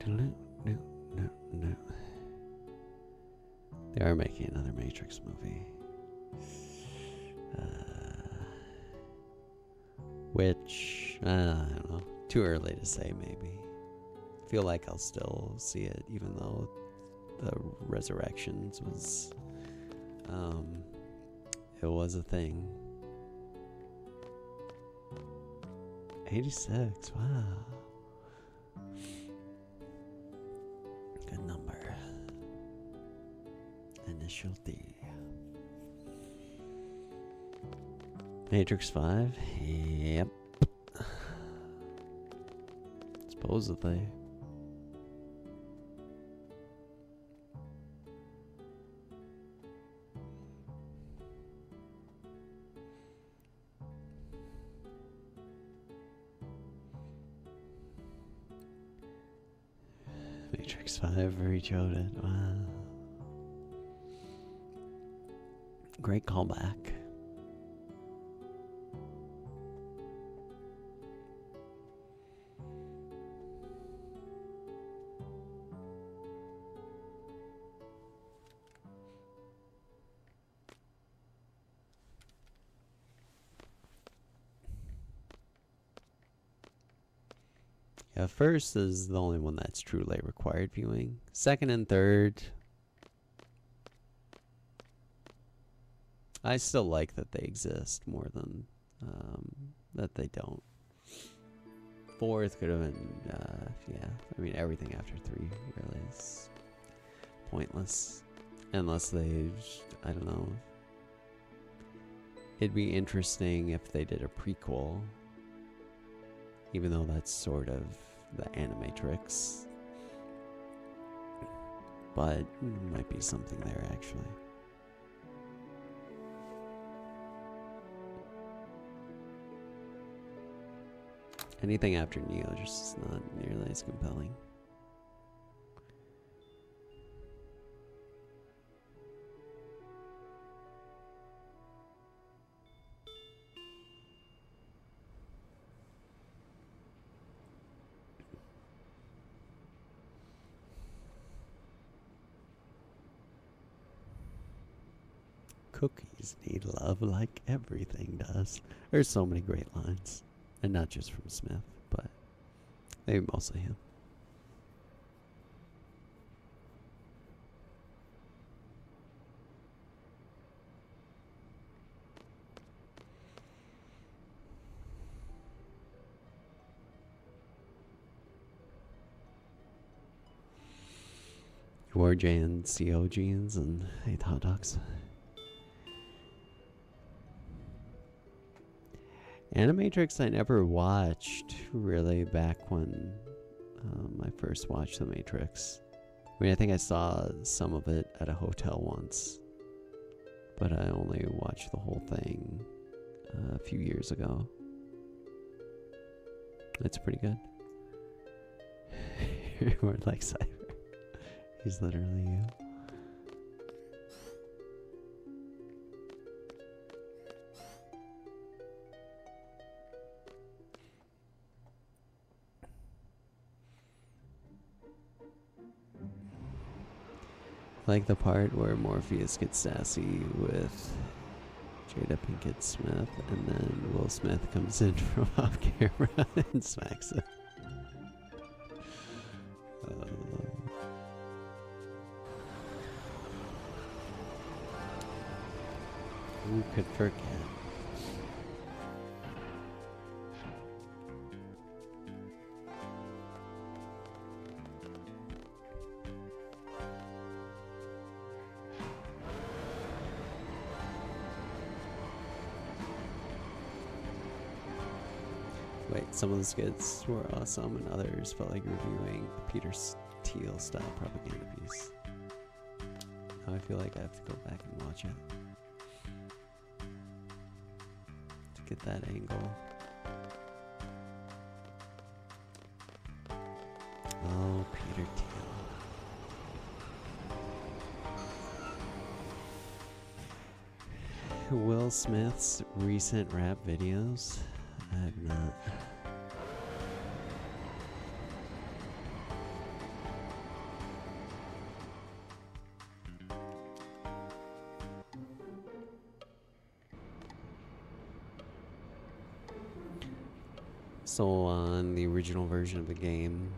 No. They are making another Matrix movie. Which, I don't know. Too early to say, maybe. Feel like I'll still see it, even though the Resurrections was, it was a thing. 86, wow. Good number. Initial D. Matrix 5? Yep. Supposedly. Matrix 5 rejoted. Wow. Great callback. Yeah, first is the only one that's truly required viewing. Second and third, I still like that they exist more than that they don't. Fourth could have been, yeah. I mean, everything after 3 really is pointless. Unless they, I don't know. It'd be interesting if they did a prequel. Even though that's sort of the Animatrix. But might be something there, actually. Anything after Neo just not nearly as compelling. Cookies need love like everything does. There's so many great lines. And not just from Smith, but maybe mostly him. You wore Jan CO jeans and ate hot dogs. Animatrix I never watched, really, back when I first watched The Matrix. I mean, I think I saw some of it at a hotel once, but I only watched the whole thing a few years ago. It's pretty good. You're like Cyber. He's literally you. Like the part where Morpheus gets sassy with Jada Pinkett Smith, and then Will Smith comes in from off camera and smacks him. Who could forget? Wait, some of the skits were awesome and others felt like reviewing a Peter Thiel style propaganda piece. Now I feel like I have to go back and watch it to get that angle. Oh, Peter Thiel. Will Smith's recent rap videos? I have not. So on the original version of the game,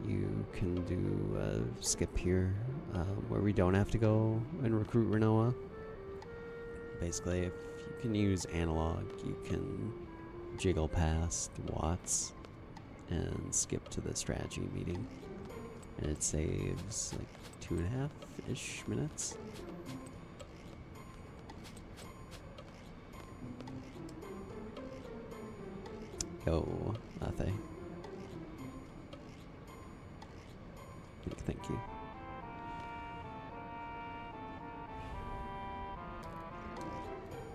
you can do a skip here where we don't have to go and recruit Renoa. Basically, if you can use analog, you can jiggle past Watts and skip to the strategy meeting, and it saves like 2.5-ish minutes. Yo, Athe. Thank you.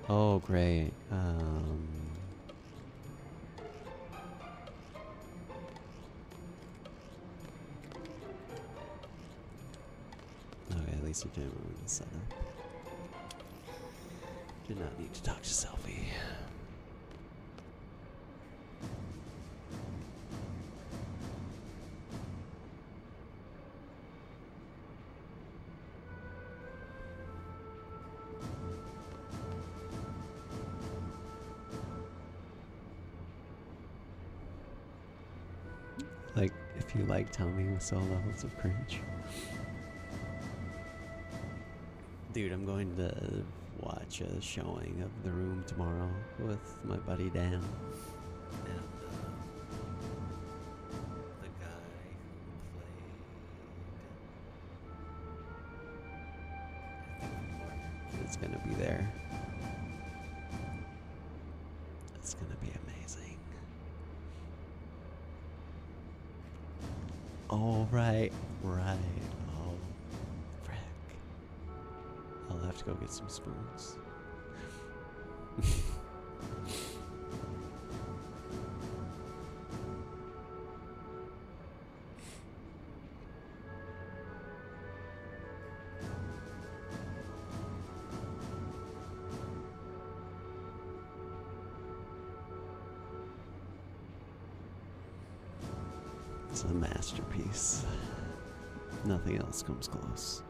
Oh, great. Okay, at least you didn't ruin the setup. Did not need to talk to Selfie. Like, if you like Tommy with so levels of cringe. Dude, I'm going to watch a showing of The Room tomorrow with my buddy Dan. And the guy who played is going to be there. It's going to be amazing. Oh, right. Oh, frick. I'll have to go get some spoons. It's a masterpiece. Nothing else comes close.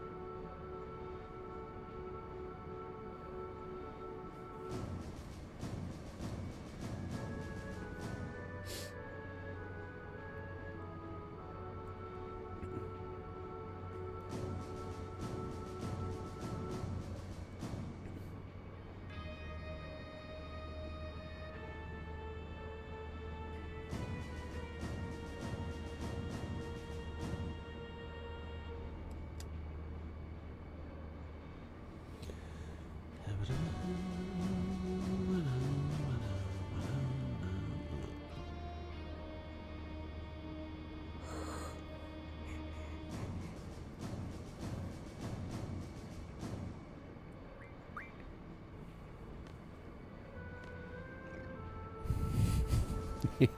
It's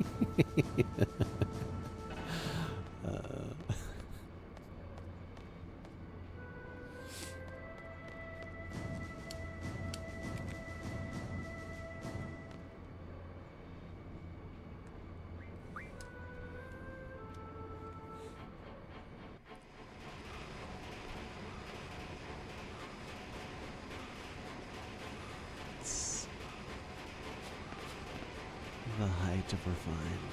the height of refined.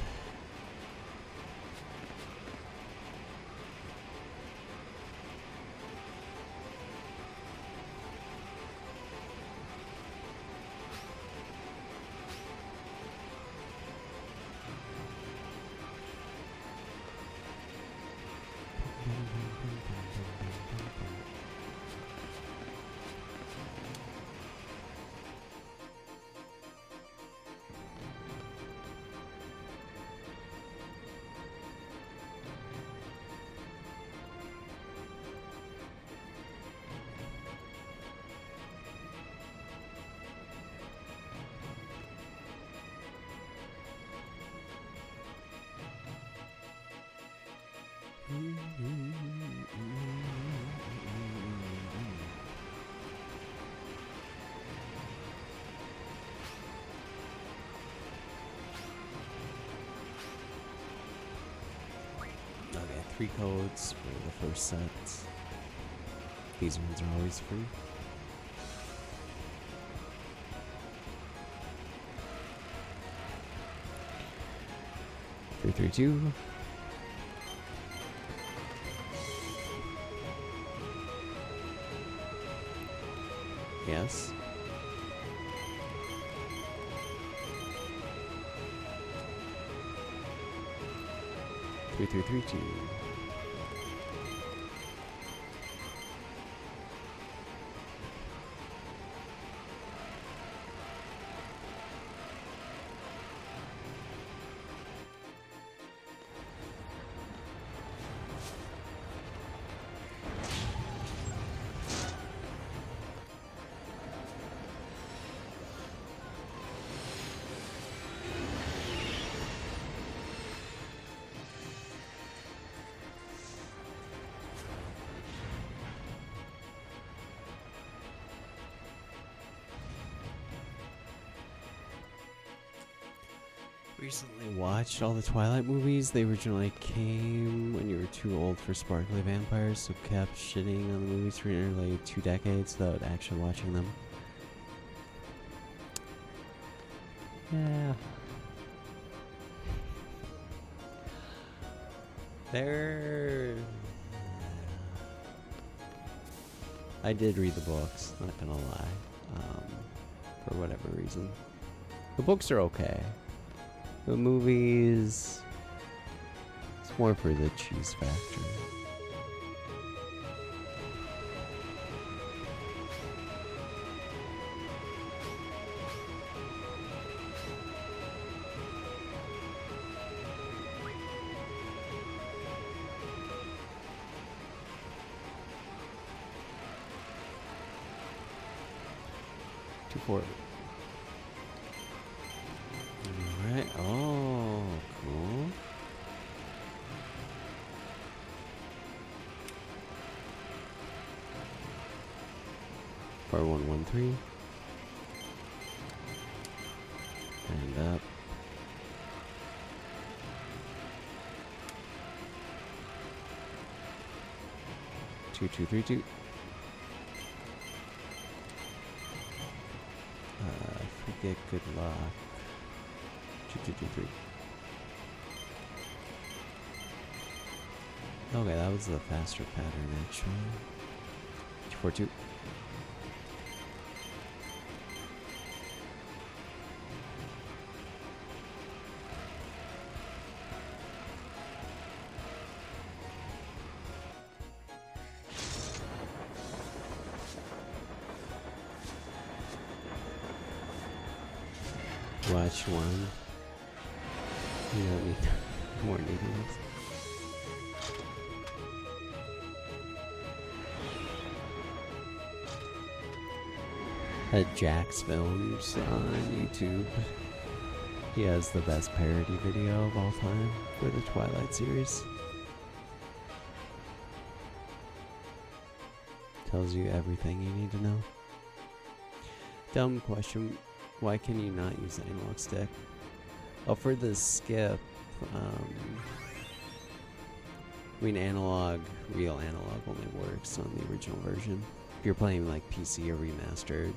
Okay, 3 codes for the first set. These ones are always free. Three, three, two. Yes. 3332. Recently watched all the Twilight movies. They originally came when you were too old for sparkly vampires, so kept shitting on the movies for nearly 2 decades without actually watching them. Yeah. They're... I did read the books, not gonna lie, for whatever reason. The books are okay. The movies, it's more for the cheese factor. Two, four. Alright, oh, cool. Bar 113. And up. Two, two, three, two. Forget good luck. 2, 2, 2, 3. Okay, that was the faster pattern actually. 2, 4, 2. Watch one. You don't need more needles. Jack's Films on YouTube. He has the best parody video of all time for the Twilight series. Tells you everything you need to know. Dumb question. Why can you not use the analog stick? Well, for the skip, I mean, real analog only works on the original version. If you're playing like PC or remastered,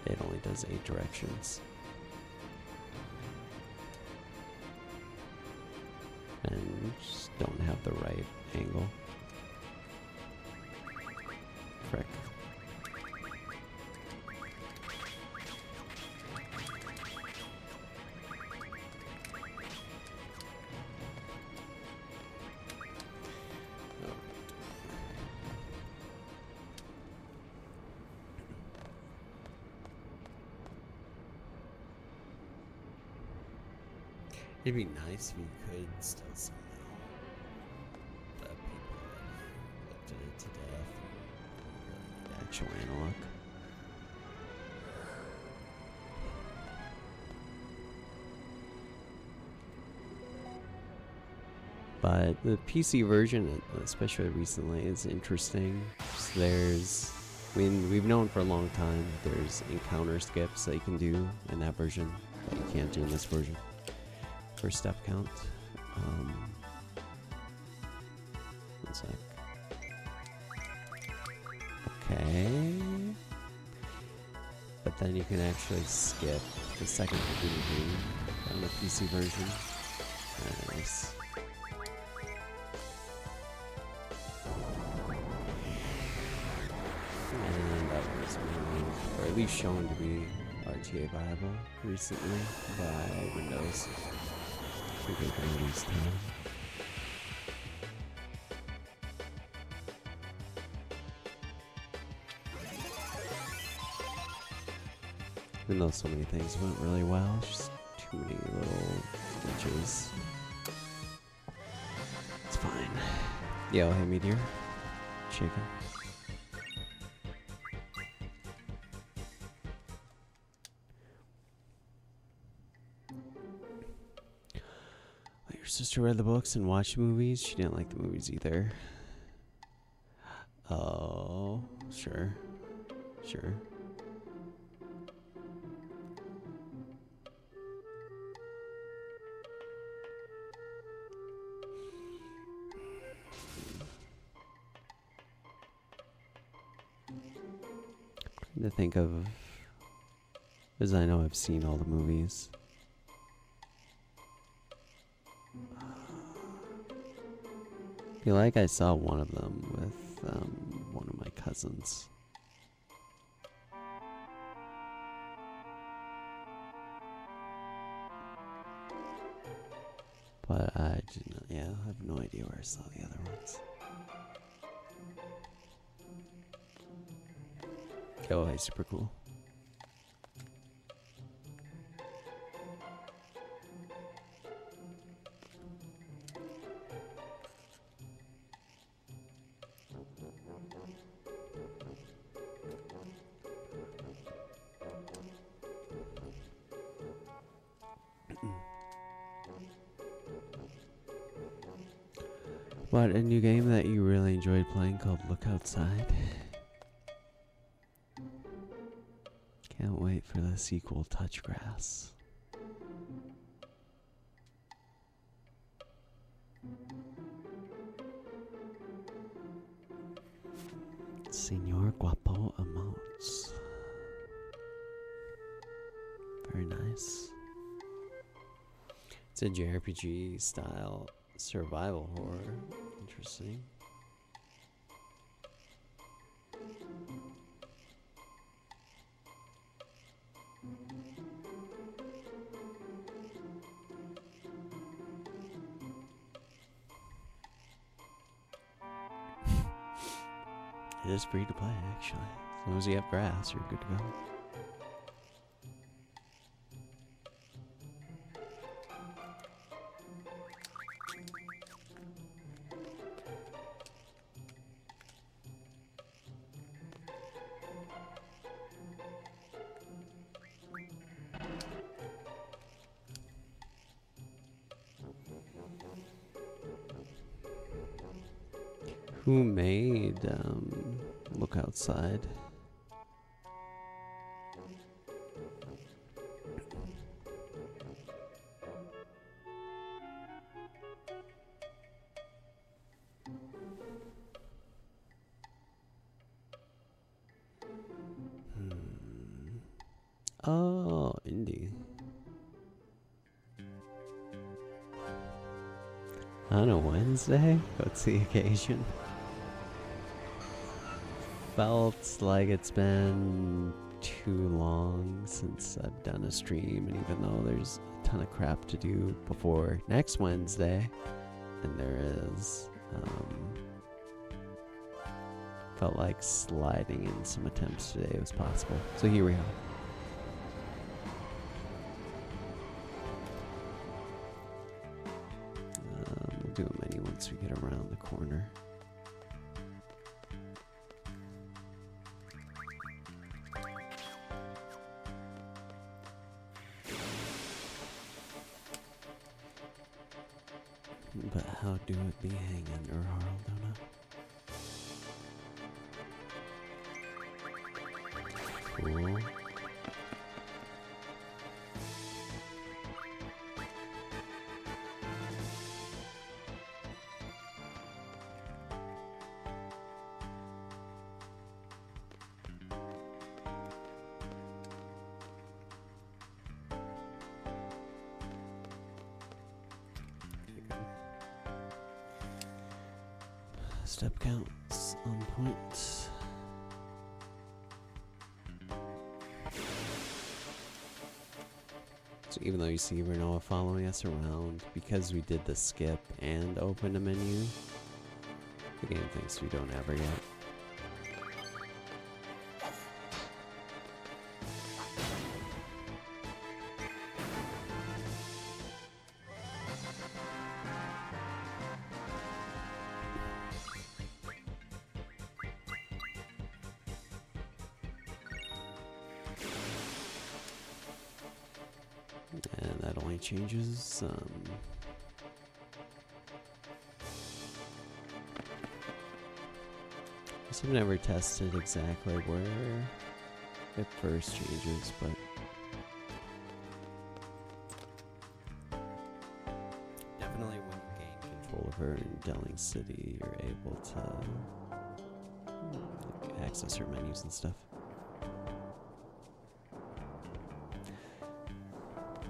it only does 8 directions. And just don't have the right angle. Frick. It'd be nice if you could still somehow, but people have looked at it to death. You really need actual analog. But the PC version, especially recently, is interesting. So we've known for a long time there's encounter skips that you can do in that version that you can't do in this version. For step count. One sec. Okay. But then you can actually skip the second activity on the PC version. Nice. And that was mainly, or at least shown to be RTA viable recently by Windows. Even though so many things went really well, just too many little glitches. It's fine. Yo, hey Meteor. Shaken. Your sister read the books and watched movies. She didn't like the movies either. Oh, sure. Sure. To think of, as I know I've seen all the movies. I feel like I saw one of them with one of my cousins. But I have no idea where I saw the other ones. Oh, hey, super cool. What, a new game that you really enjoyed playing called Look Outside? Can't wait for the sequel, Touchgrass. Señor Guapo emotes. Very nice. It's a JRPG style survival horror. Interesting. It is free to play, actually. As long as you have grass, you're good to go. Who made Look Outside? Oh, indie. On a Wednesday? What's the occasion? Felt like it's been too long since I've done a stream, and even though there's a ton of crap to do before next Wednesday, and there is, felt like sliding in some attempts today was possible. So here we are. We'll do a mini once we get around the corner. But how do it be hanging or Haraldona? Cool. Step counts on point. So even though you see Renoa following us around, because we did the skip and open a menu, the game thinks we don't ever get. And that only changes. I guess I've never tested exactly where it first changes, but definitely when you gain control of her in Delling City, you're able to like, access her menus and stuff.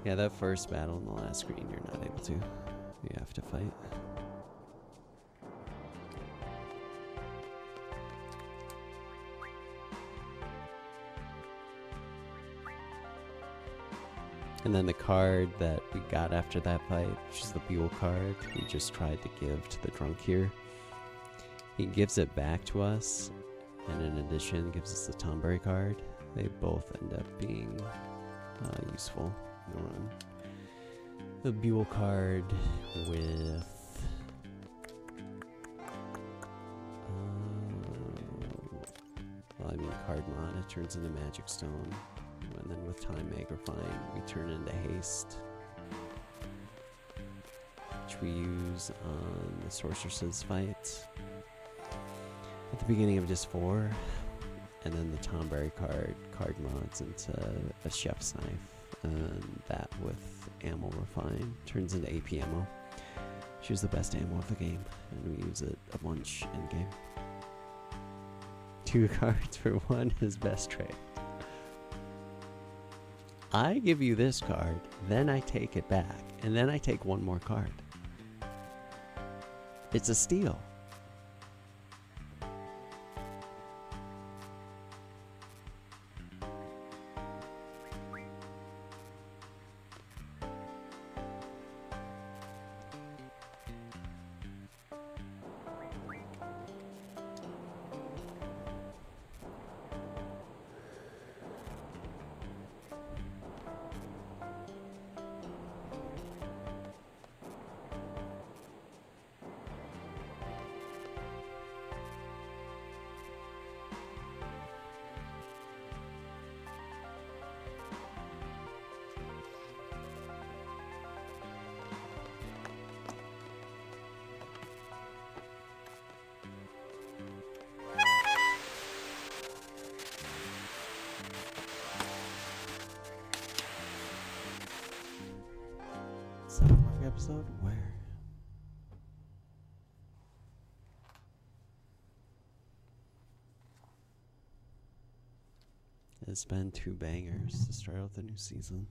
Yeah, that first battle in the last screen, you're not able to. You have to fight. And then the card that we got after that fight, which is the Buell card, we just tried to give to the drunk here. He gives it back to us, and in addition, gives us the Tomberry card. They both end up being useful. Run the Buell card with well, I mean card mod, it turns into Magic Stone, and then with Time Magnifying we turn into Haste, which we use on the Sorceress's fight at the beginning of Disc 4, and then the Tomberry card mods into a Chef's Knife. And that with Ammo Refine turns into AP ammo. She's the best ammo of the game, and we use it a bunch in game. 2 cards for 1 is best trade. I give you this card, then I take it back, and then I take 1 more card. It's a steal. episode? Where? It's been 2 bangers to start out the new season.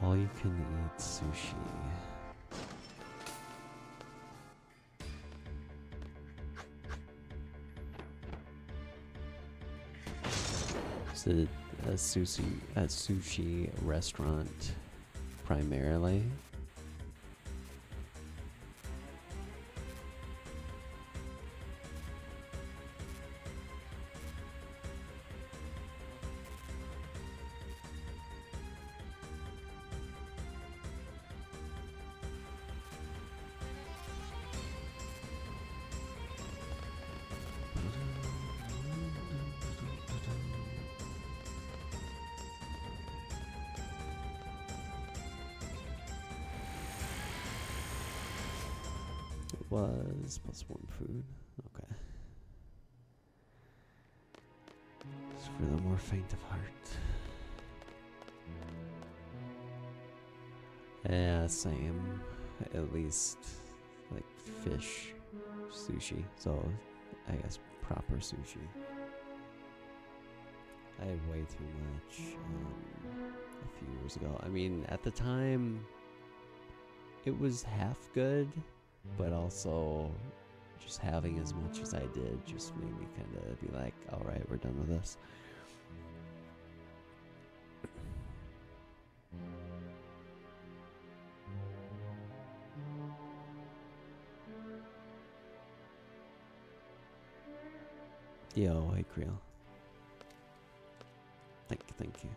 All you can eat sushi. Is it a sushi restaurant primarily? Was +1 food. Okay. It's for the more faint of heart. Yeah, same. At least like fish sushi. So I guess proper sushi. I had way too much a few years ago. I mean, at the time, it was half good. But also, just having as much as I did just made me kind of be like, alright, we're done with this. Yo, hey Creel. Thank you.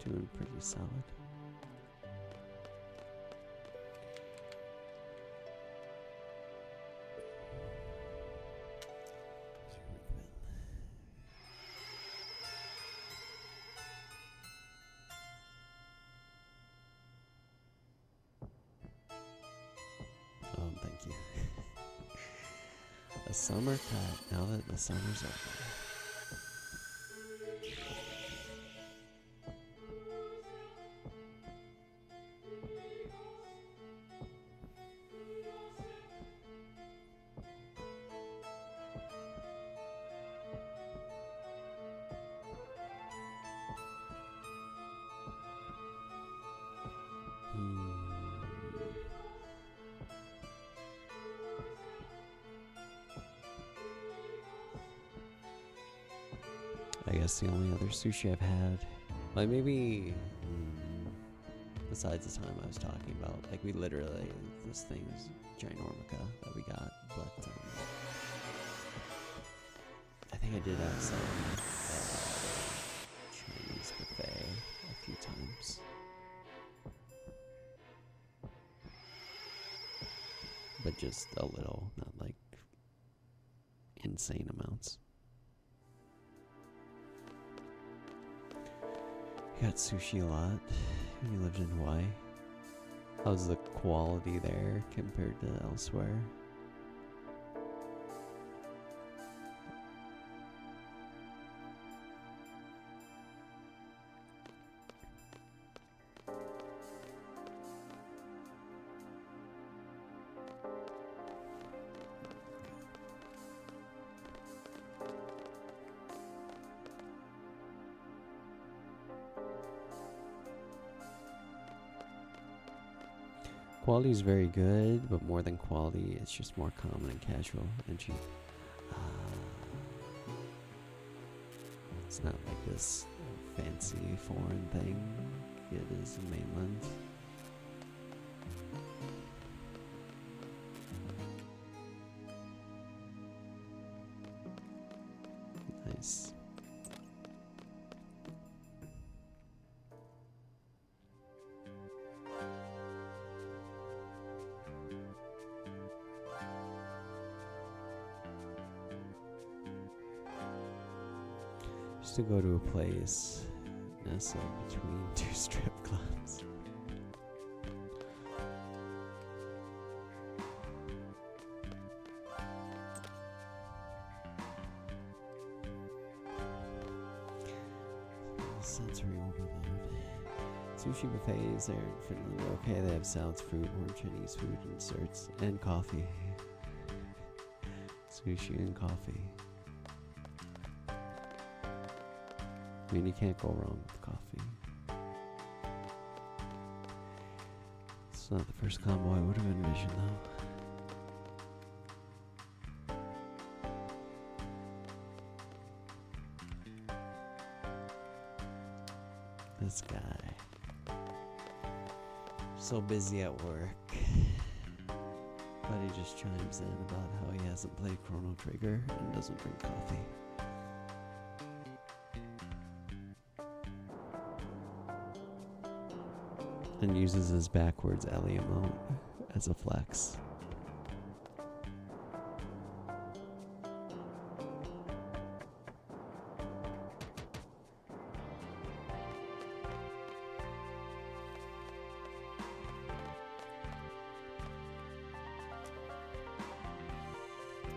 Doing pretty solid. Thank you. A summer cut now that the summer's over. I guess the only other sushi I've had, like maybe besides the time I was talking about, like we literally, this thing is ginormica that we got, but I think I did have some Chinese buffet a few times. But just a little, not like insane amounts. You got sushi a lot when you lived in Hawaii. How's the quality there compared to elsewhere? Quality is very good, but more than quality, it's just more common and casual and cheap. It's not like this fancy foreign thing it is in mainland. Nice. Just to go to a place nestled between two strip clubs. Sensory overload. Sushi buffets there in Finland. Okay, they have salads, fruit, or Chinese food and desserts, and coffee. Sushi and coffee. I mean, you can't go wrong with coffee. It's not the first combo I would have envisioned, though. This guy. So busy at work. But he just chimes in about how he hasn't played Chrono Trigger and doesn't drink coffee. And uses his backwards Ellie emote as a flex.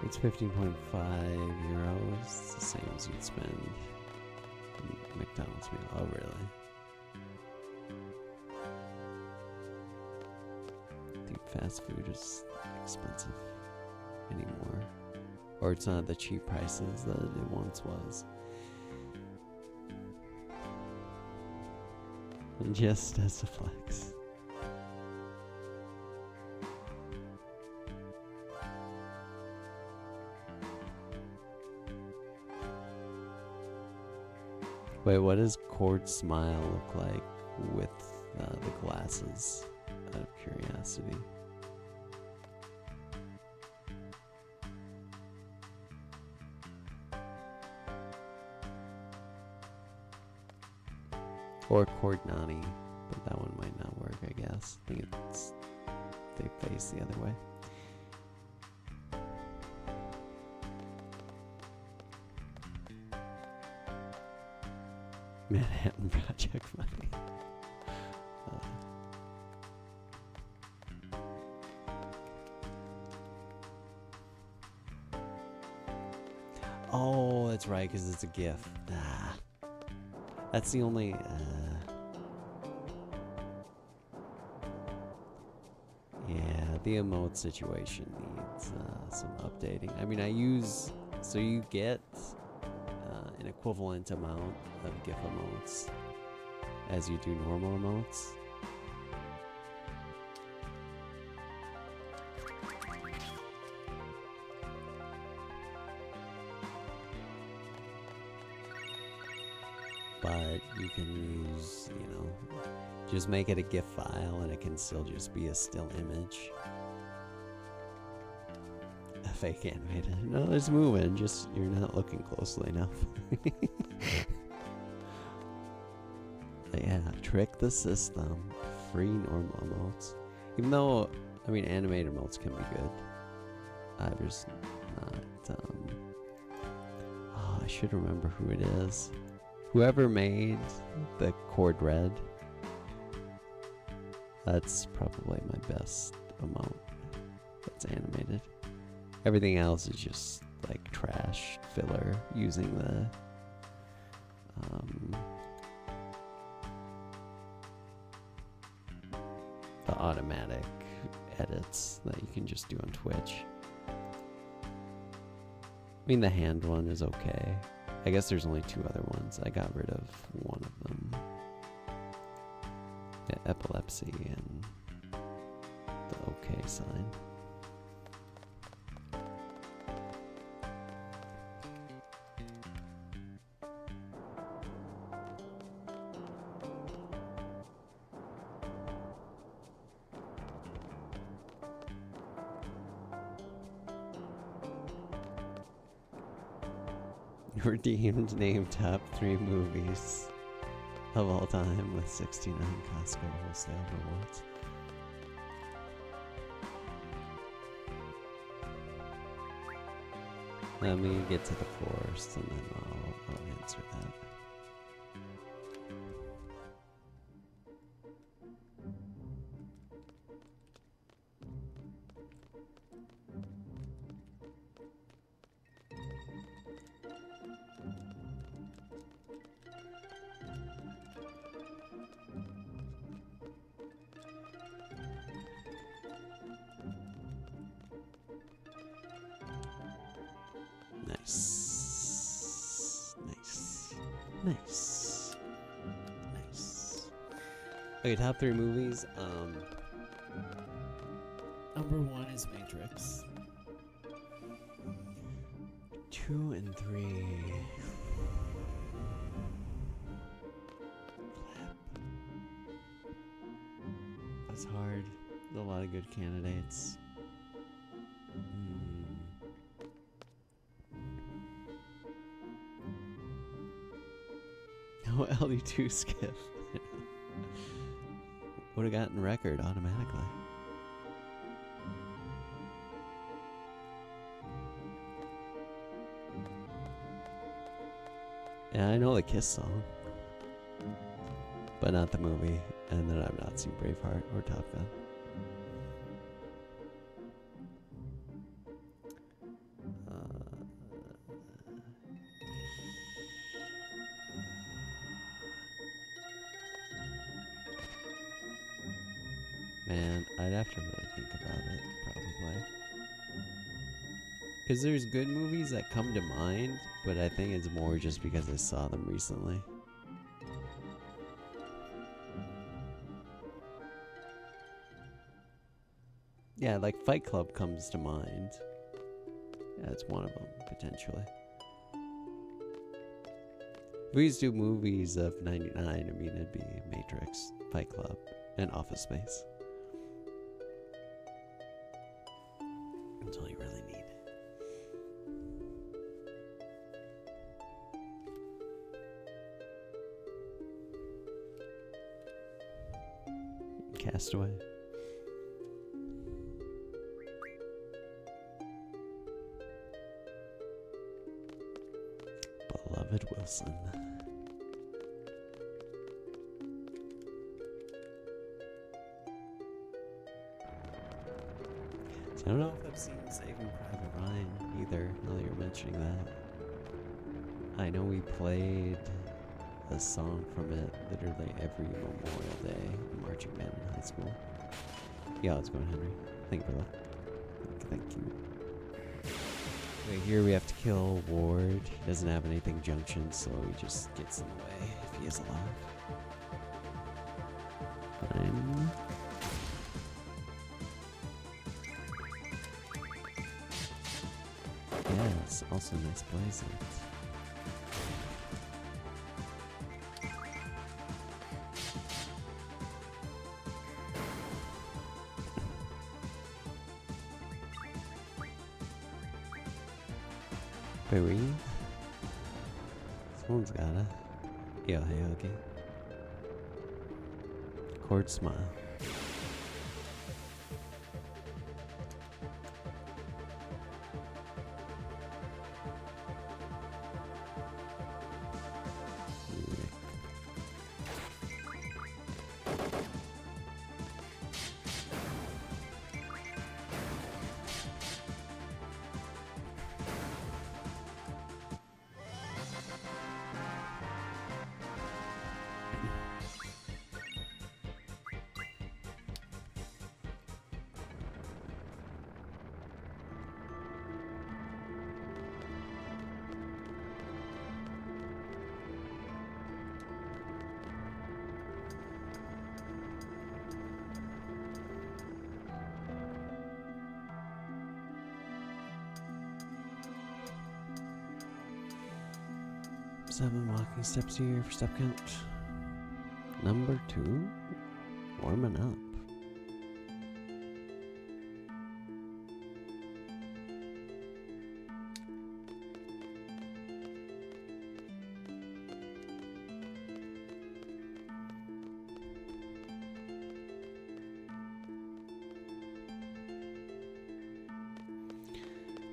It's 15.5 euros. It's the same as you'd spend in McDonald's meal. Oh, really? Dude, fast food is expensive anymore. Or it's not the cheap prices that it once was. And just as a flex. Wait, what does Cord's smile look like with the glasses? Out of curiosity. Or Cord Nani, but that one might not work, I guess. I think it's they face the other way. Manhattan Project money. Oh, that's right, because it's a GIF. That's the only... yeah, the emote situation needs some updating. I mean, I use... So you get an equivalent amount of GIF emotes as you do normal emotes. But you can use, just make it a GIF file and it can still just be a still image. A fake animated. No, it's moving, just you're not looking closely enough. But yeah, trick the system. Free normal emotes. Even though, animated emotes can be good. I just not, I should remember who it is. Whoever made the Cord Red, that's probably my best emote that's animated. Everything else is just like trash filler using the automatic edits that you can just do on Twitch. I mean, the hand one is okay. I guess there's only two other ones. I got rid of one of them. Yeah, epilepsy and the okay sign. Redeemed name top 3 movies of all time with 69 Costco wholesale rewards. Let me get to the first and then I'll answer that. Nice. Okay, top 3 movies. Number 1 is Matrix. 2 and 3. Flip. That's hard. There's a lot of good candidates. No LD2 skip. Would have gotten record automatically. Yeah, I know the Kiss song, but not the movie, and then I've not seen Braveheart or Top Gun. Man, I'd have to really think about it, probably. Because there's good movies that come to mind, but I think it's more just because I saw them recently. Yeah, like Fight Club comes to mind. Yeah, it's one of them, potentially. If we used to do movies of 99, I mean, it'd be Matrix, Fight Club, and Office Space. That's all you really need. Castaway. Beloved Wilson. I don't know if I've seen Saving Private Ryan either, now that you're mentioning that. I know we played a song from it literally every Memorial Day in marching band in high school. Yeah, let's go, Henry. Thank you for that. Thank you. Okay, here we have to kill Ward. He doesn't have anything junction, so he just gets in the way if he is alive. Fine. Yes, also nice blazing. Breathe. Someone's gotta. Yo, hey, okay. Chord smile. Seven walking steps a year for step count. Number 2, warming up.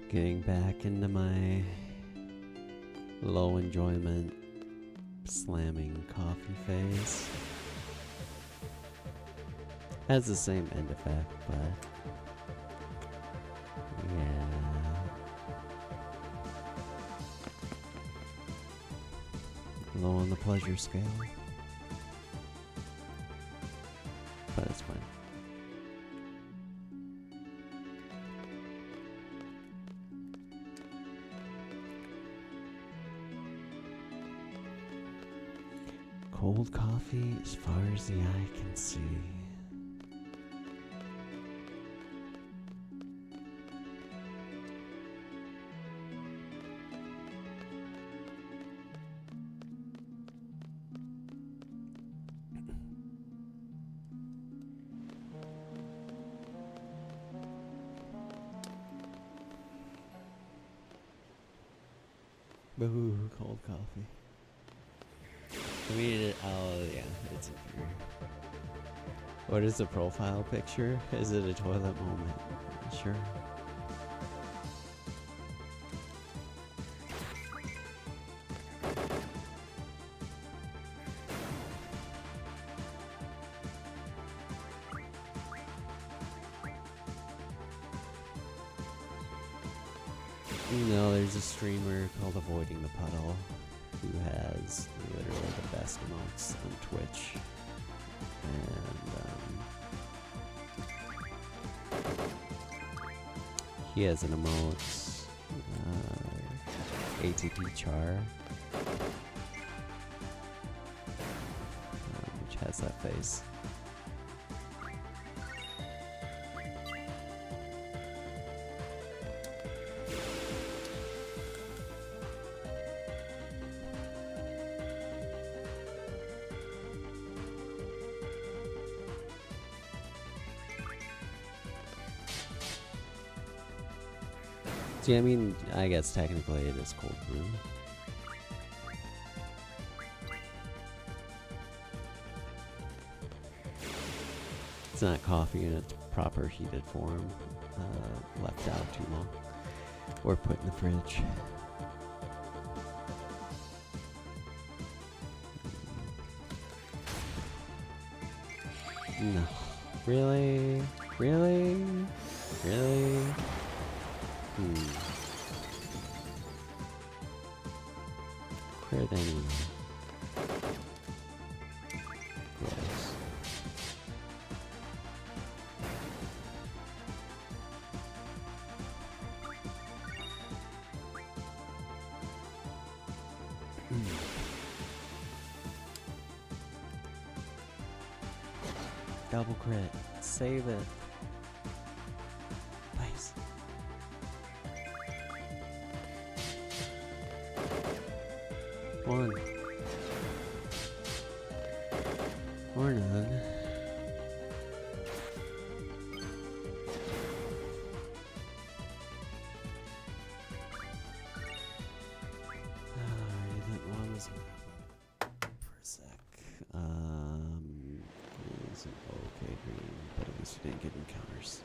Getting back into my low enjoyment slamming coffee phase. Has the same end effect, but yeah. Low on the pleasure scale. But it's fine. Cold coffee as far as the eye can see. Boo, cold coffee. I mean, oh yeah, it's in here. What is the profile picture? Is it a toilet moment? Sure. No, there's a streamer called Avoiding the Puddle who has literally the best emotes on Twitch. And he has an emote, ATP Char, which has that face. Yeah, I mean, I guess technically it is cold brew. It's not coffee in its proper heated form, left out too long, or put in the fridge. No. Really? Really? Really? Crit anyway. Yes. Double crit. Save it. Nice. One. Or none. Alright, that one was for a sec. It's an okay green, but at least we didn't get encounters.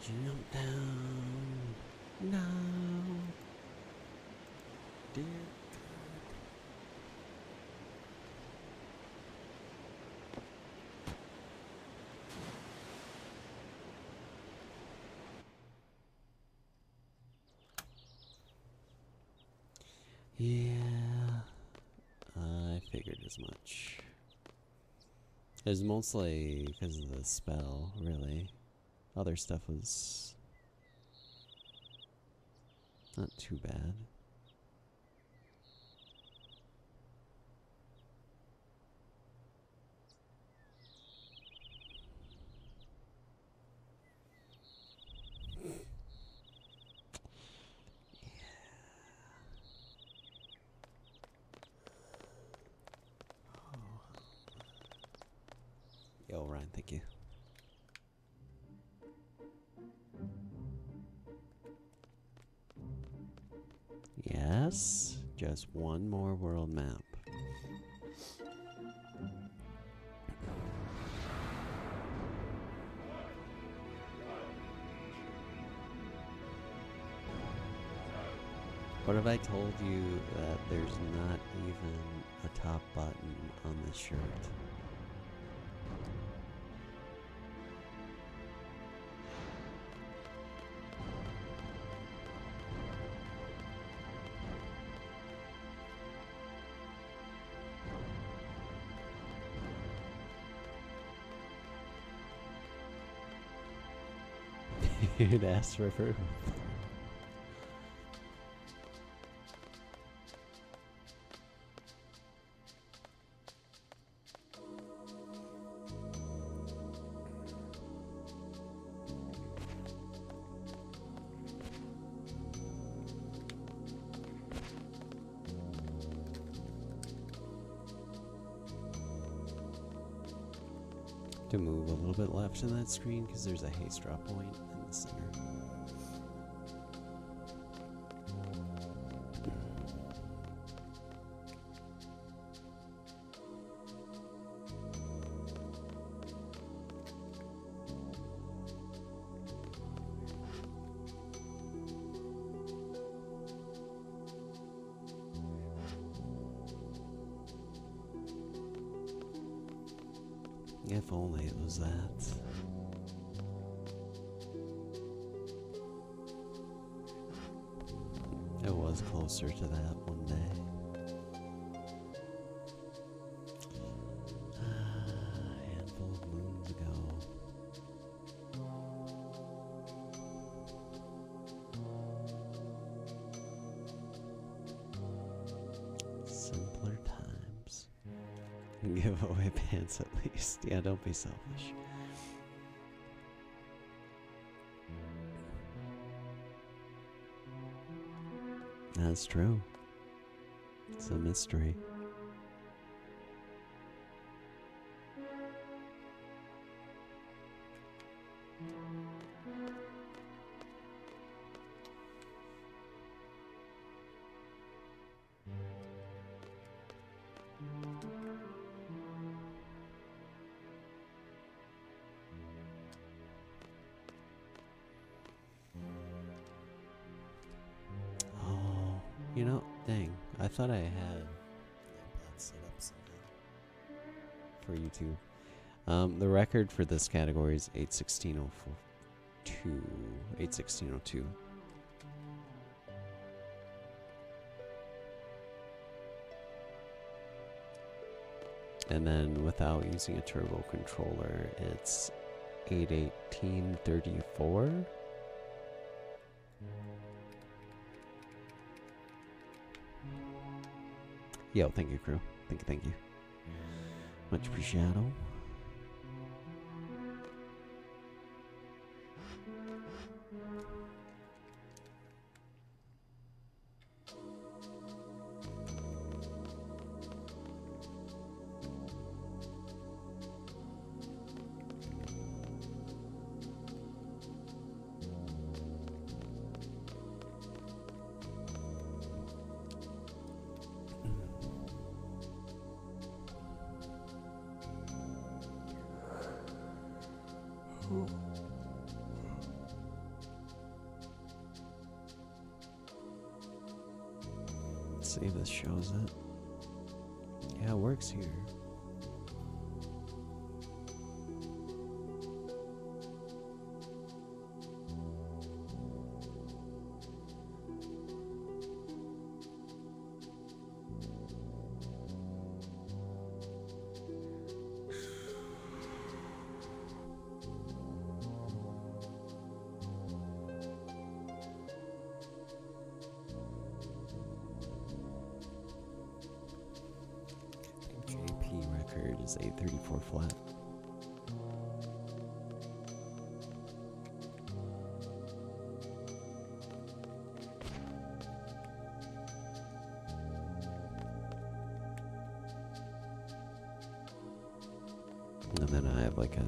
Jump down. No. Dear God. Yeah. I figured as much. It was mostly because of the spell, really. Other stuff was not too bad. Yo, Ryan, thank you. Yes, just one more world map. What if I told you that there's not even a top button on this shirt? You'd ask for proof. To move a little bit left in that screen because there's a haste drop point in the center. If only it was that. It was closer to that one day. A handful of moons ago. Simpler times. Give away pants at least. Yeah, don't be selfish. That's true. It's a mystery. You know, dang, I thought I had that set up somehow for YouTube. The record for this category is 8:16:02. 8:16:02. And then without using a turbo controller, it's 8:18:34. Yo, thank you, crew. Thank you. Much appreciado. Let's see if this shows it. Yeah, it works here. Record is 8:34 flat. And then I have like a,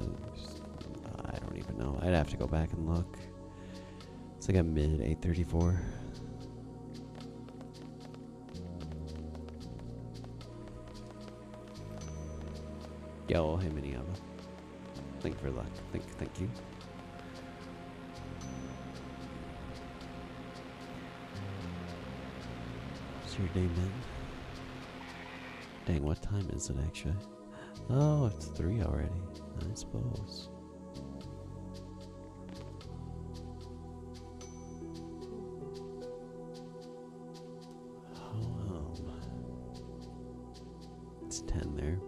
I don't even know. I'd have to go back and look. It's like a mid 834. Yo, hey Miniava. Thank you for luck. Thank you. What's your day, man? Dang, what time is it actually? Oh, it's 3 already, I suppose. Oh, it's 10 there.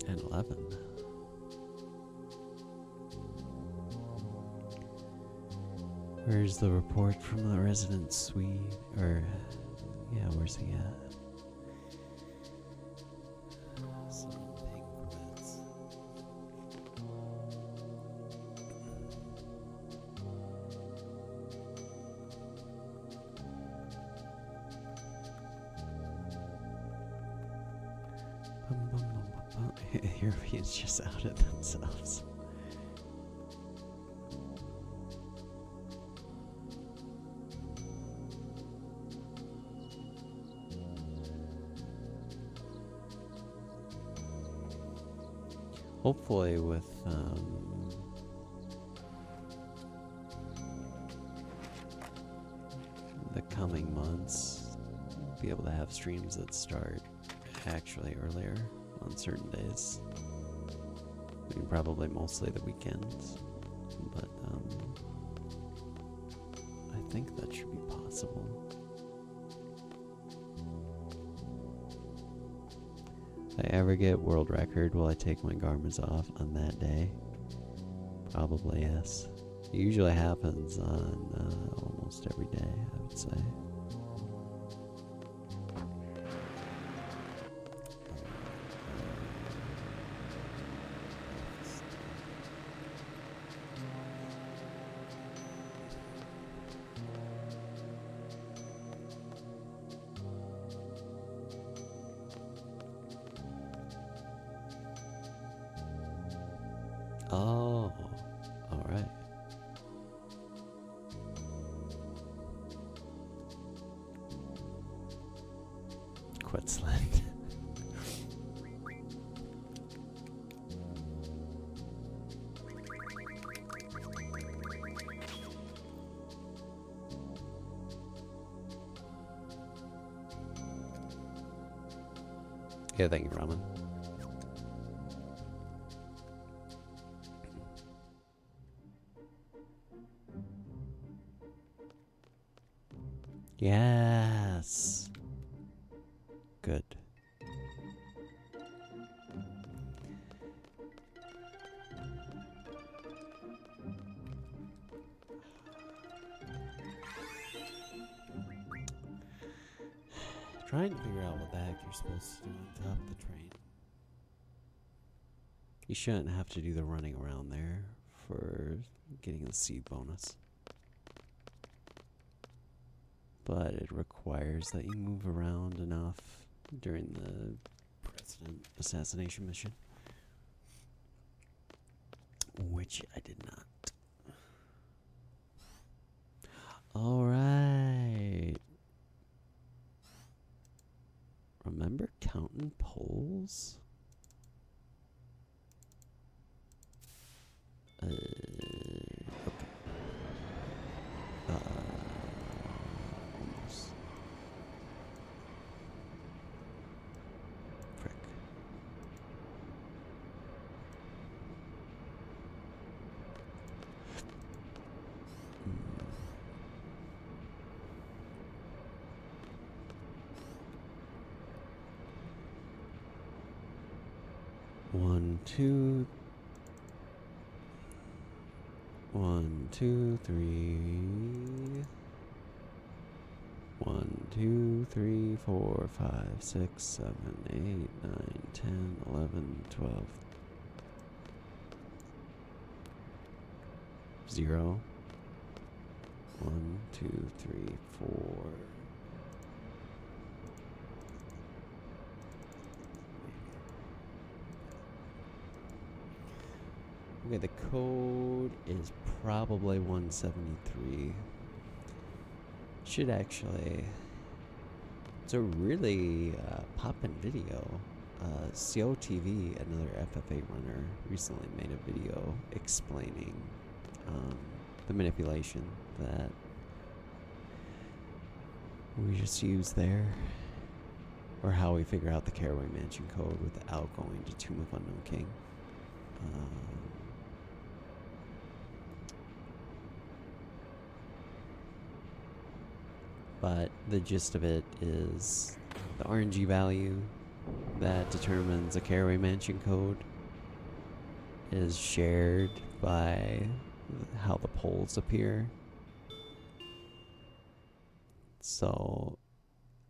And 11. Where's the report from the resident suite? Or, yeah, where's he at? Some penguins. Europeans just outed themselves. Hopefully with the coming months, be able to have streams that start actually earlier on certain days. I mean, probably mostly the weekends, but I think that should be possible. If I ever get world record, will I take my garments off on that day? Probably yes. It usually happens on almost every day, I would say. Oh, all right. Quetzland. Yeah, thank you, Ramen. Yes. Good. Trying to figure out what the heck you're supposed to do on top of the train. You shouldn't have to do the running around there for getting the seed bonus. But it requires that you move around enough during the president assassination mission. Which I did not. Alright. Remember counting polls? Okay. Almost. Frick. One, two. 1, 2, 3. 1, 2, 3, 4, 5, 6, 7, 8, 9, 10, 11, 12. 0. 1, 2, 3, 4. Okay, the code is probably 173. Should actually. It's a really poppin' video. COTV, another FF8 runner, recently made a video explaining the manipulation that we just use there, or how we figure out the Caraway Mansion code without going to Tomb of Unknown King. But the gist of it is the RNG value that determines a Caraway Mansion code is shared by how the poles appear. So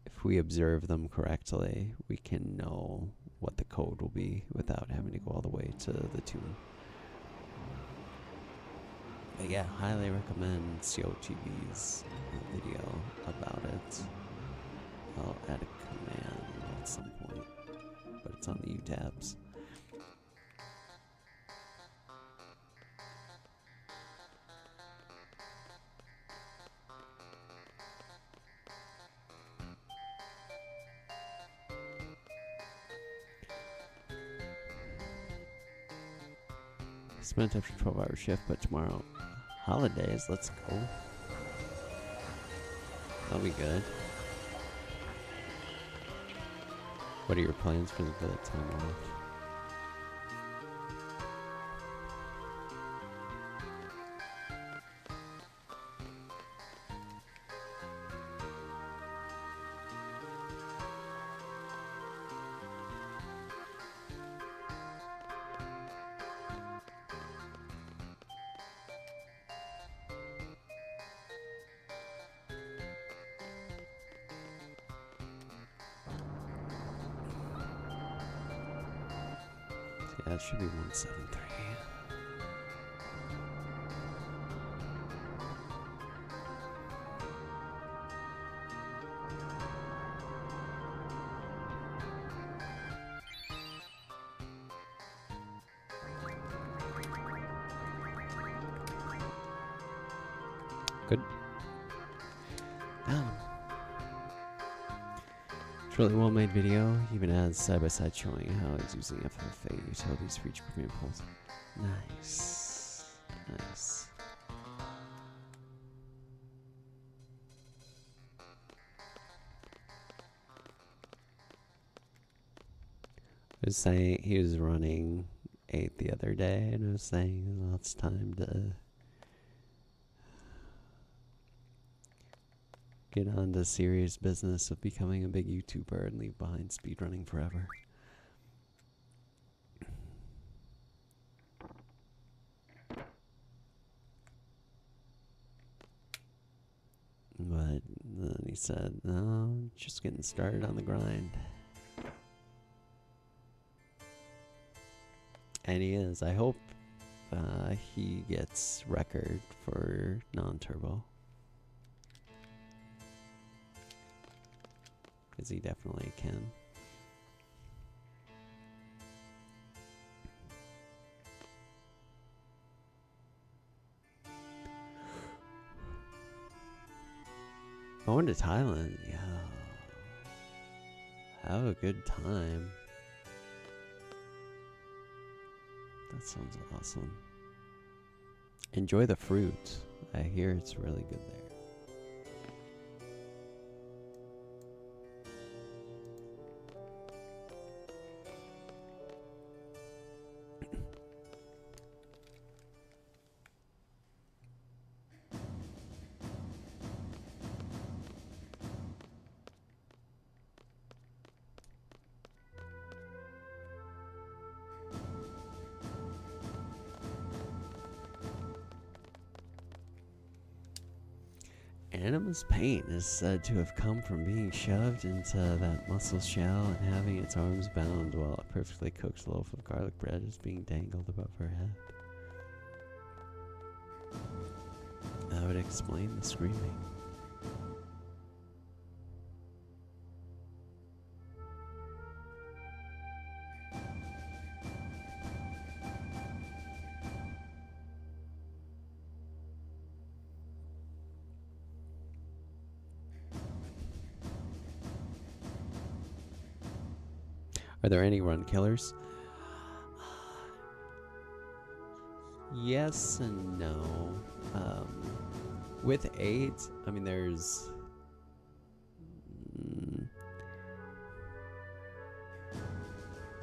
if we observe them correctly, we can know what the code will be without having to go all the way to the tomb. But yeah, highly recommend COTV's video about it. I'll add a command at some point, but it's on the U tabs. Spent after 12-hour shift, but tomorrow, holidays, let's go. That'll be good. What are your plans for the time off? Yeah, it should be 173. Good. It's a really well made video, even adds side by side showing how he's using FFA utilities for each premium pulse. Nice. Nice. I was saying he was running 8 the other day, and I was saying, well, it's time to get on to serious business of becoming a big YouTuber and leave behind speedrunning forever. But then he said, no, I'm just getting started on the grind. And he is. I hope he gets record for non-turbo. Because he definitely can. Going to Thailand, yeah. Have a good time. That sounds awesome. Enjoy the fruit. I hear it's really good there. Anima's pain is said to have come from being shoved into that mussel shell and having its arms bound while a perfectly cooked loaf of garlic bread is being dangled above her head. That would explain the screaming. Are there any run killers? Yes and no. With 8, I mean, there's...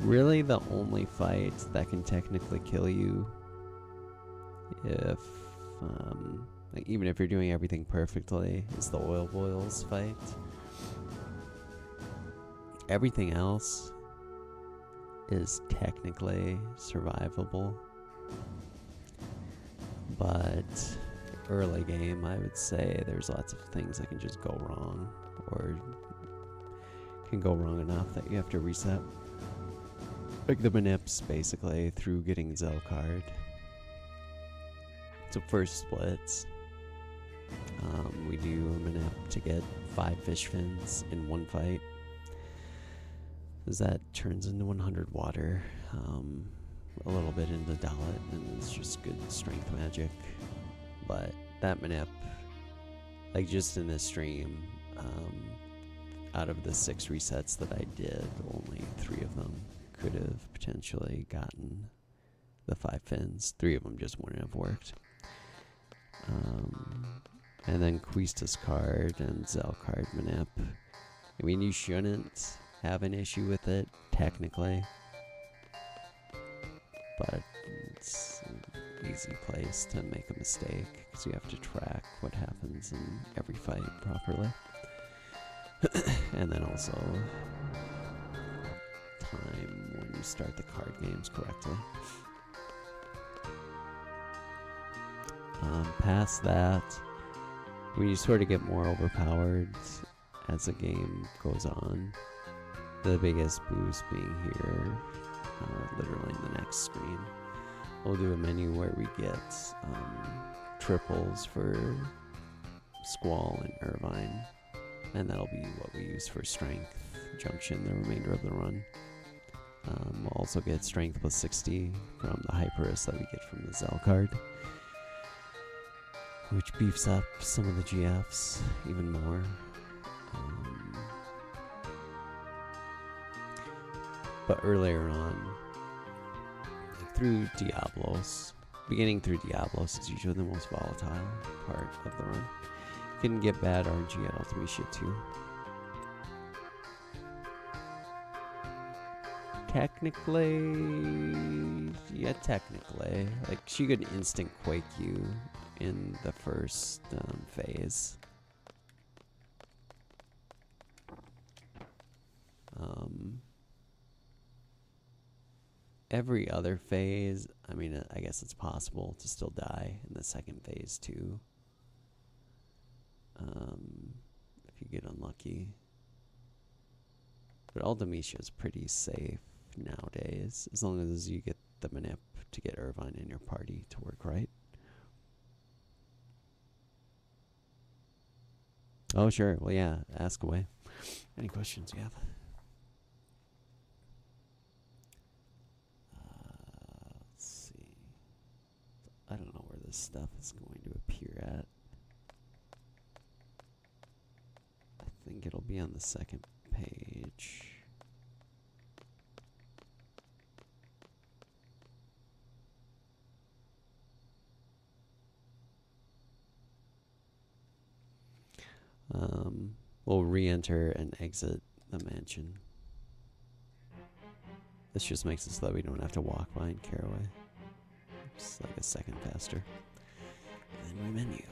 really the only fight that can technically kill you if... like, even if you're doing everything perfectly, is the oil boils fight. Everything else is technically survivable. But early game, I would say there's lots of things that can just go wrong, or can go wrong enough that you have to reset. Like the manips, basically, through getting Zelcard. So first splits, we do a manip to get 5 fish fins in one fight. As that turns into 100 water, a little bit into Dalit, and it's just good strength magic. But that manip, like just in this stream, out of the 6 resets that I did, only 3 of them could have potentially gotten the 5 fins. 3 of them just wouldn't have worked. And then Quista's card and Zel card manip. I mean, you shouldn't have an issue with it, technically. But it's an easy place to make a mistake, because you have to track what happens in every fight properly. And then also time when you start the card games correctly. Past that, when you sort of get more overpowered as the game goes on, the biggest boost being here, literally in the next screen. We'll do a menu where we get triples for Squall and Irvine, and that'll be what we use for Strength Junction the remainder of the run. We'll also get Strength plus 60 from the Hyperus that we get from the Zel card, which beefs up some of the GFs even more. But earlier on, like through Diablos, beginning through Diablos is usually the most volatile part of the run. You can get bad RNG at Ultimate too. Technically, yeah, technically. Like, she could instant quake you in the first phase. Every other phase, I mean, I guess it's possible to still die in the second phase too. If you get unlucky. But Ultimecia is pretty safe nowadays, as long as you get the manip to get Irvine in your party to work right. Oh, sure. Well, yeah, ask away. Any questions you have? Let's see. I don't know where this stuff is going to appear at. I think it'll be on the second page. We'll re-enter and exit the mansion. This just makes it so that we don't have to walk behind Caraway. It's like a second faster. And then re-menu.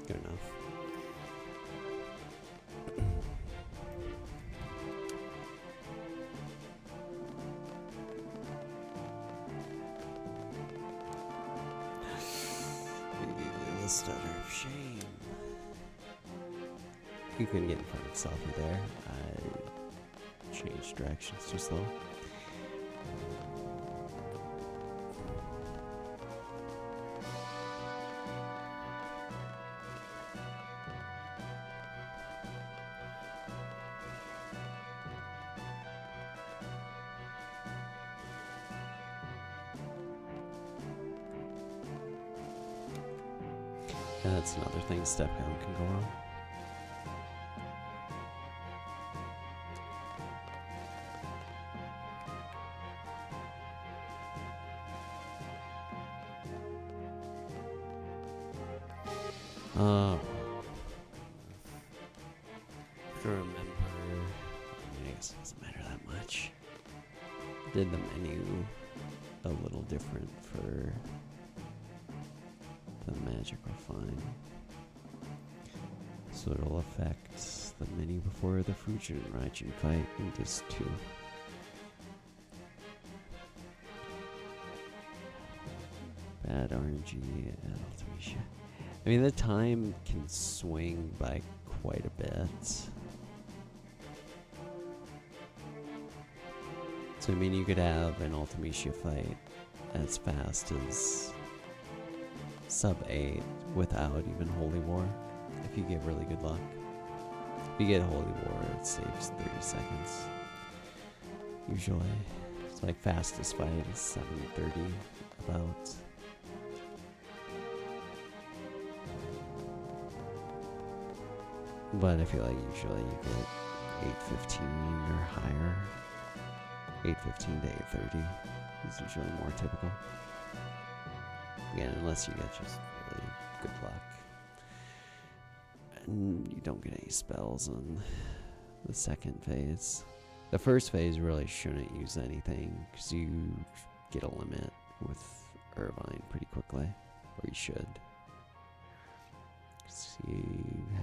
Good enough. The stutter of shame. You can get in front of Selfie there. I changed directions just a little. That's another thing step down can go wrong. Remember, I guess it doesn't matter that much. Did the menu a little different for the magic refine, so it'll affect the menu before the Fujin Raijin fight in Disc 2. Bad RNG and Ultimation. I mean, the time can swing by quite a bit. So, I mean, you could have an Ultimecia fight as fast as sub 8 without even Holy War, if you get really good luck. If you get Holy War, it saves 30 seconds. Usually. It's like fastest fight is 7:30 about. But I feel like usually you get 8:15 or higher. 8:15 to 8:30 is usually more typical. Again, unless you get just really good luck. And you don't get any spells on the second phase. The first phase really shouldn't use anything, because you get a limit with Irvine pretty quickly. Or you should. He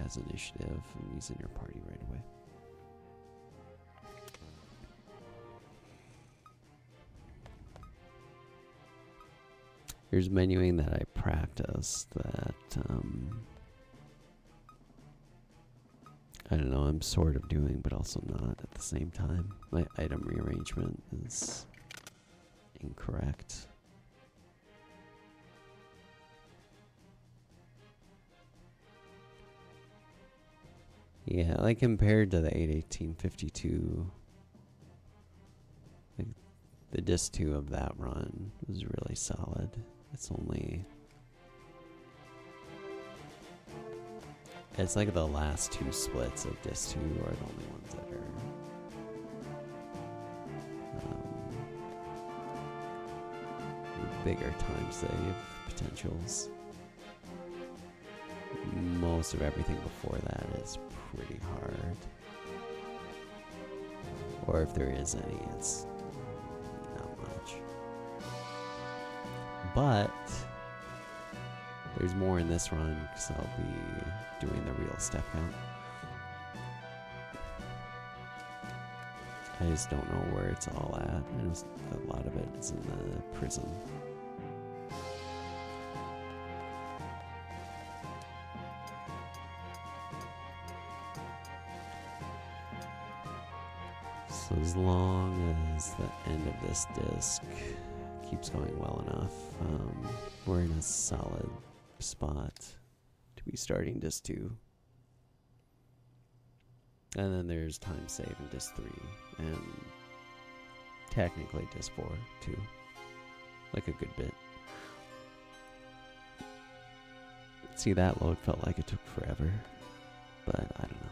has initiative and he's in your party right away. Here's menuing that I practiced that I don't know, I'm sort of doing but also not at the same time. My item rearrangement is incorrect. Yeah, like compared to the 81852, like the disc 2 of that run was really solid. It's like the last two splits of disc 2 are the only ones that are bigger time save potentials. Most of everything before that is pretty hard. Or if there is any, it's not much. But there's more in this run because I'll be doing the real step count. I just don't know where it's all at. I know a lot of it is in the prison. So as long as the end of this disc keeps going well enough, we're in a solid spot to be starting disc 2. And then there's time save in disc 3, and technically disc 4 too. Like a good bit. See, that load felt like it took forever, but I don't know.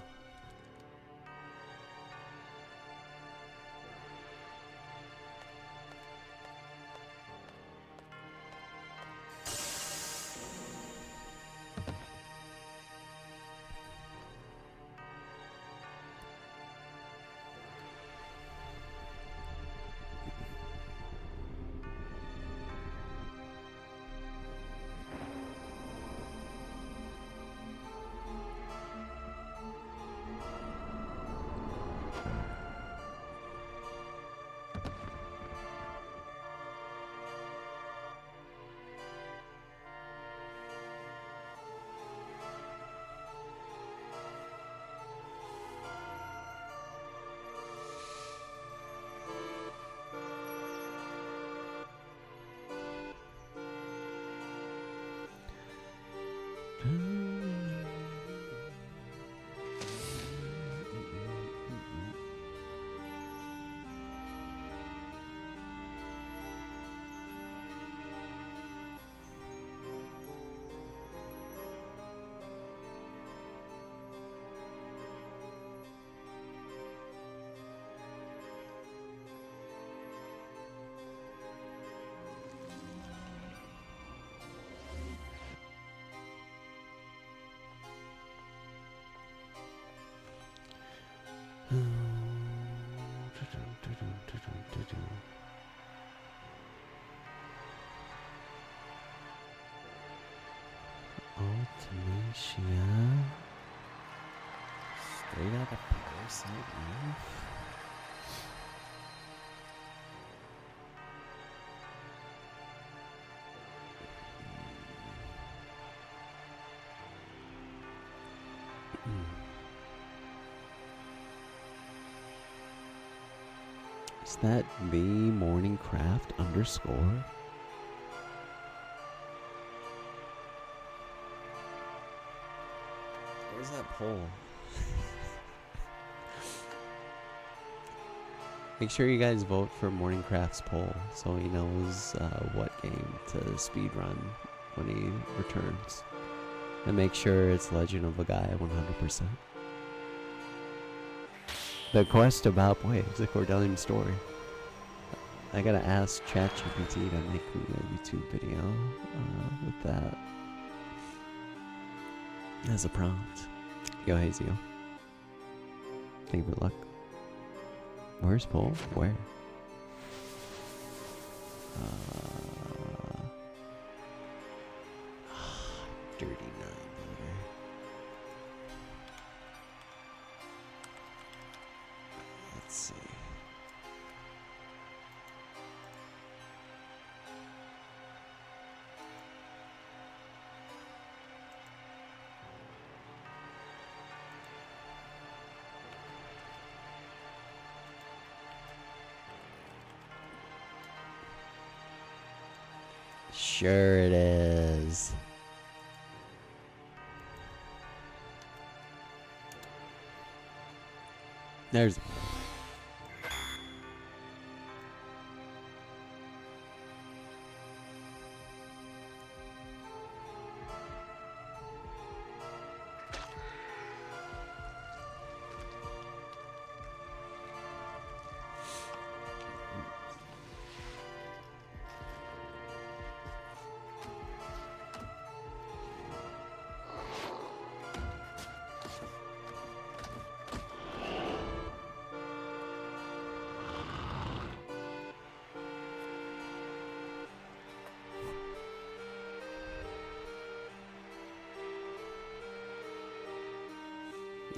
Ultimatia. Straight out of Parasite Eve. Is that the morning craft underscore? Where's that poll? Make sure you guys vote for Morning Craft's poll so he knows what game to speedrun when he returns. And make sure it's Legend of a Guy 100%. The quest about, wait, it's a Cordelium story. I gotta ask ChatGPT to make me a YouTube video with that as a prompt. Yo, Hazio. Thank you for luck. Where's Paul? Where? Dirty 9 liter. Let's see. Sure it is. There's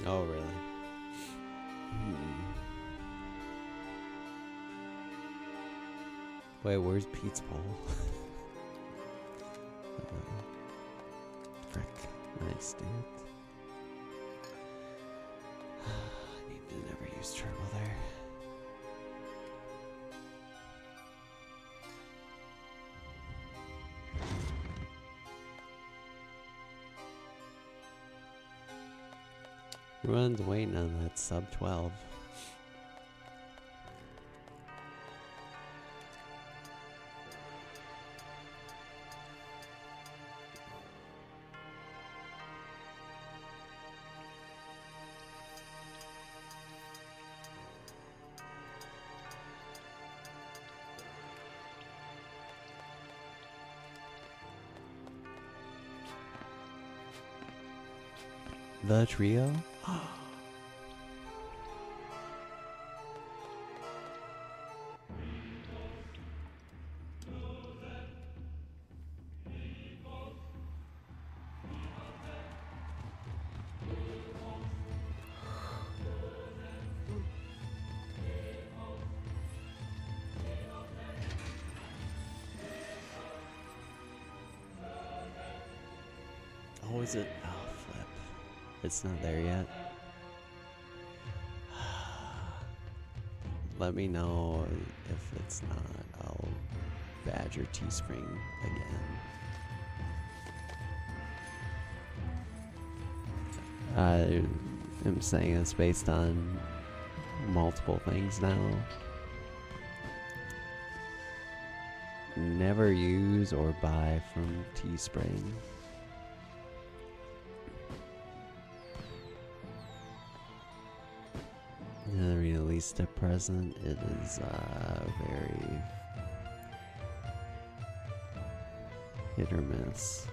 oh, really? Wait, where's Pete's bowl? Frick. Nice, dude. I need to never use turtle there. Everyone's waiting on that sub 12. The trio? Oh, is it? Oh, flip. It's not there yet. Let me know if it's not. I'll badger Teespring again. I am saying it's based on multiple things now. Never use or buy from Teespring. I mean, at least at present, it is very hit or miss.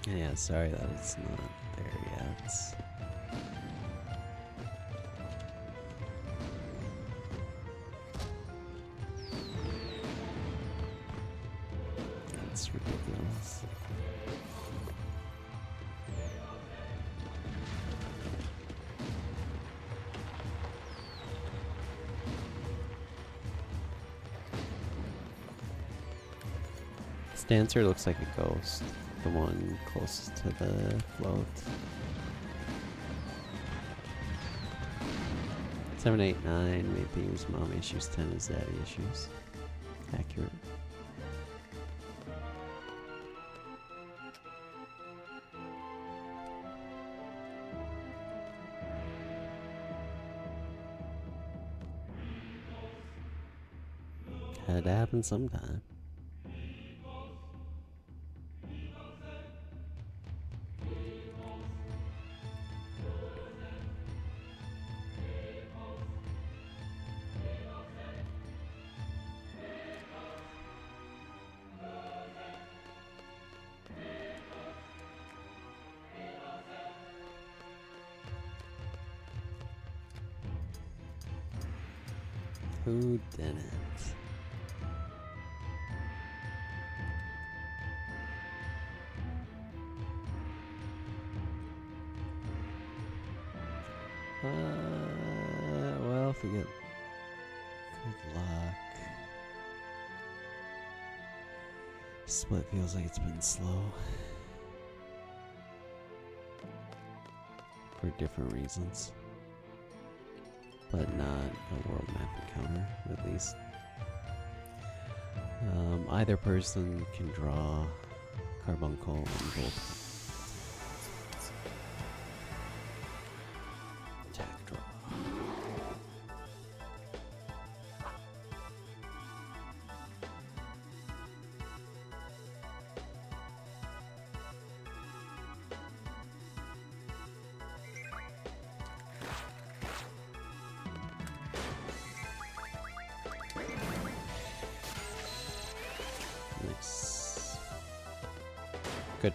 Yeah, sorry that it's not there yet. This dancer looks like a ghost, the one closest to the float. 7, 8, 9, main themes, mom issues, 10 is daddy issues. Accurate. Had to happen sometime. Who didn't? Well, if we get good luck. Split feels like it's been slow. For different reasons. But not a world map encounter, at least. Either person can draw carbuncle and gold. Attack draw. Nice. Good.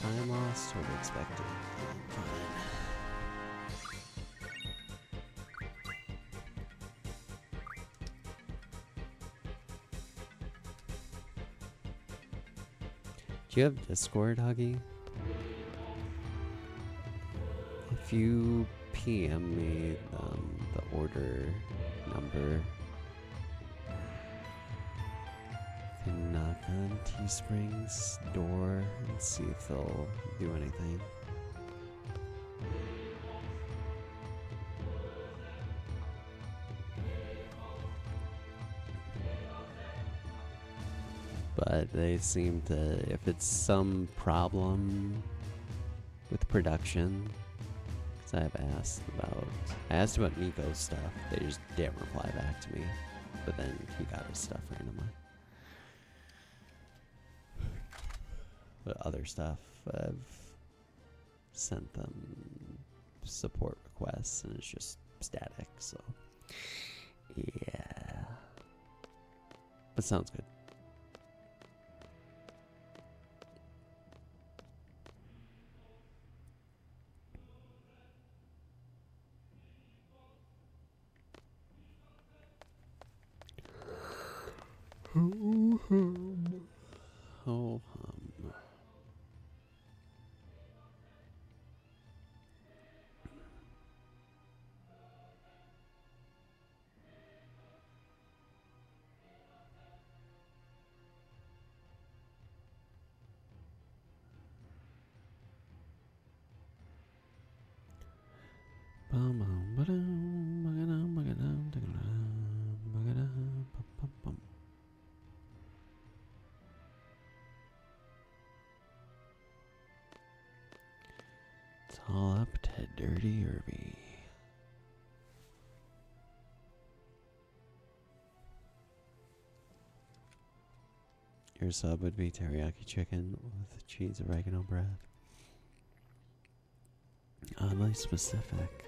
Time lost, totally expected. Fine. Do you have Discord, Huggy? If you PM me the order number, can knock on Teespring's door and see if they'll do anything. But they seem to, if it's some problem with production, because I asked about Nico's stuff, they just didn't reply back to me, but then he got his stuff randomly. But other stuff, I've sent them support requests and it's just static, so yeah. But sounds good. Ho hum. Bum bum ba-dum, ba-ga-dum, ba-ga-dum, da-ga-dum, ba-ga-dum, bum-bum-bum. It's all up to Dirty Irby. Your sub would be teriyaki chicken with cheese, oregano bread. Oddly specific.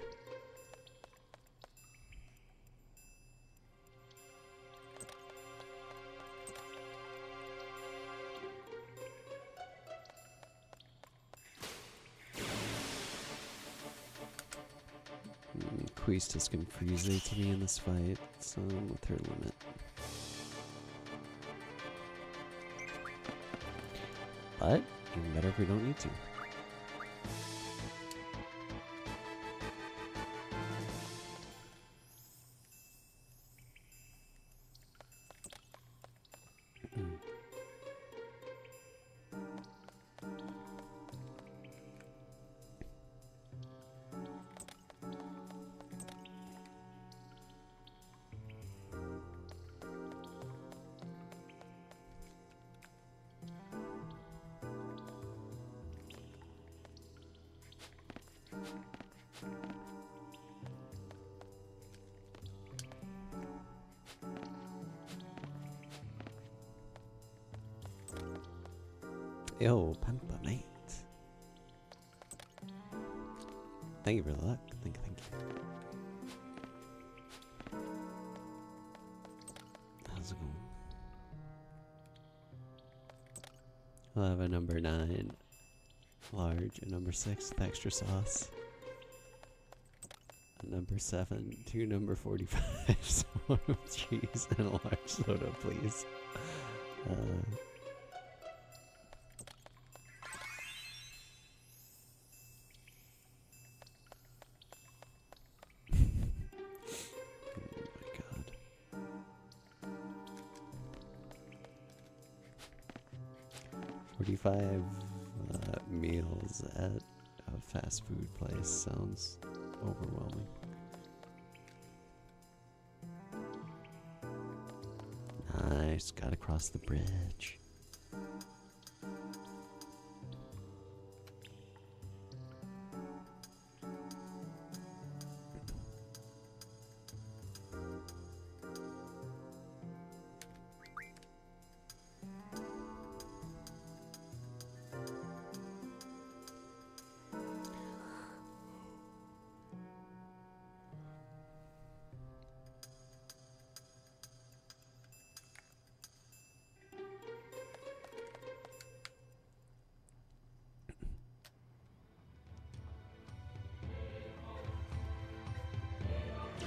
Queest is confusing to me in this fight, so with her limit. But even better if we don't need to. Yo, Pampa, mate. Thank you for the luck. Thank you, thank you. How's it going? I'll have a number 9 large, a number 6 with extra sauce. A number 7, 2 number 45s, one with cheese, and a large soda, please. Oh my god. 45 meals at a fast food place sounds overwhelming. Nice, gotta cross the bridge.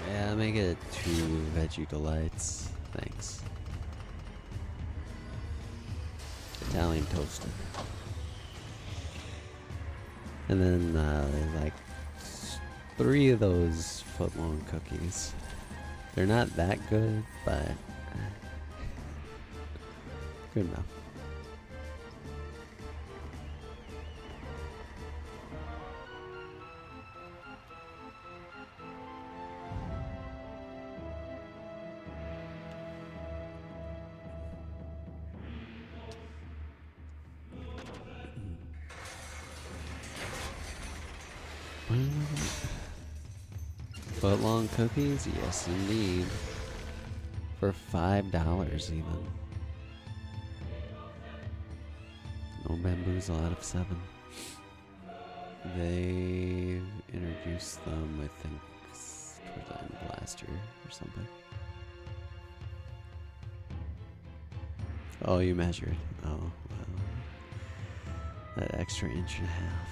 Yeah, make it 2 veggie delights. Thanks. Italian toasted. And then like 3 of those foot-long cookies. They're not that good, but good enough. Foot-long cookies? Yes, indeed. For $5 even. No bamboozle out of 7. They introduced them, I think, towards the end of last year or something. Oh, you measured. Oh, well. That extra inch and a half.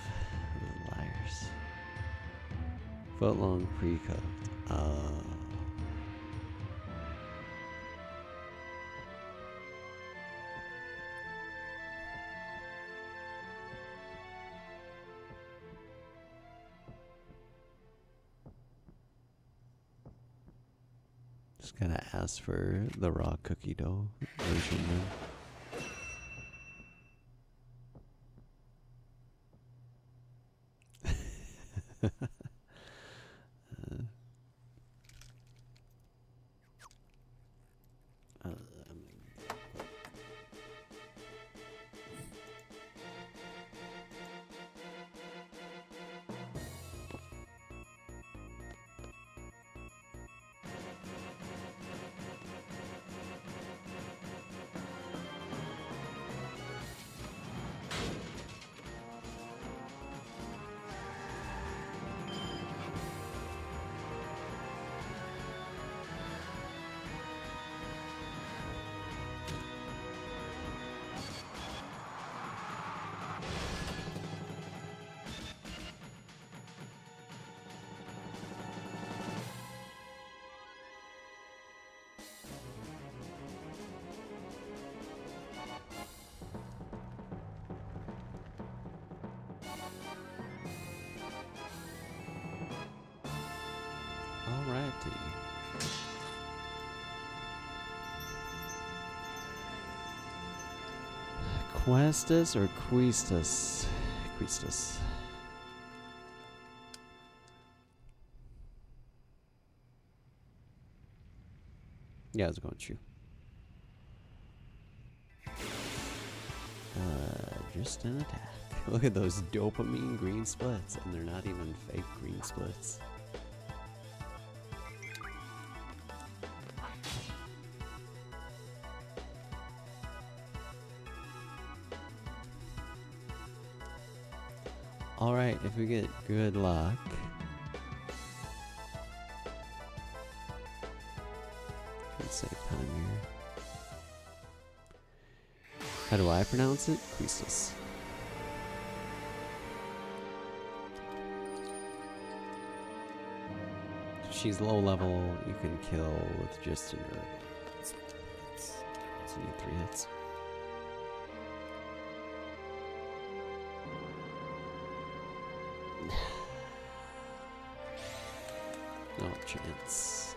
Liars. Foot-long pre-cooked. Just gotta ask for the raw cookie dough version then. Questus or Quistus? Quistus. Yeah, I was going to. Just an attack. Look at those dopamine green splits, and they're not even fake green splits. Alright, if we get good luck. Let's save time here. How do I pronounce it? Quistis. If she's low level, you can kill with just an herb. So you need 3 hits. No chance.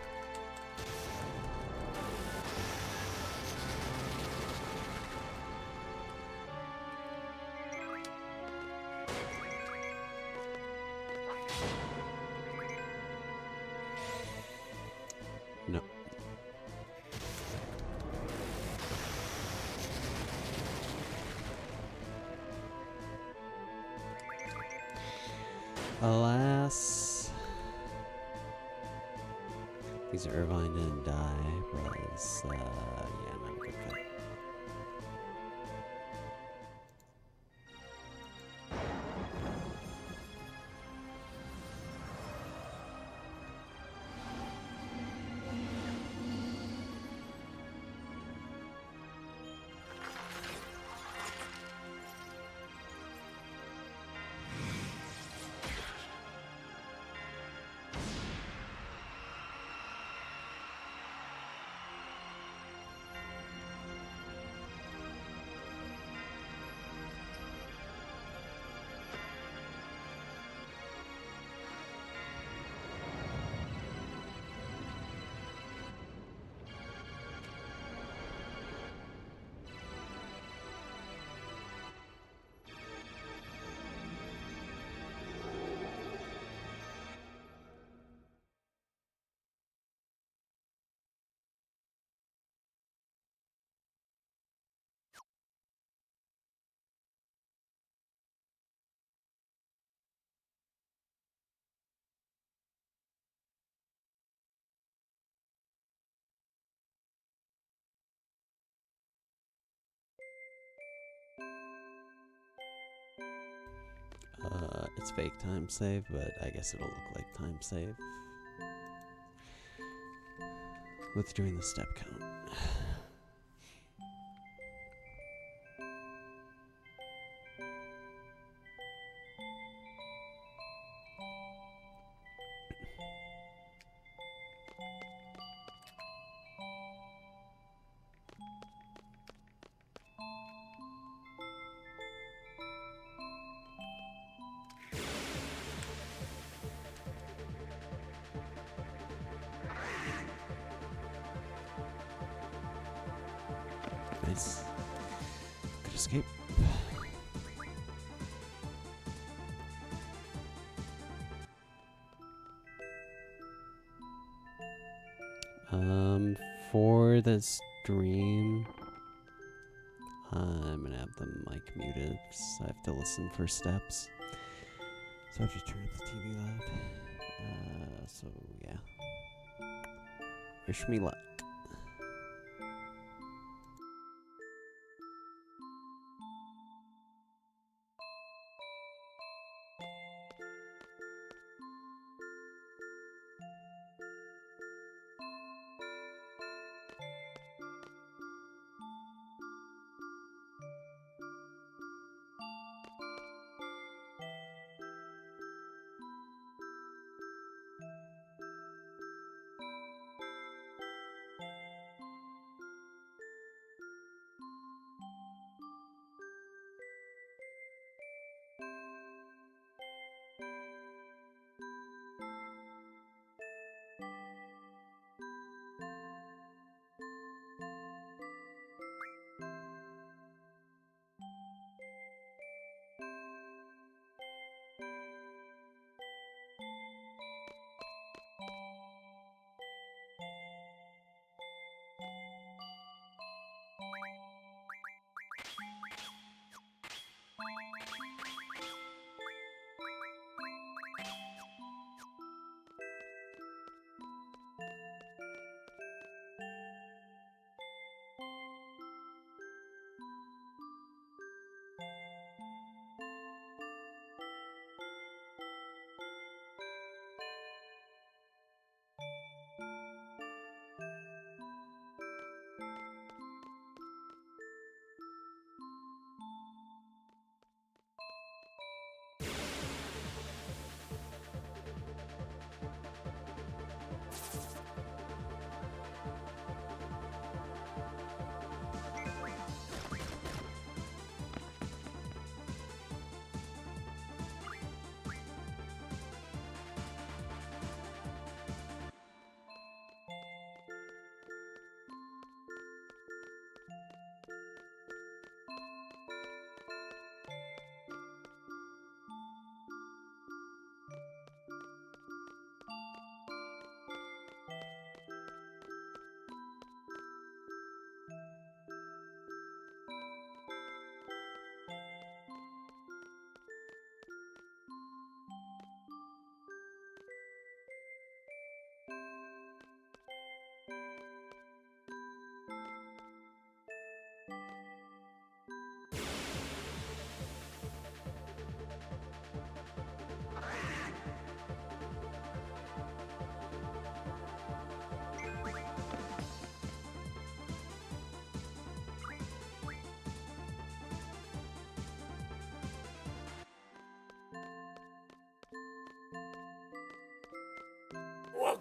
No. Alas. These Irvine didn't die, was, yeah, not a good cut. It's fake time save, but I guess it'll look like time save with doing the step count. Nice. Good escape. For the stream, I'm gonna have the mic muted because I have to listen for steps. So I just turn the TV loud. So yeah. Wish me luck.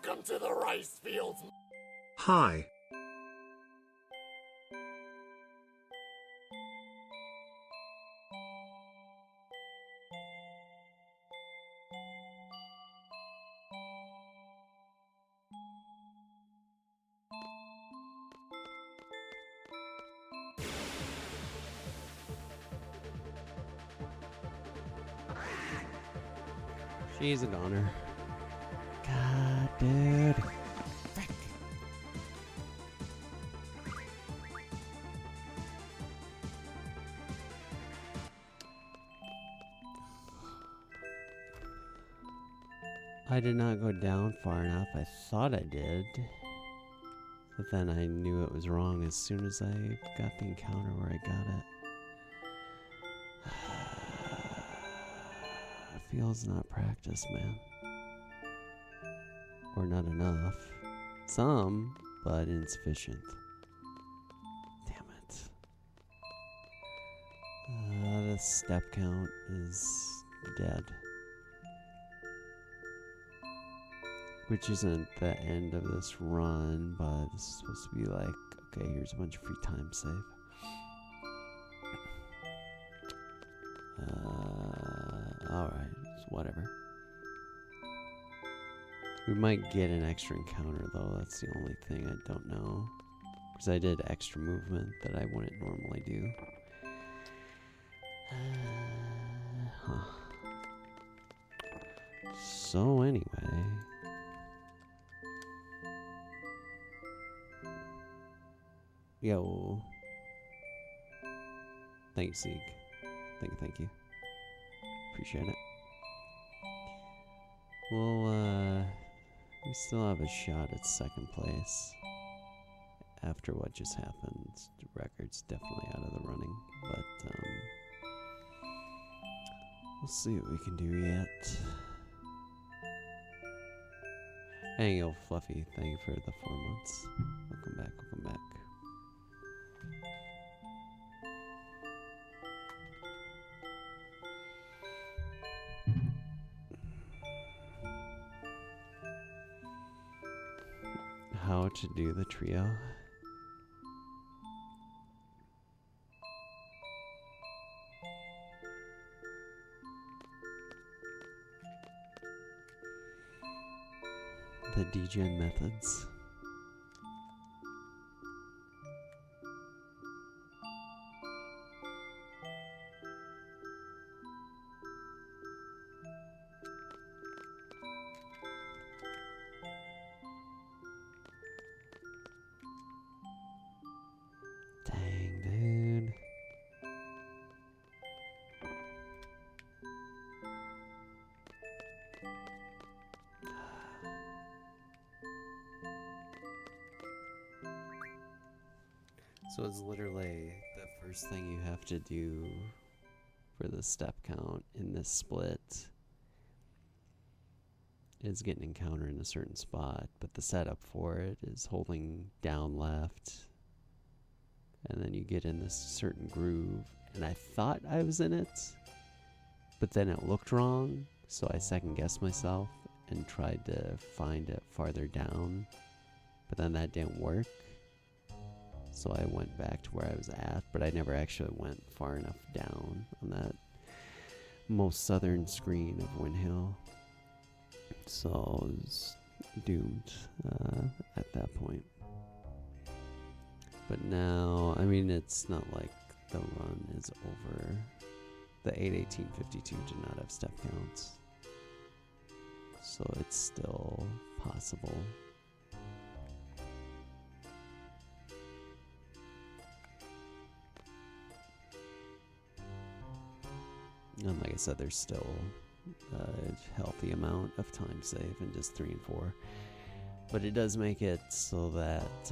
Welcome to the rice fields. Hi. She's a goner. God, dude. Frick. I did not go down far enough. I thought I did. But then I knew it was wrong as soon as I got the encounter where I got it. Feels not practice, man. Or not enough. Some, but insufficient. Damn it. The step count is dead. Which isn't the end of this run, but this is supposed to be like, okay, here's a bunch of free time save. Alright, whatever. We might get an extra encounter though, that's the only thing I don't know. Because I did extra movement that I wouldn't normally do. So anyway... Yo. Thank you, Sieg. Thank you. Appreciate it. Well, we still have a shot at second place. After what just happened, the record's definitely out of the running. But, we'll see what we can do yet. Hey, yo, Fluffy, thank you for the 4 months. Welcome back. How to do the trio. The degen methods. Dang, dude. So it's literally the first thing you have to do for the step count in this split is get an encounter in a certain spot, but the setup for it is holding down left, and then you get in this certain groove, and I thought I was in it, but then it looked wrong, so I second guessed myself and tried to find it farther down, but then that didn't work. So I went back to where I was at, but I never actually went far enough down on that most southern screen of Windhill. So I was doomed at that point. But now, I mean, it's not like the run is over. The 8:18:52 did not have step counts. So it's still possible. And like I said, there's still a healthy amount of time save in just 3 and 4. But it does make it so that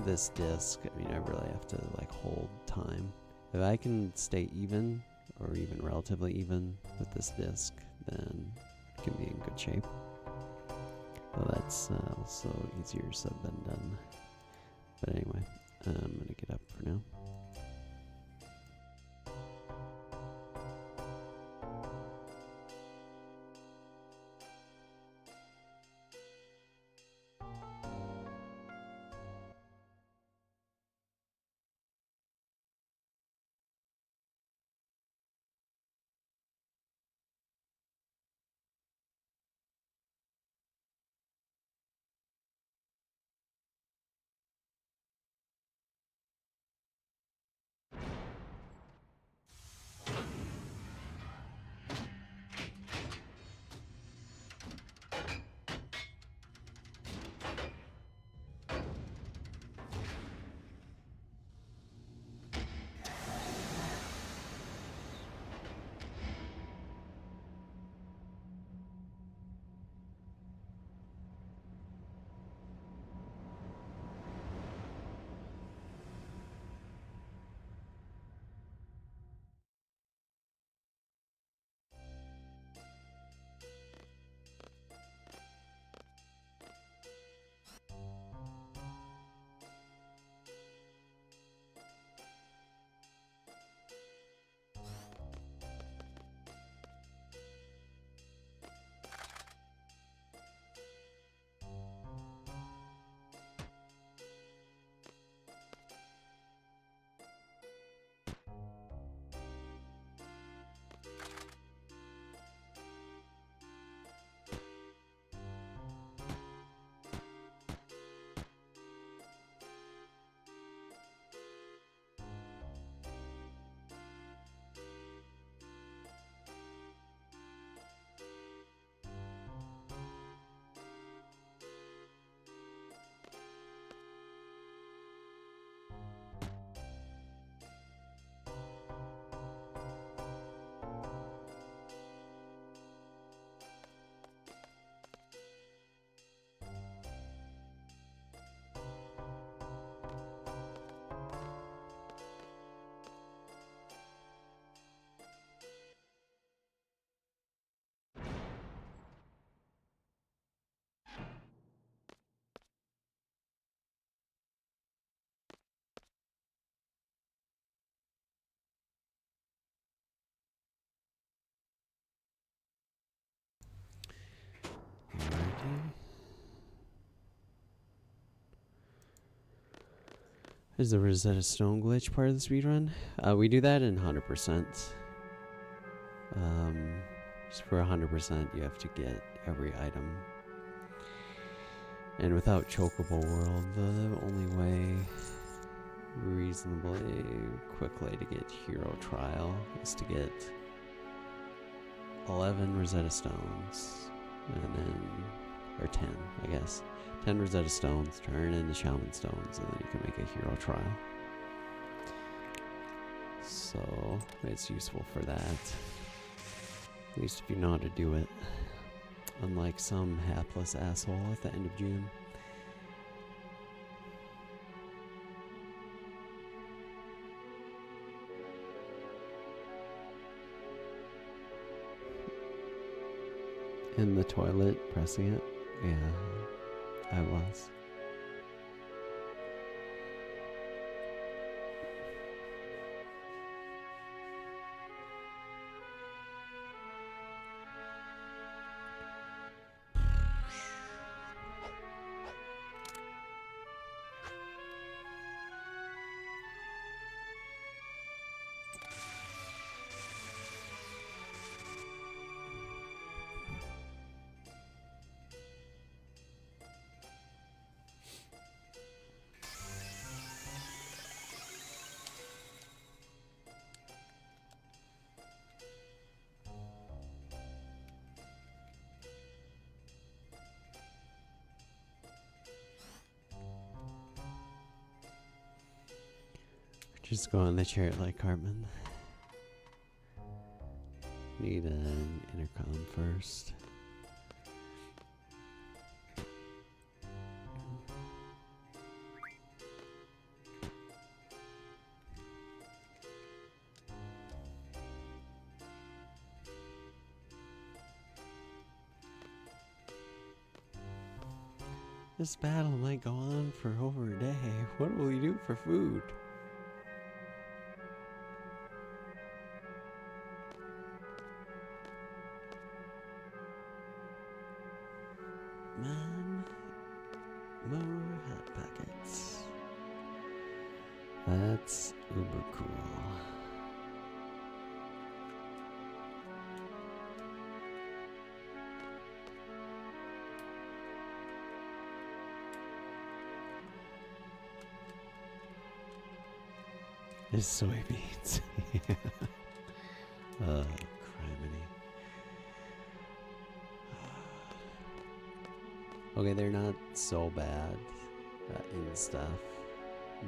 this disc, I mean, I really have to like hold time. If I can stay even, or even relatively even with this disc, then it can be in good shape. But that's also easier said than done. But anyway, I'm going to get up for now. Is the Rosetta Stone glitch part of the speedrun? We do that in 100%. So for 100%, you have to get every item. And without Chocobo World, the only way reasonably quickly to get Hero Trial is to get 11 Rosetta Stones, and then, or 10, I guess. 10 Rosetta Stones, turn into Shaman Stones, and then you can make a Hero Trial. So, it's useful for that. At least if you know how to do it. Unlike some hapless asshole at the end of June. In the toilet, pressing it? Yeah, I was. Just go on the chariot like Cartman. Need an intercom first. This battle might go on for over a day. What will you do for food? Man, more hot pockets. That's uber cool. It's soybeans. Criminy. Okay, they're not so bad in stuff,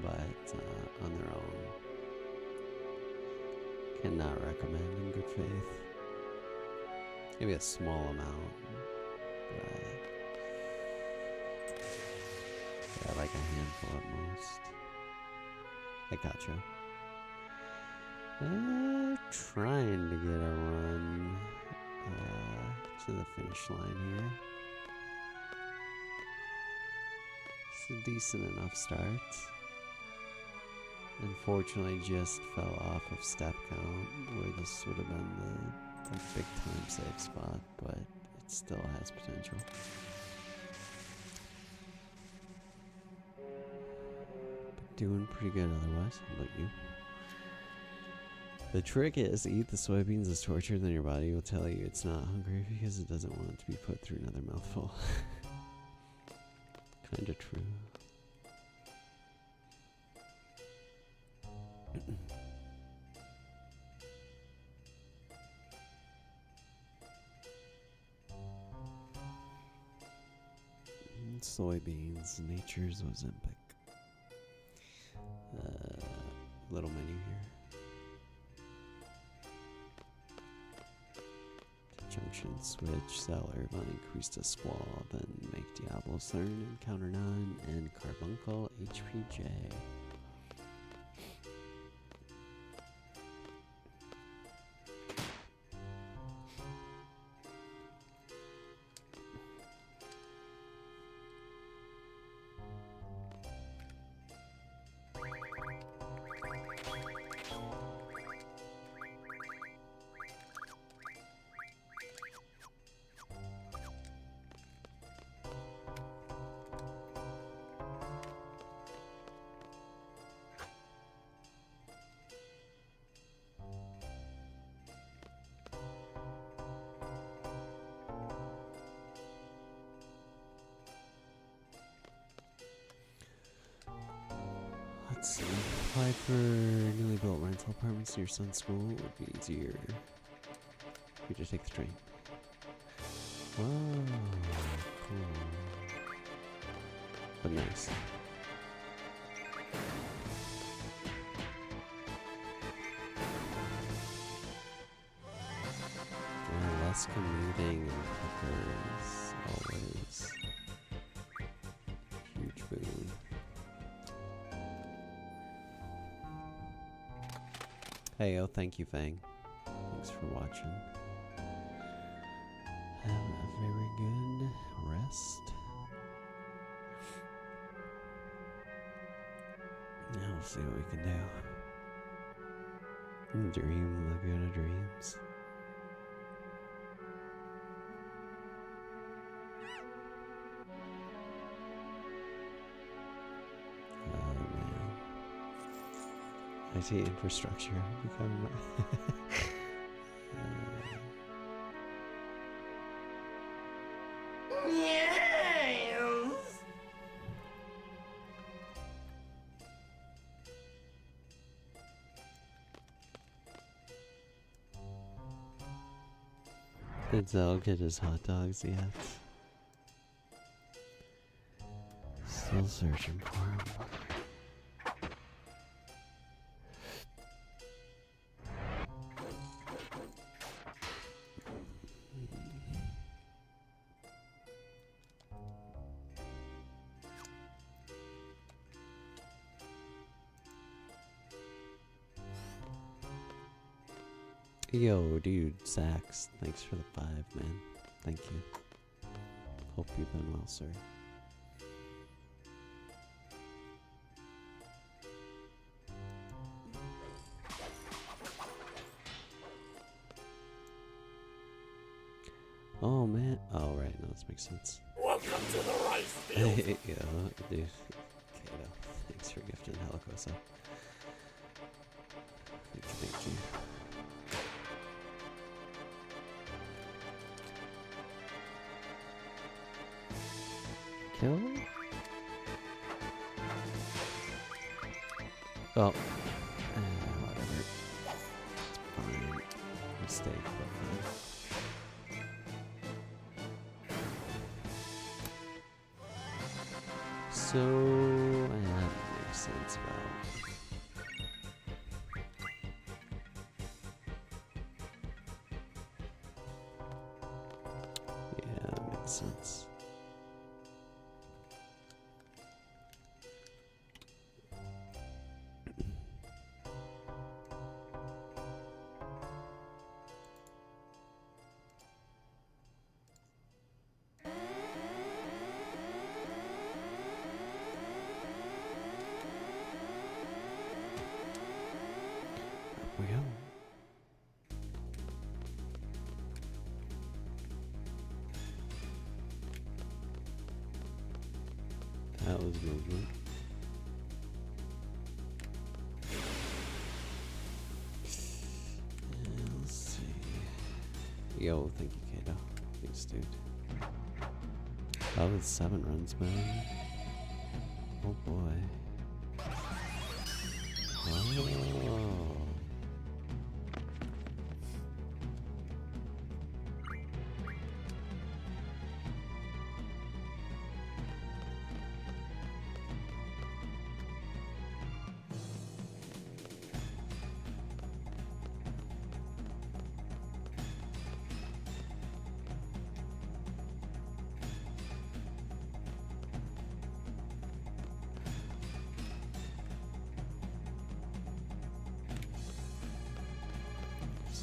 but on their own, cannot recommend in good faith. Maybe a small amount, but yeah, like a handful at most. I gotcha. Trying to get a run to the finish line here. It's a decent enough start. Unfortunately, just fell off of step count, where this would have been the big time save spot, but it still has potential. But doing pretty good otherwise. How about you? The trick is, eat the soybeans as torture, then your body will tell you it's not hungry because it doesn't want it to be put through another mouthful. Kinda true. Soybeans, nature's Ozempic. Little menu here. Junction switch, sell Irvine, increase to Squall, then make Diablos learn, encounter 9, and Carbuncle HPJ. Let's see. Apply for newly built rental apartments near your son's school. It would be easier for you to take the train. Wow, cool. But nice. Yeah, less commuting and hookers. Always. Huge boon. Hey, oh, thank you, Fang. Thanks for watching. Have a very good rest. Now we'll see what we can do. Dream the good of dreams. Oh man. IT infrastructure become Did Zell get his hot dogs yet? Still searching for him. Yo, dude, Sax, thanks for the 5, man. Thank you. Hope you've been well, sir. Oh, man. Oh, right. No, this makes sense. Welcome to the rice field. Yo, dude. Kato, thanks for gifting Helicosa. Thank you. Kill? Oh. Whatever. It's fine. Mistake, but fine. So, yeah, that makes sense about. Yeah, that makes sense. We go. That was movement. Let's see. Yo, thank you, Kato. Thanks, dude. That was 7 runs, man. Oh boy. Oh.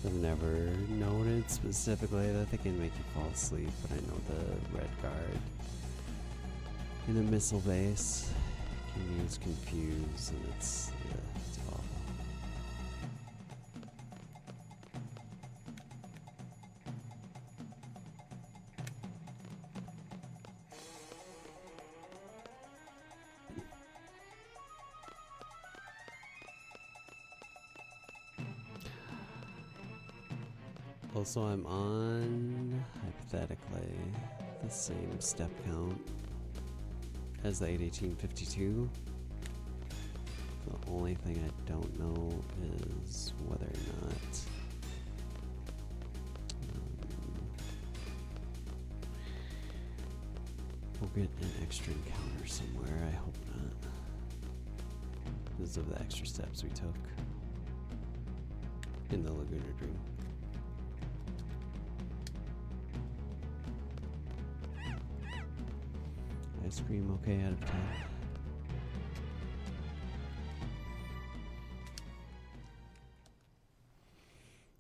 I've never noted specifically that they can make you fall asleep, but I know the red guard in a missile base can use confuse, and it's awful. Also, I'm on, hypothetically, the same step count as the 81852. The only thing I don't know is whether or not we'll get an extra encounter somewhere. I hope not. Because of the extra steps we took in the Laguna Dream. Ice cream okay out of 10.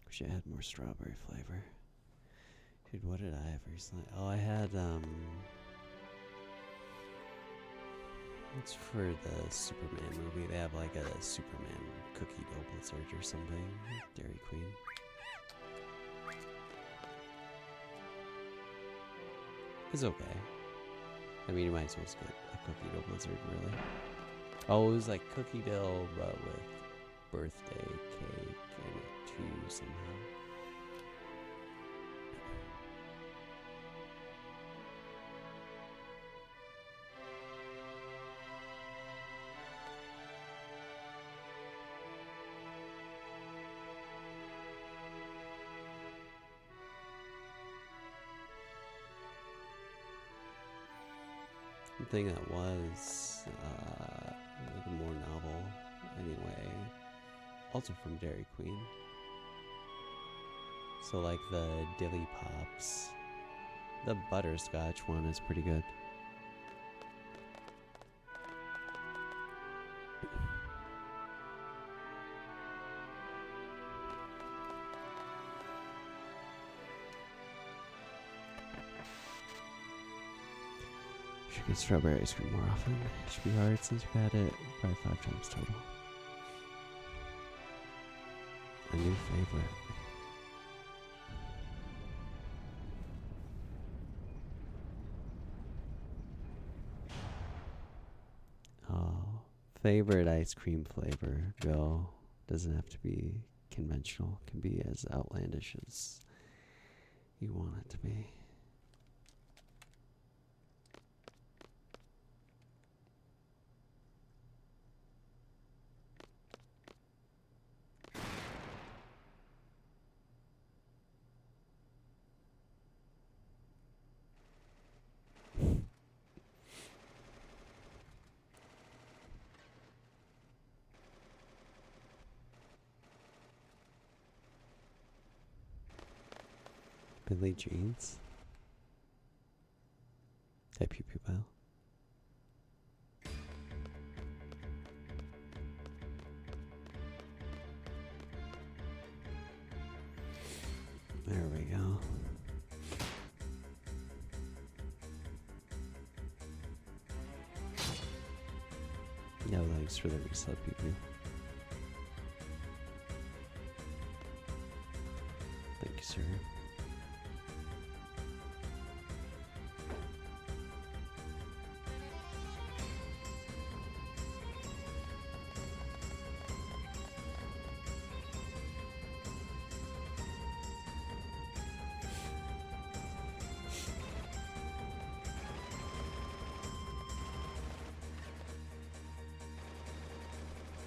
Wish I had more strawberry flavor. Dude, what did I have recently? Oh, I had, it's for the Superman movie. They have like a Superman cookie dough blizzard or something. Dairy Queen. It's okay. I mean, you might as well just get a cookie dough blizzard, really. Oh, it was like cookie dough, but with birthday cake in it too, somehow. Thing that was like a more novel anyway, also from Dairy Queen, so like the Dilly Pops, the butterscotch one is pretty good. Should get strawberry ice cream more often. It should be hard since you've had it probably 5 times total. A new favorite. Oh, favorite ice cream flavor. Go. Doesn't have to be conventional. Can be as outlandish as you want it to be. Billy Jeans. Hey, Pew Pew Pal. There we go. No thanks for the resub, Pew Pew. Thank you, sir.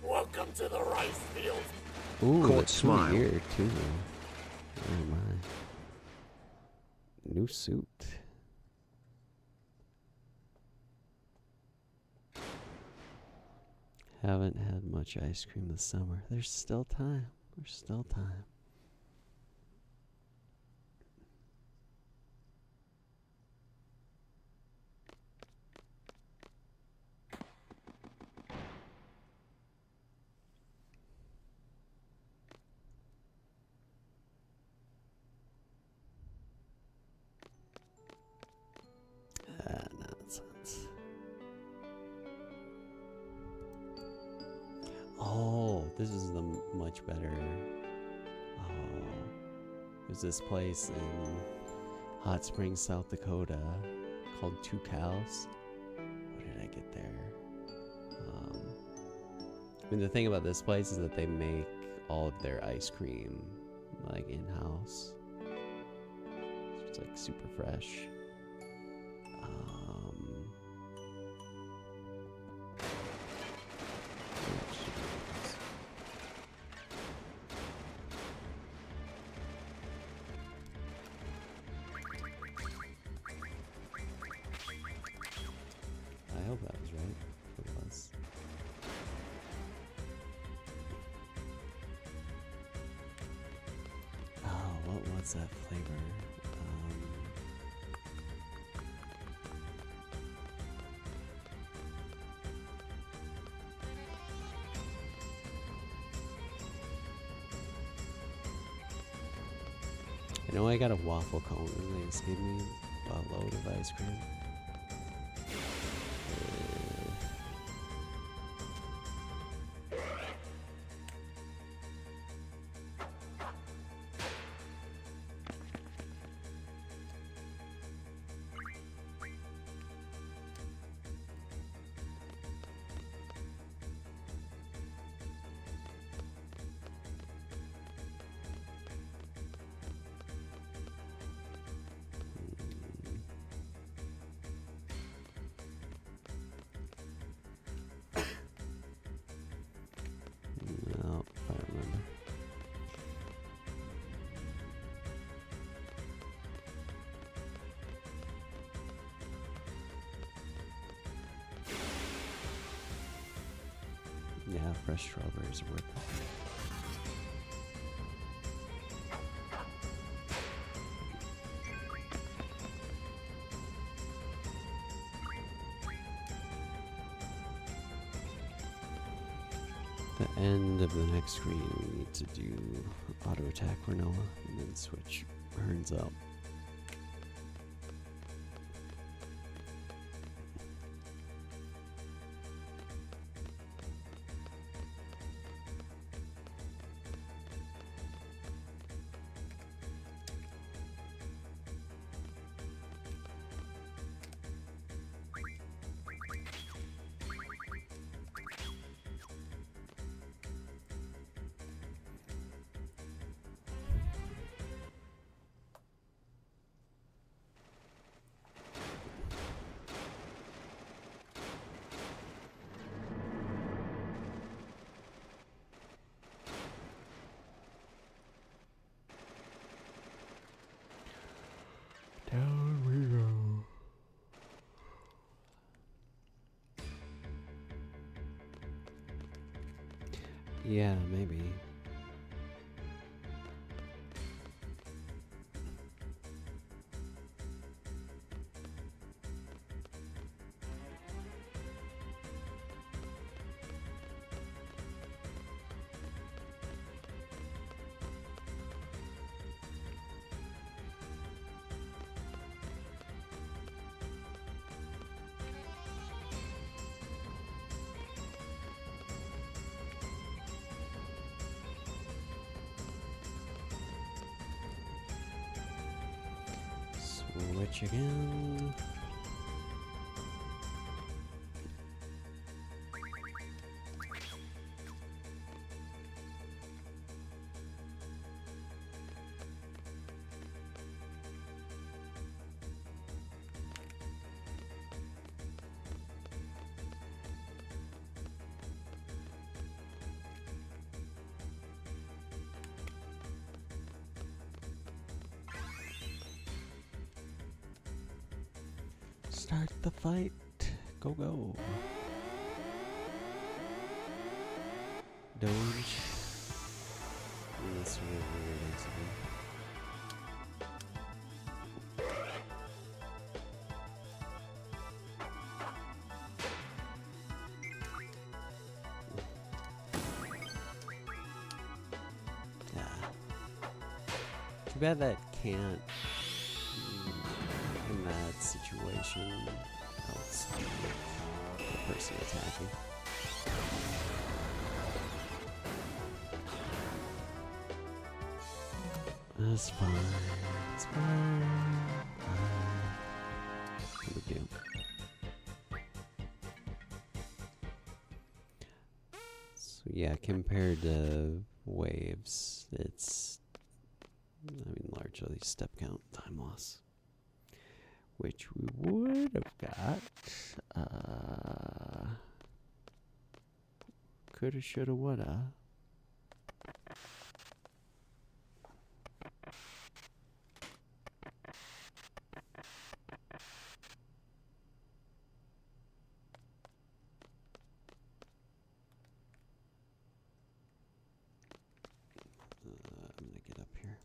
Welcome to the rice field. Ooh, Court that's smile. weird too. Oh my. New suit. Haven't had much ice cream this summer. There's still time. There's still time. Nonsense. Oh, this is the much better. Oh, there's this place in Hot Springs, South Dakota called Two Cows. What did I get there? I mean, the thing about this place is that they make all of their ice cream like in-house. So it's like super fresh. what's that flavor? I know I got a waffle cone and they just gave me a load of ice cream. No, if I remember. Yeah, fresh strawberries are worth it. The end of the next screen, we need to do auto attack Renoa and then switch Hearns out. Down we go. Yeah, maybe. Switch again. Start the fight. Go, go. Doge. That's really weird, actually. Yeah. Too bad that can't. In that situation, outspeed the person attacking. That's fine. It's fine. What do we do? So yeah, compared to waves, it's, I mean, largely step count time loss, which we would have got. Coulda, shoulda, woulda. I'm gonna get up here.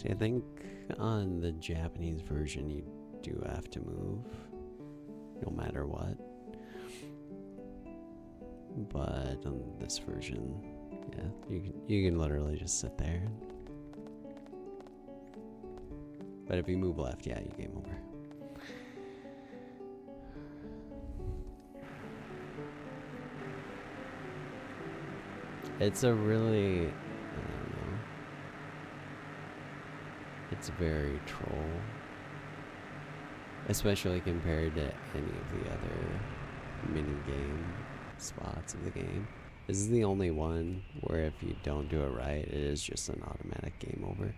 See, I think on the Japanese version you do have to move, no matter what. But on this version, yeah, you can literally just sit there. But if you move left, yeah, you game over. It's a really, I don't know, it's very troll, especially compared to any of the other mini-game spots of the game. This is the only one where if you don't do it right, it is just an automatic game over.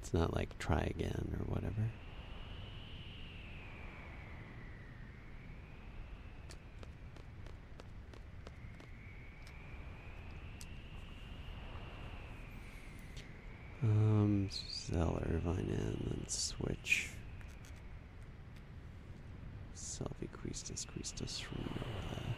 It's not like try again or whatever. Sell Irvine and then switch. Selfie Christus from Noah.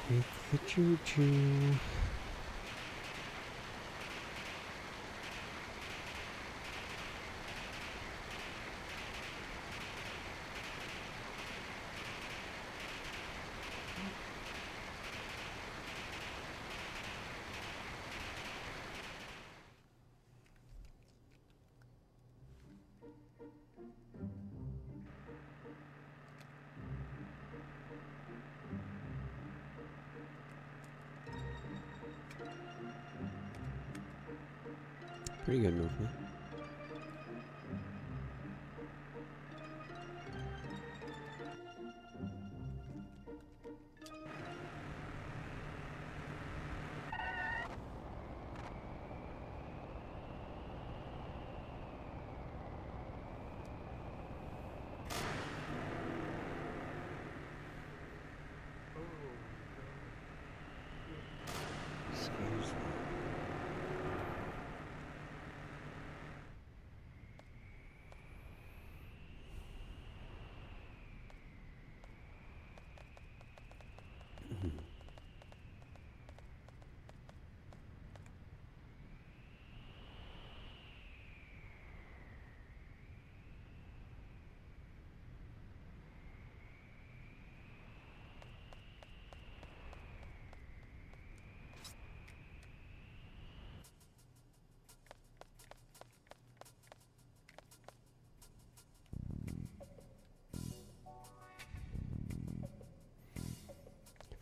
Take the choo-choo. Pretty good movement. Excuse me.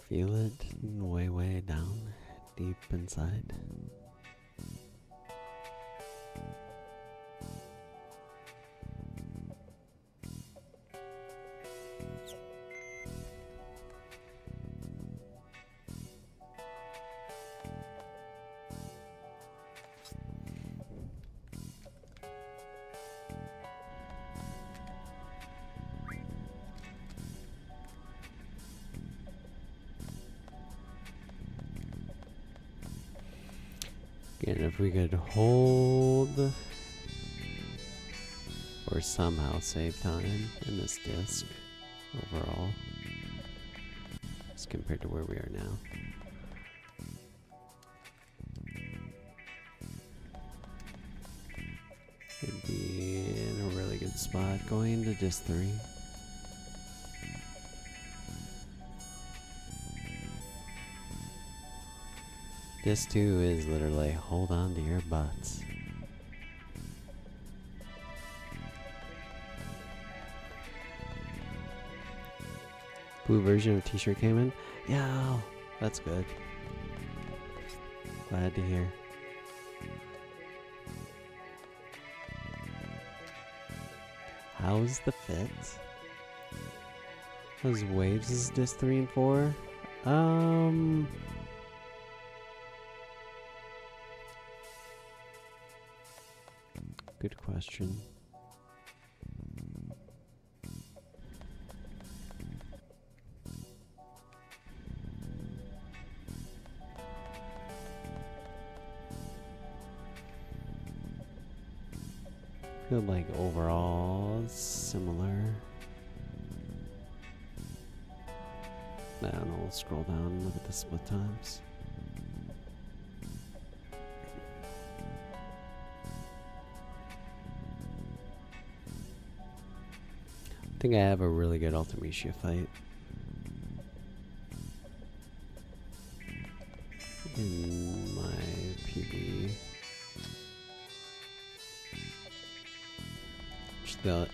Feel it way, way down, deep inside. And if we could hold or somehow save time in this disc overall, as compared to where we are now. It'd be in a really good spot going to disc 3. Disc 2 is literally hold on to your butts. Blue version of t-shirt came in? Yeah, that's good. Glad to hear. How's the fit? How's Waves is disc 3 and 4? Good question. Feel like overall similar. I don't know, we'll scroll down and look at the split times. I think I have a really good Ultimecia fight in my PB. The